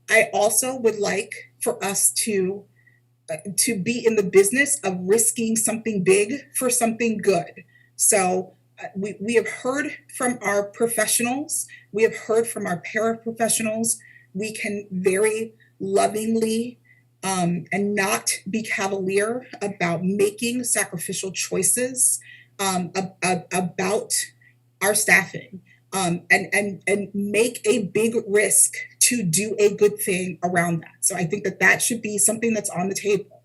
I also would like for us to be in the business of risking something big for something good. So we have heard from our professionals. We have heard from our paraprofessionals. We can very lovingly and not be cavalier about making sacrificial choices about our staffing, and make a big risk to do a good thing around that. So I think that should be something that's on the table.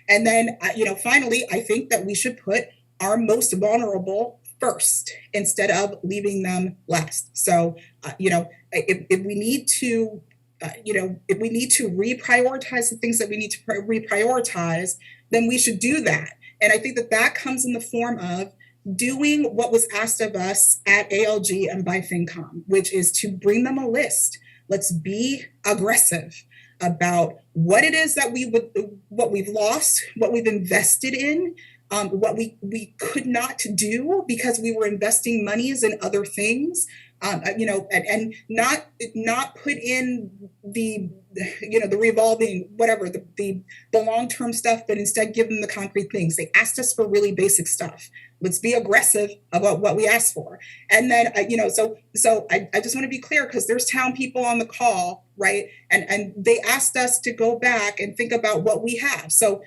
And then, finally, I think that we should put our most vulnerable first instead of leaving them last. So, if we need to, if we need to reprioritize the things that we need to reprioritize, then we should do that. And I think that comes in the form of doing what was asked of us at ALG and by FinCom, which is to bring them a list. Let's be aggressive about what it is that what we've lost, what we've invested in, what we could not do because we were investing monies in other things, and not put in the revolving, whatever, the long-term stuff, but instead give them the concrete things. They asked us for really basic stuff. Let's be aggressive about what we asked for. And then, so I just want to be clear, because there's town people on the call, right? And they asked us to go back and think about what we have. So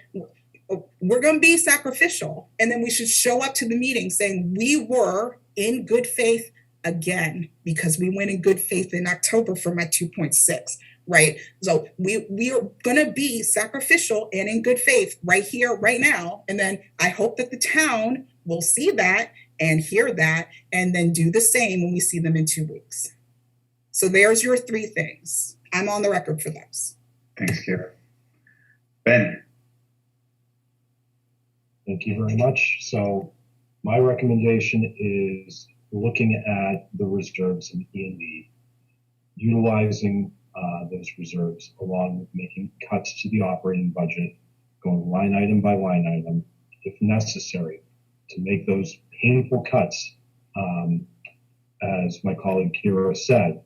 we're going to be sacrificial. And then we should show up to the meeting saying we were in good faith again, because we went in good faith in October for my 2.6, right? So we are going to be sacrificial and in good faith right here, right now. And then I hope that the town will see that and hear that and then do the same when we see them in 2 weeks. So there's your 3 things. I'm on the record for those. Thanks, Kara. Ben. Thank you very much. So my recommendation is looking at the reserves in E&D, utilizing those reserves along with making cuts to the operating budget, going line item by line item, if necessary, to make those painful cuts, as my colleague Kira said,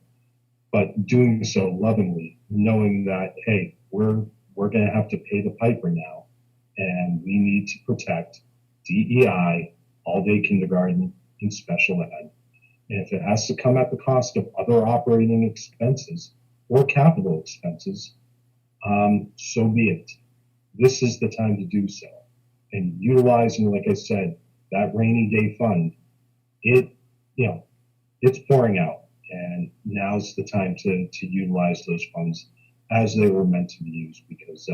but doing so lovingly, knowing that, hey, we're going to have to pay the piper now, and we need to protect DEI, all-day kindergarten, and special ed. And if it has to come at the cost of other operating expenses or capital expenses, so be it. This is the time to do so. And utilizing, like I said, that rainy day fund, it's pouring out. And now's the time to utilize those funds as they were meant to be used, because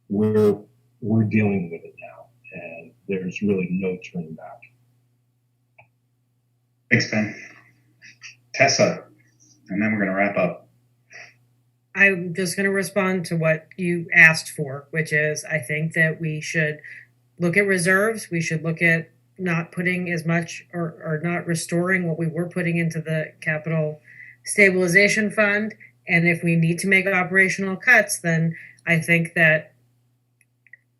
we're dealing with it now, and there's really no turning back. Thanks, Ben. Tessa, and then we're going to wrap up. I'm just going to respond to what you asked for, which is I think that we should look at reserves. We should look at not putting as much or not restoring what we were putting into the capital stabilization fund. And if we need to make operational cuts, then I think that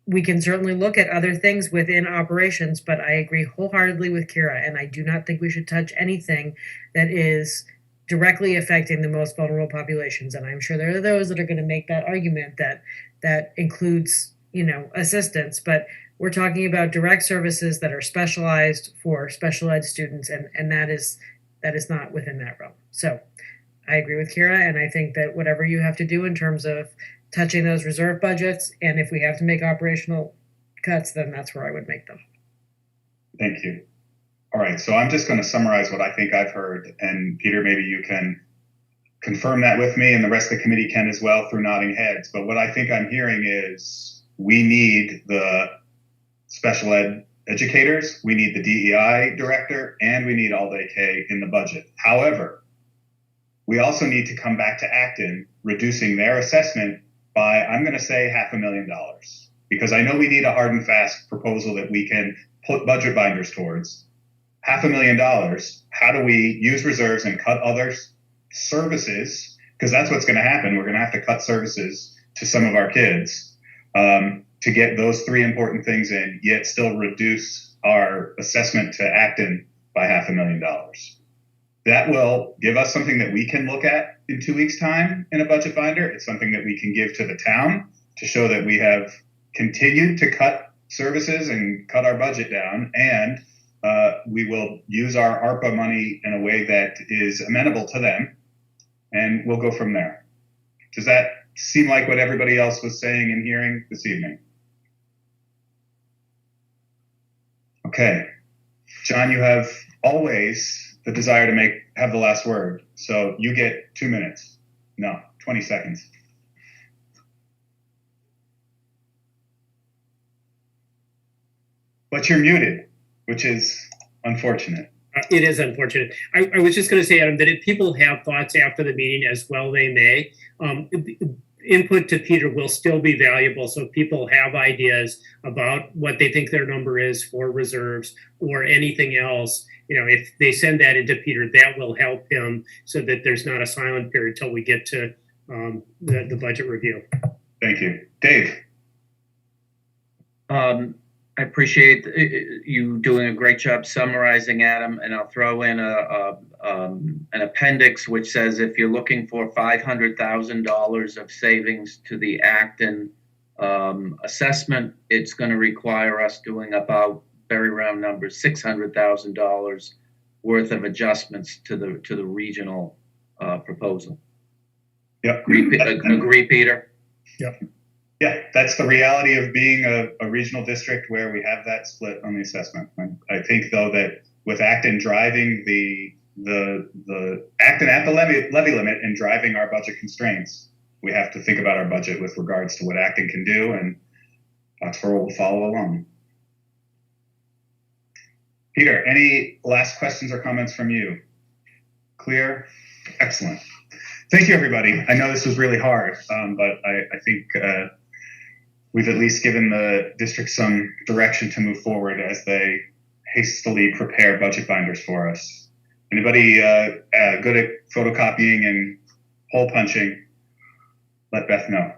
we can certainly look at other things within operations, but I agree wholeheartedly with Kira, and I do not think we should touch anything that is directly affecting the most vulnerable populations. And I'm sure there are those that are going to make that argument that includes, assistance, but we're talking about direct services that are specialized for special ed students, and that is not within that realm. So I agree with Kira, and I think that whatever you have to do in terms of touching those reserve budgets, and if we have to make operational cuts, then that's where I would make them. Thank you. All right, so I'm just going to summarize what I think I've heard, and Peter, maybe you can confirm that with me, and the rest of the committee can as well through nodding heads. But what I think I'm hearing is we need the special ed educators, we need the DEI director, and we need all-day K in the budget. However, we also need to come back to Acton, reducing their assessment by, I'm going to say, $500,000, because I know we need a hard and fast proposal that we can put budget binders towards. $500,000. How do we use reserves and cut other services? Because that's what's going to happen. We're going to have to cut services to some of our kids to get those three important things in, yet still reduce our assessment to Acton by $500,000. That will give us something that we can look at in 2 weeks' time in a budget binder. It's something that we can give to the town to show that we have continued to cut services and cut our budget down, and we will use our ARPA money in a way that is amenable to them, and we'll go from there. Does that seem like what everybody else was saying and hearing this evening? Okay. John, you have always the desire to have the last word, so you get 2 minutes. No, 20 seconds. But you're muted, which is unfortunate. It is unfortunate. I was just going to say, Adam, that if people have thoughts after the meeting, as well they may, input to Peter will still be valuable. So if people have ideas about what they think their number is for reserves or anything else, if they send that into Peter, that will help him so that there's not a silent period till we get to the budget review. Thank you. Dave. I appreciate you doing a great job summarizing, Adam, and I'll throw in an appendix which says if you're looking for $500,000 of savings to the Acton assessment, it's going to require us doing about, very round numbers, $600,000 worth of adjustments to the regional proposal. Yep. Agree, Peter? Yep. Yeah, that's the reality of being a regional district where we have that split on the assessment. I think, though, that with Acton driving the Acton at the levy limit and driving our budget constraints, we have to think about our budget with regards to what Acton can do, and Foxborough will follow along. Peter, any last questions or comments from you? Clear? Excellent. Thank you, everybody. I know this was really hard, but I think we've at least given the district some direction to move forward as they hastily prepare budget binders for us. Anybody good at photocopying and hole punching? Let Beth know.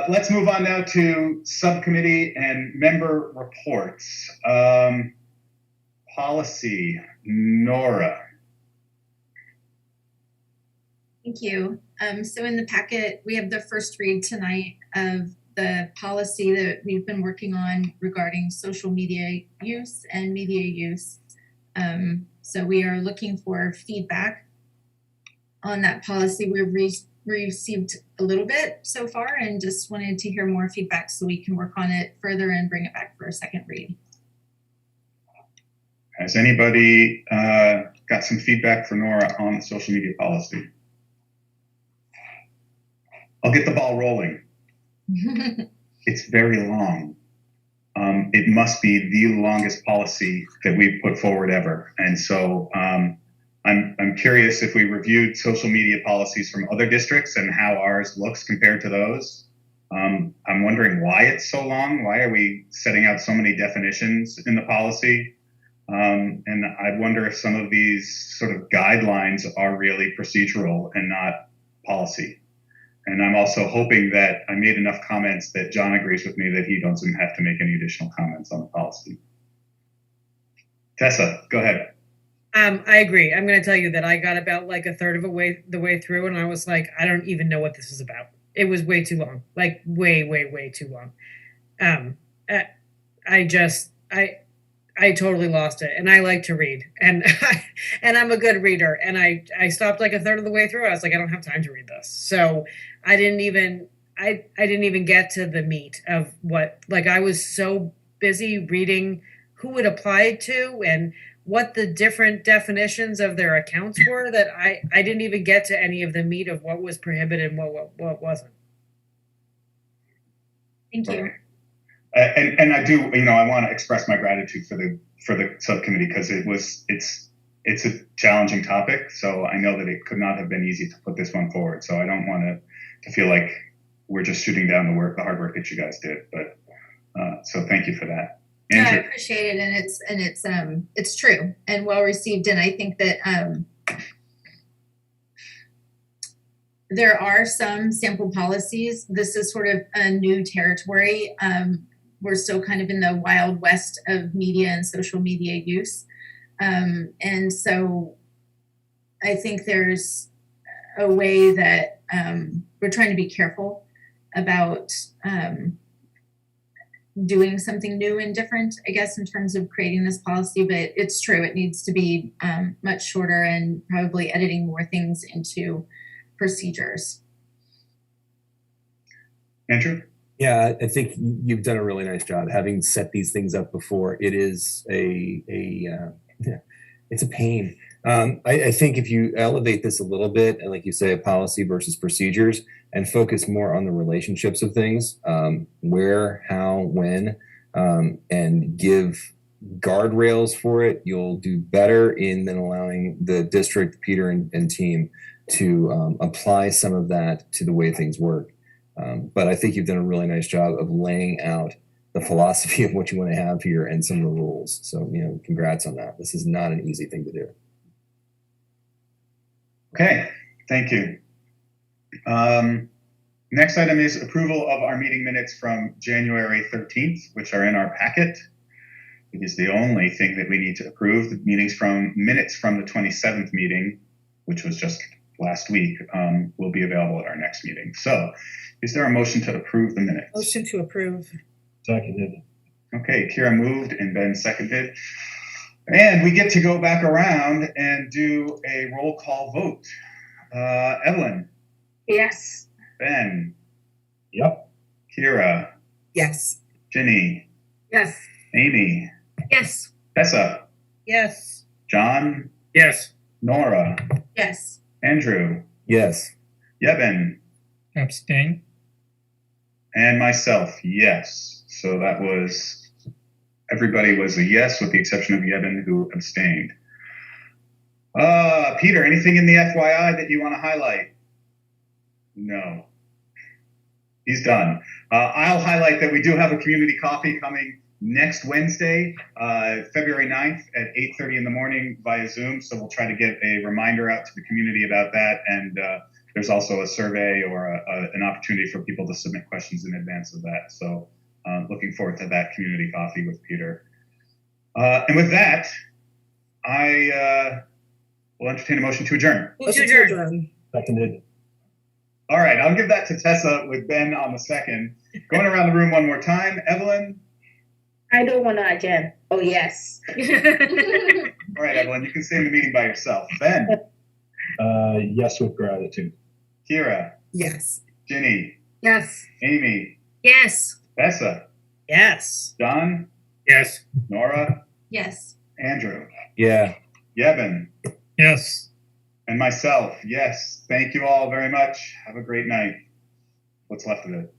Let's move on now to subcommittee and member reports. Policy, Nora. Thank you. So in the packet, we have the first read tonight of the policy that we've been working on regarding social media use and media use. So we are looking for feedback on that policy. We've received a little bit so far and just wanted to hear more feedback so we can work on it further and bring it back for a second read. Has anybody got some feedback for Nora on the social media policy? I'll get the ball rolling. It's very long. It must be the longest policy that we've put forward ever. And so I'm curious if we reviewed social media policies from other districts and how ours looks compared to those. I'm wondering why it's so long. Why are we setting out so many definitions in the policy? And I wonder if some of these sort of guidelines are really procedural and not policy. And I'm also hoping that I made enough comments that John agrees with me that he doesn't have to make any additional comments on the policy. Tessa, go ahead. I agree. I'm going to tell you that I got about like a third of the way through, and I was like, I don't even know what this is about. It was way too long, like way too long. I totally lost it, and I like to read, and I'm a good reader, and I stopped like a third of the way through. I was like, I don't have time to read this, so I didn't even get to the meat of what, like, I was so busy reading who it applied to and what the different definitions of their accounts were that I didn't even get to any of the meat of what was prohibited and what wasn't. Thank you. And I do, I want to express my gratitude for the subcommittee because it's a challenging topic. So I know that it could not have been easy to put this one forward. So I don't want to feel like we're just shooting down the hard work that you guys did. But so thank you for that. Andrew. Yeah, I appreciate it, and it's true and well received. And I think that there are some sample policies. This is sort of a new territory. We're still kind of in the wild west of media and social media use. And so I think there's a way that we're trying to be careful about doing something new and different, I guess, in terms of creating this policy. But it's true, it needs to be much shorter and probably editing more things into procedures. Andrew? Yeah, I think you've done a really nice job having set these things up before. It is it's a pain. I think if you elevate this a little bit and, like you say, a policy versus procedures and focus more on the relationships of things, where, how, when, and give guardrails for it, you'll do better than allowing the district, Peter and team to apply some of that to the way things work. But I think you've done a really nice job of laying out the philosophy of what you want to have here and some of the rules. So, congrats on that. This is not an easy thing to do. Okay, thank you. Next item is approval of our meeting minutes from January 13th, which are in our packet. It is the only thing that we need to approve. The minutes from the 27th meeting, which was just last week, will be available at our next meeting. So is there a motion to approve the minutes? Motion to approve. Seconded. Okay, Kira moved and Ben seconded. And we get to go back around and do a roll call vote. Evelyn? Yes. Ben? Yep. Kira? Yes. Jenny? Yes. Amy? Yes. Tessa? Yes. John? Yes. Nora? Yes. Andrew? Yes. Yevon? Abstain. And myself, yes. So that was, everybody was a yes with the exception of Yevon, who abstained. Peter, anything in the FYI that you want to highlight? No. He's done. I'll highlight that we do have a community coffee coming next Wednesday, February 9th at 8:30 in the morning via Zoom. So we'll try to get a reminder out to the community about that. And there's also a survey or an opportunity for people to submit questions in advance of that. So looking forward to that community coffee with Peter. And with that, I will entertain a motion to adjourn. Move to adjourn. Seconded. All right, I'll give that to Tessa with Ben on the second. Going around the room one more time. Evelyn? I don't want to adjourn. Oh, yes. All right, Evelyn, you can stay in the meeting by yourself. Ben? Yes, with gratitude. Kira? Yes. Ginny? Yes. Amy? Yes. Tessa? Yes. Don? Yes. Nora? Yes. Andrew? Yeah. Yevon? Yes. And myself, yes. Thank you all very much. Have a great night. What's left of it.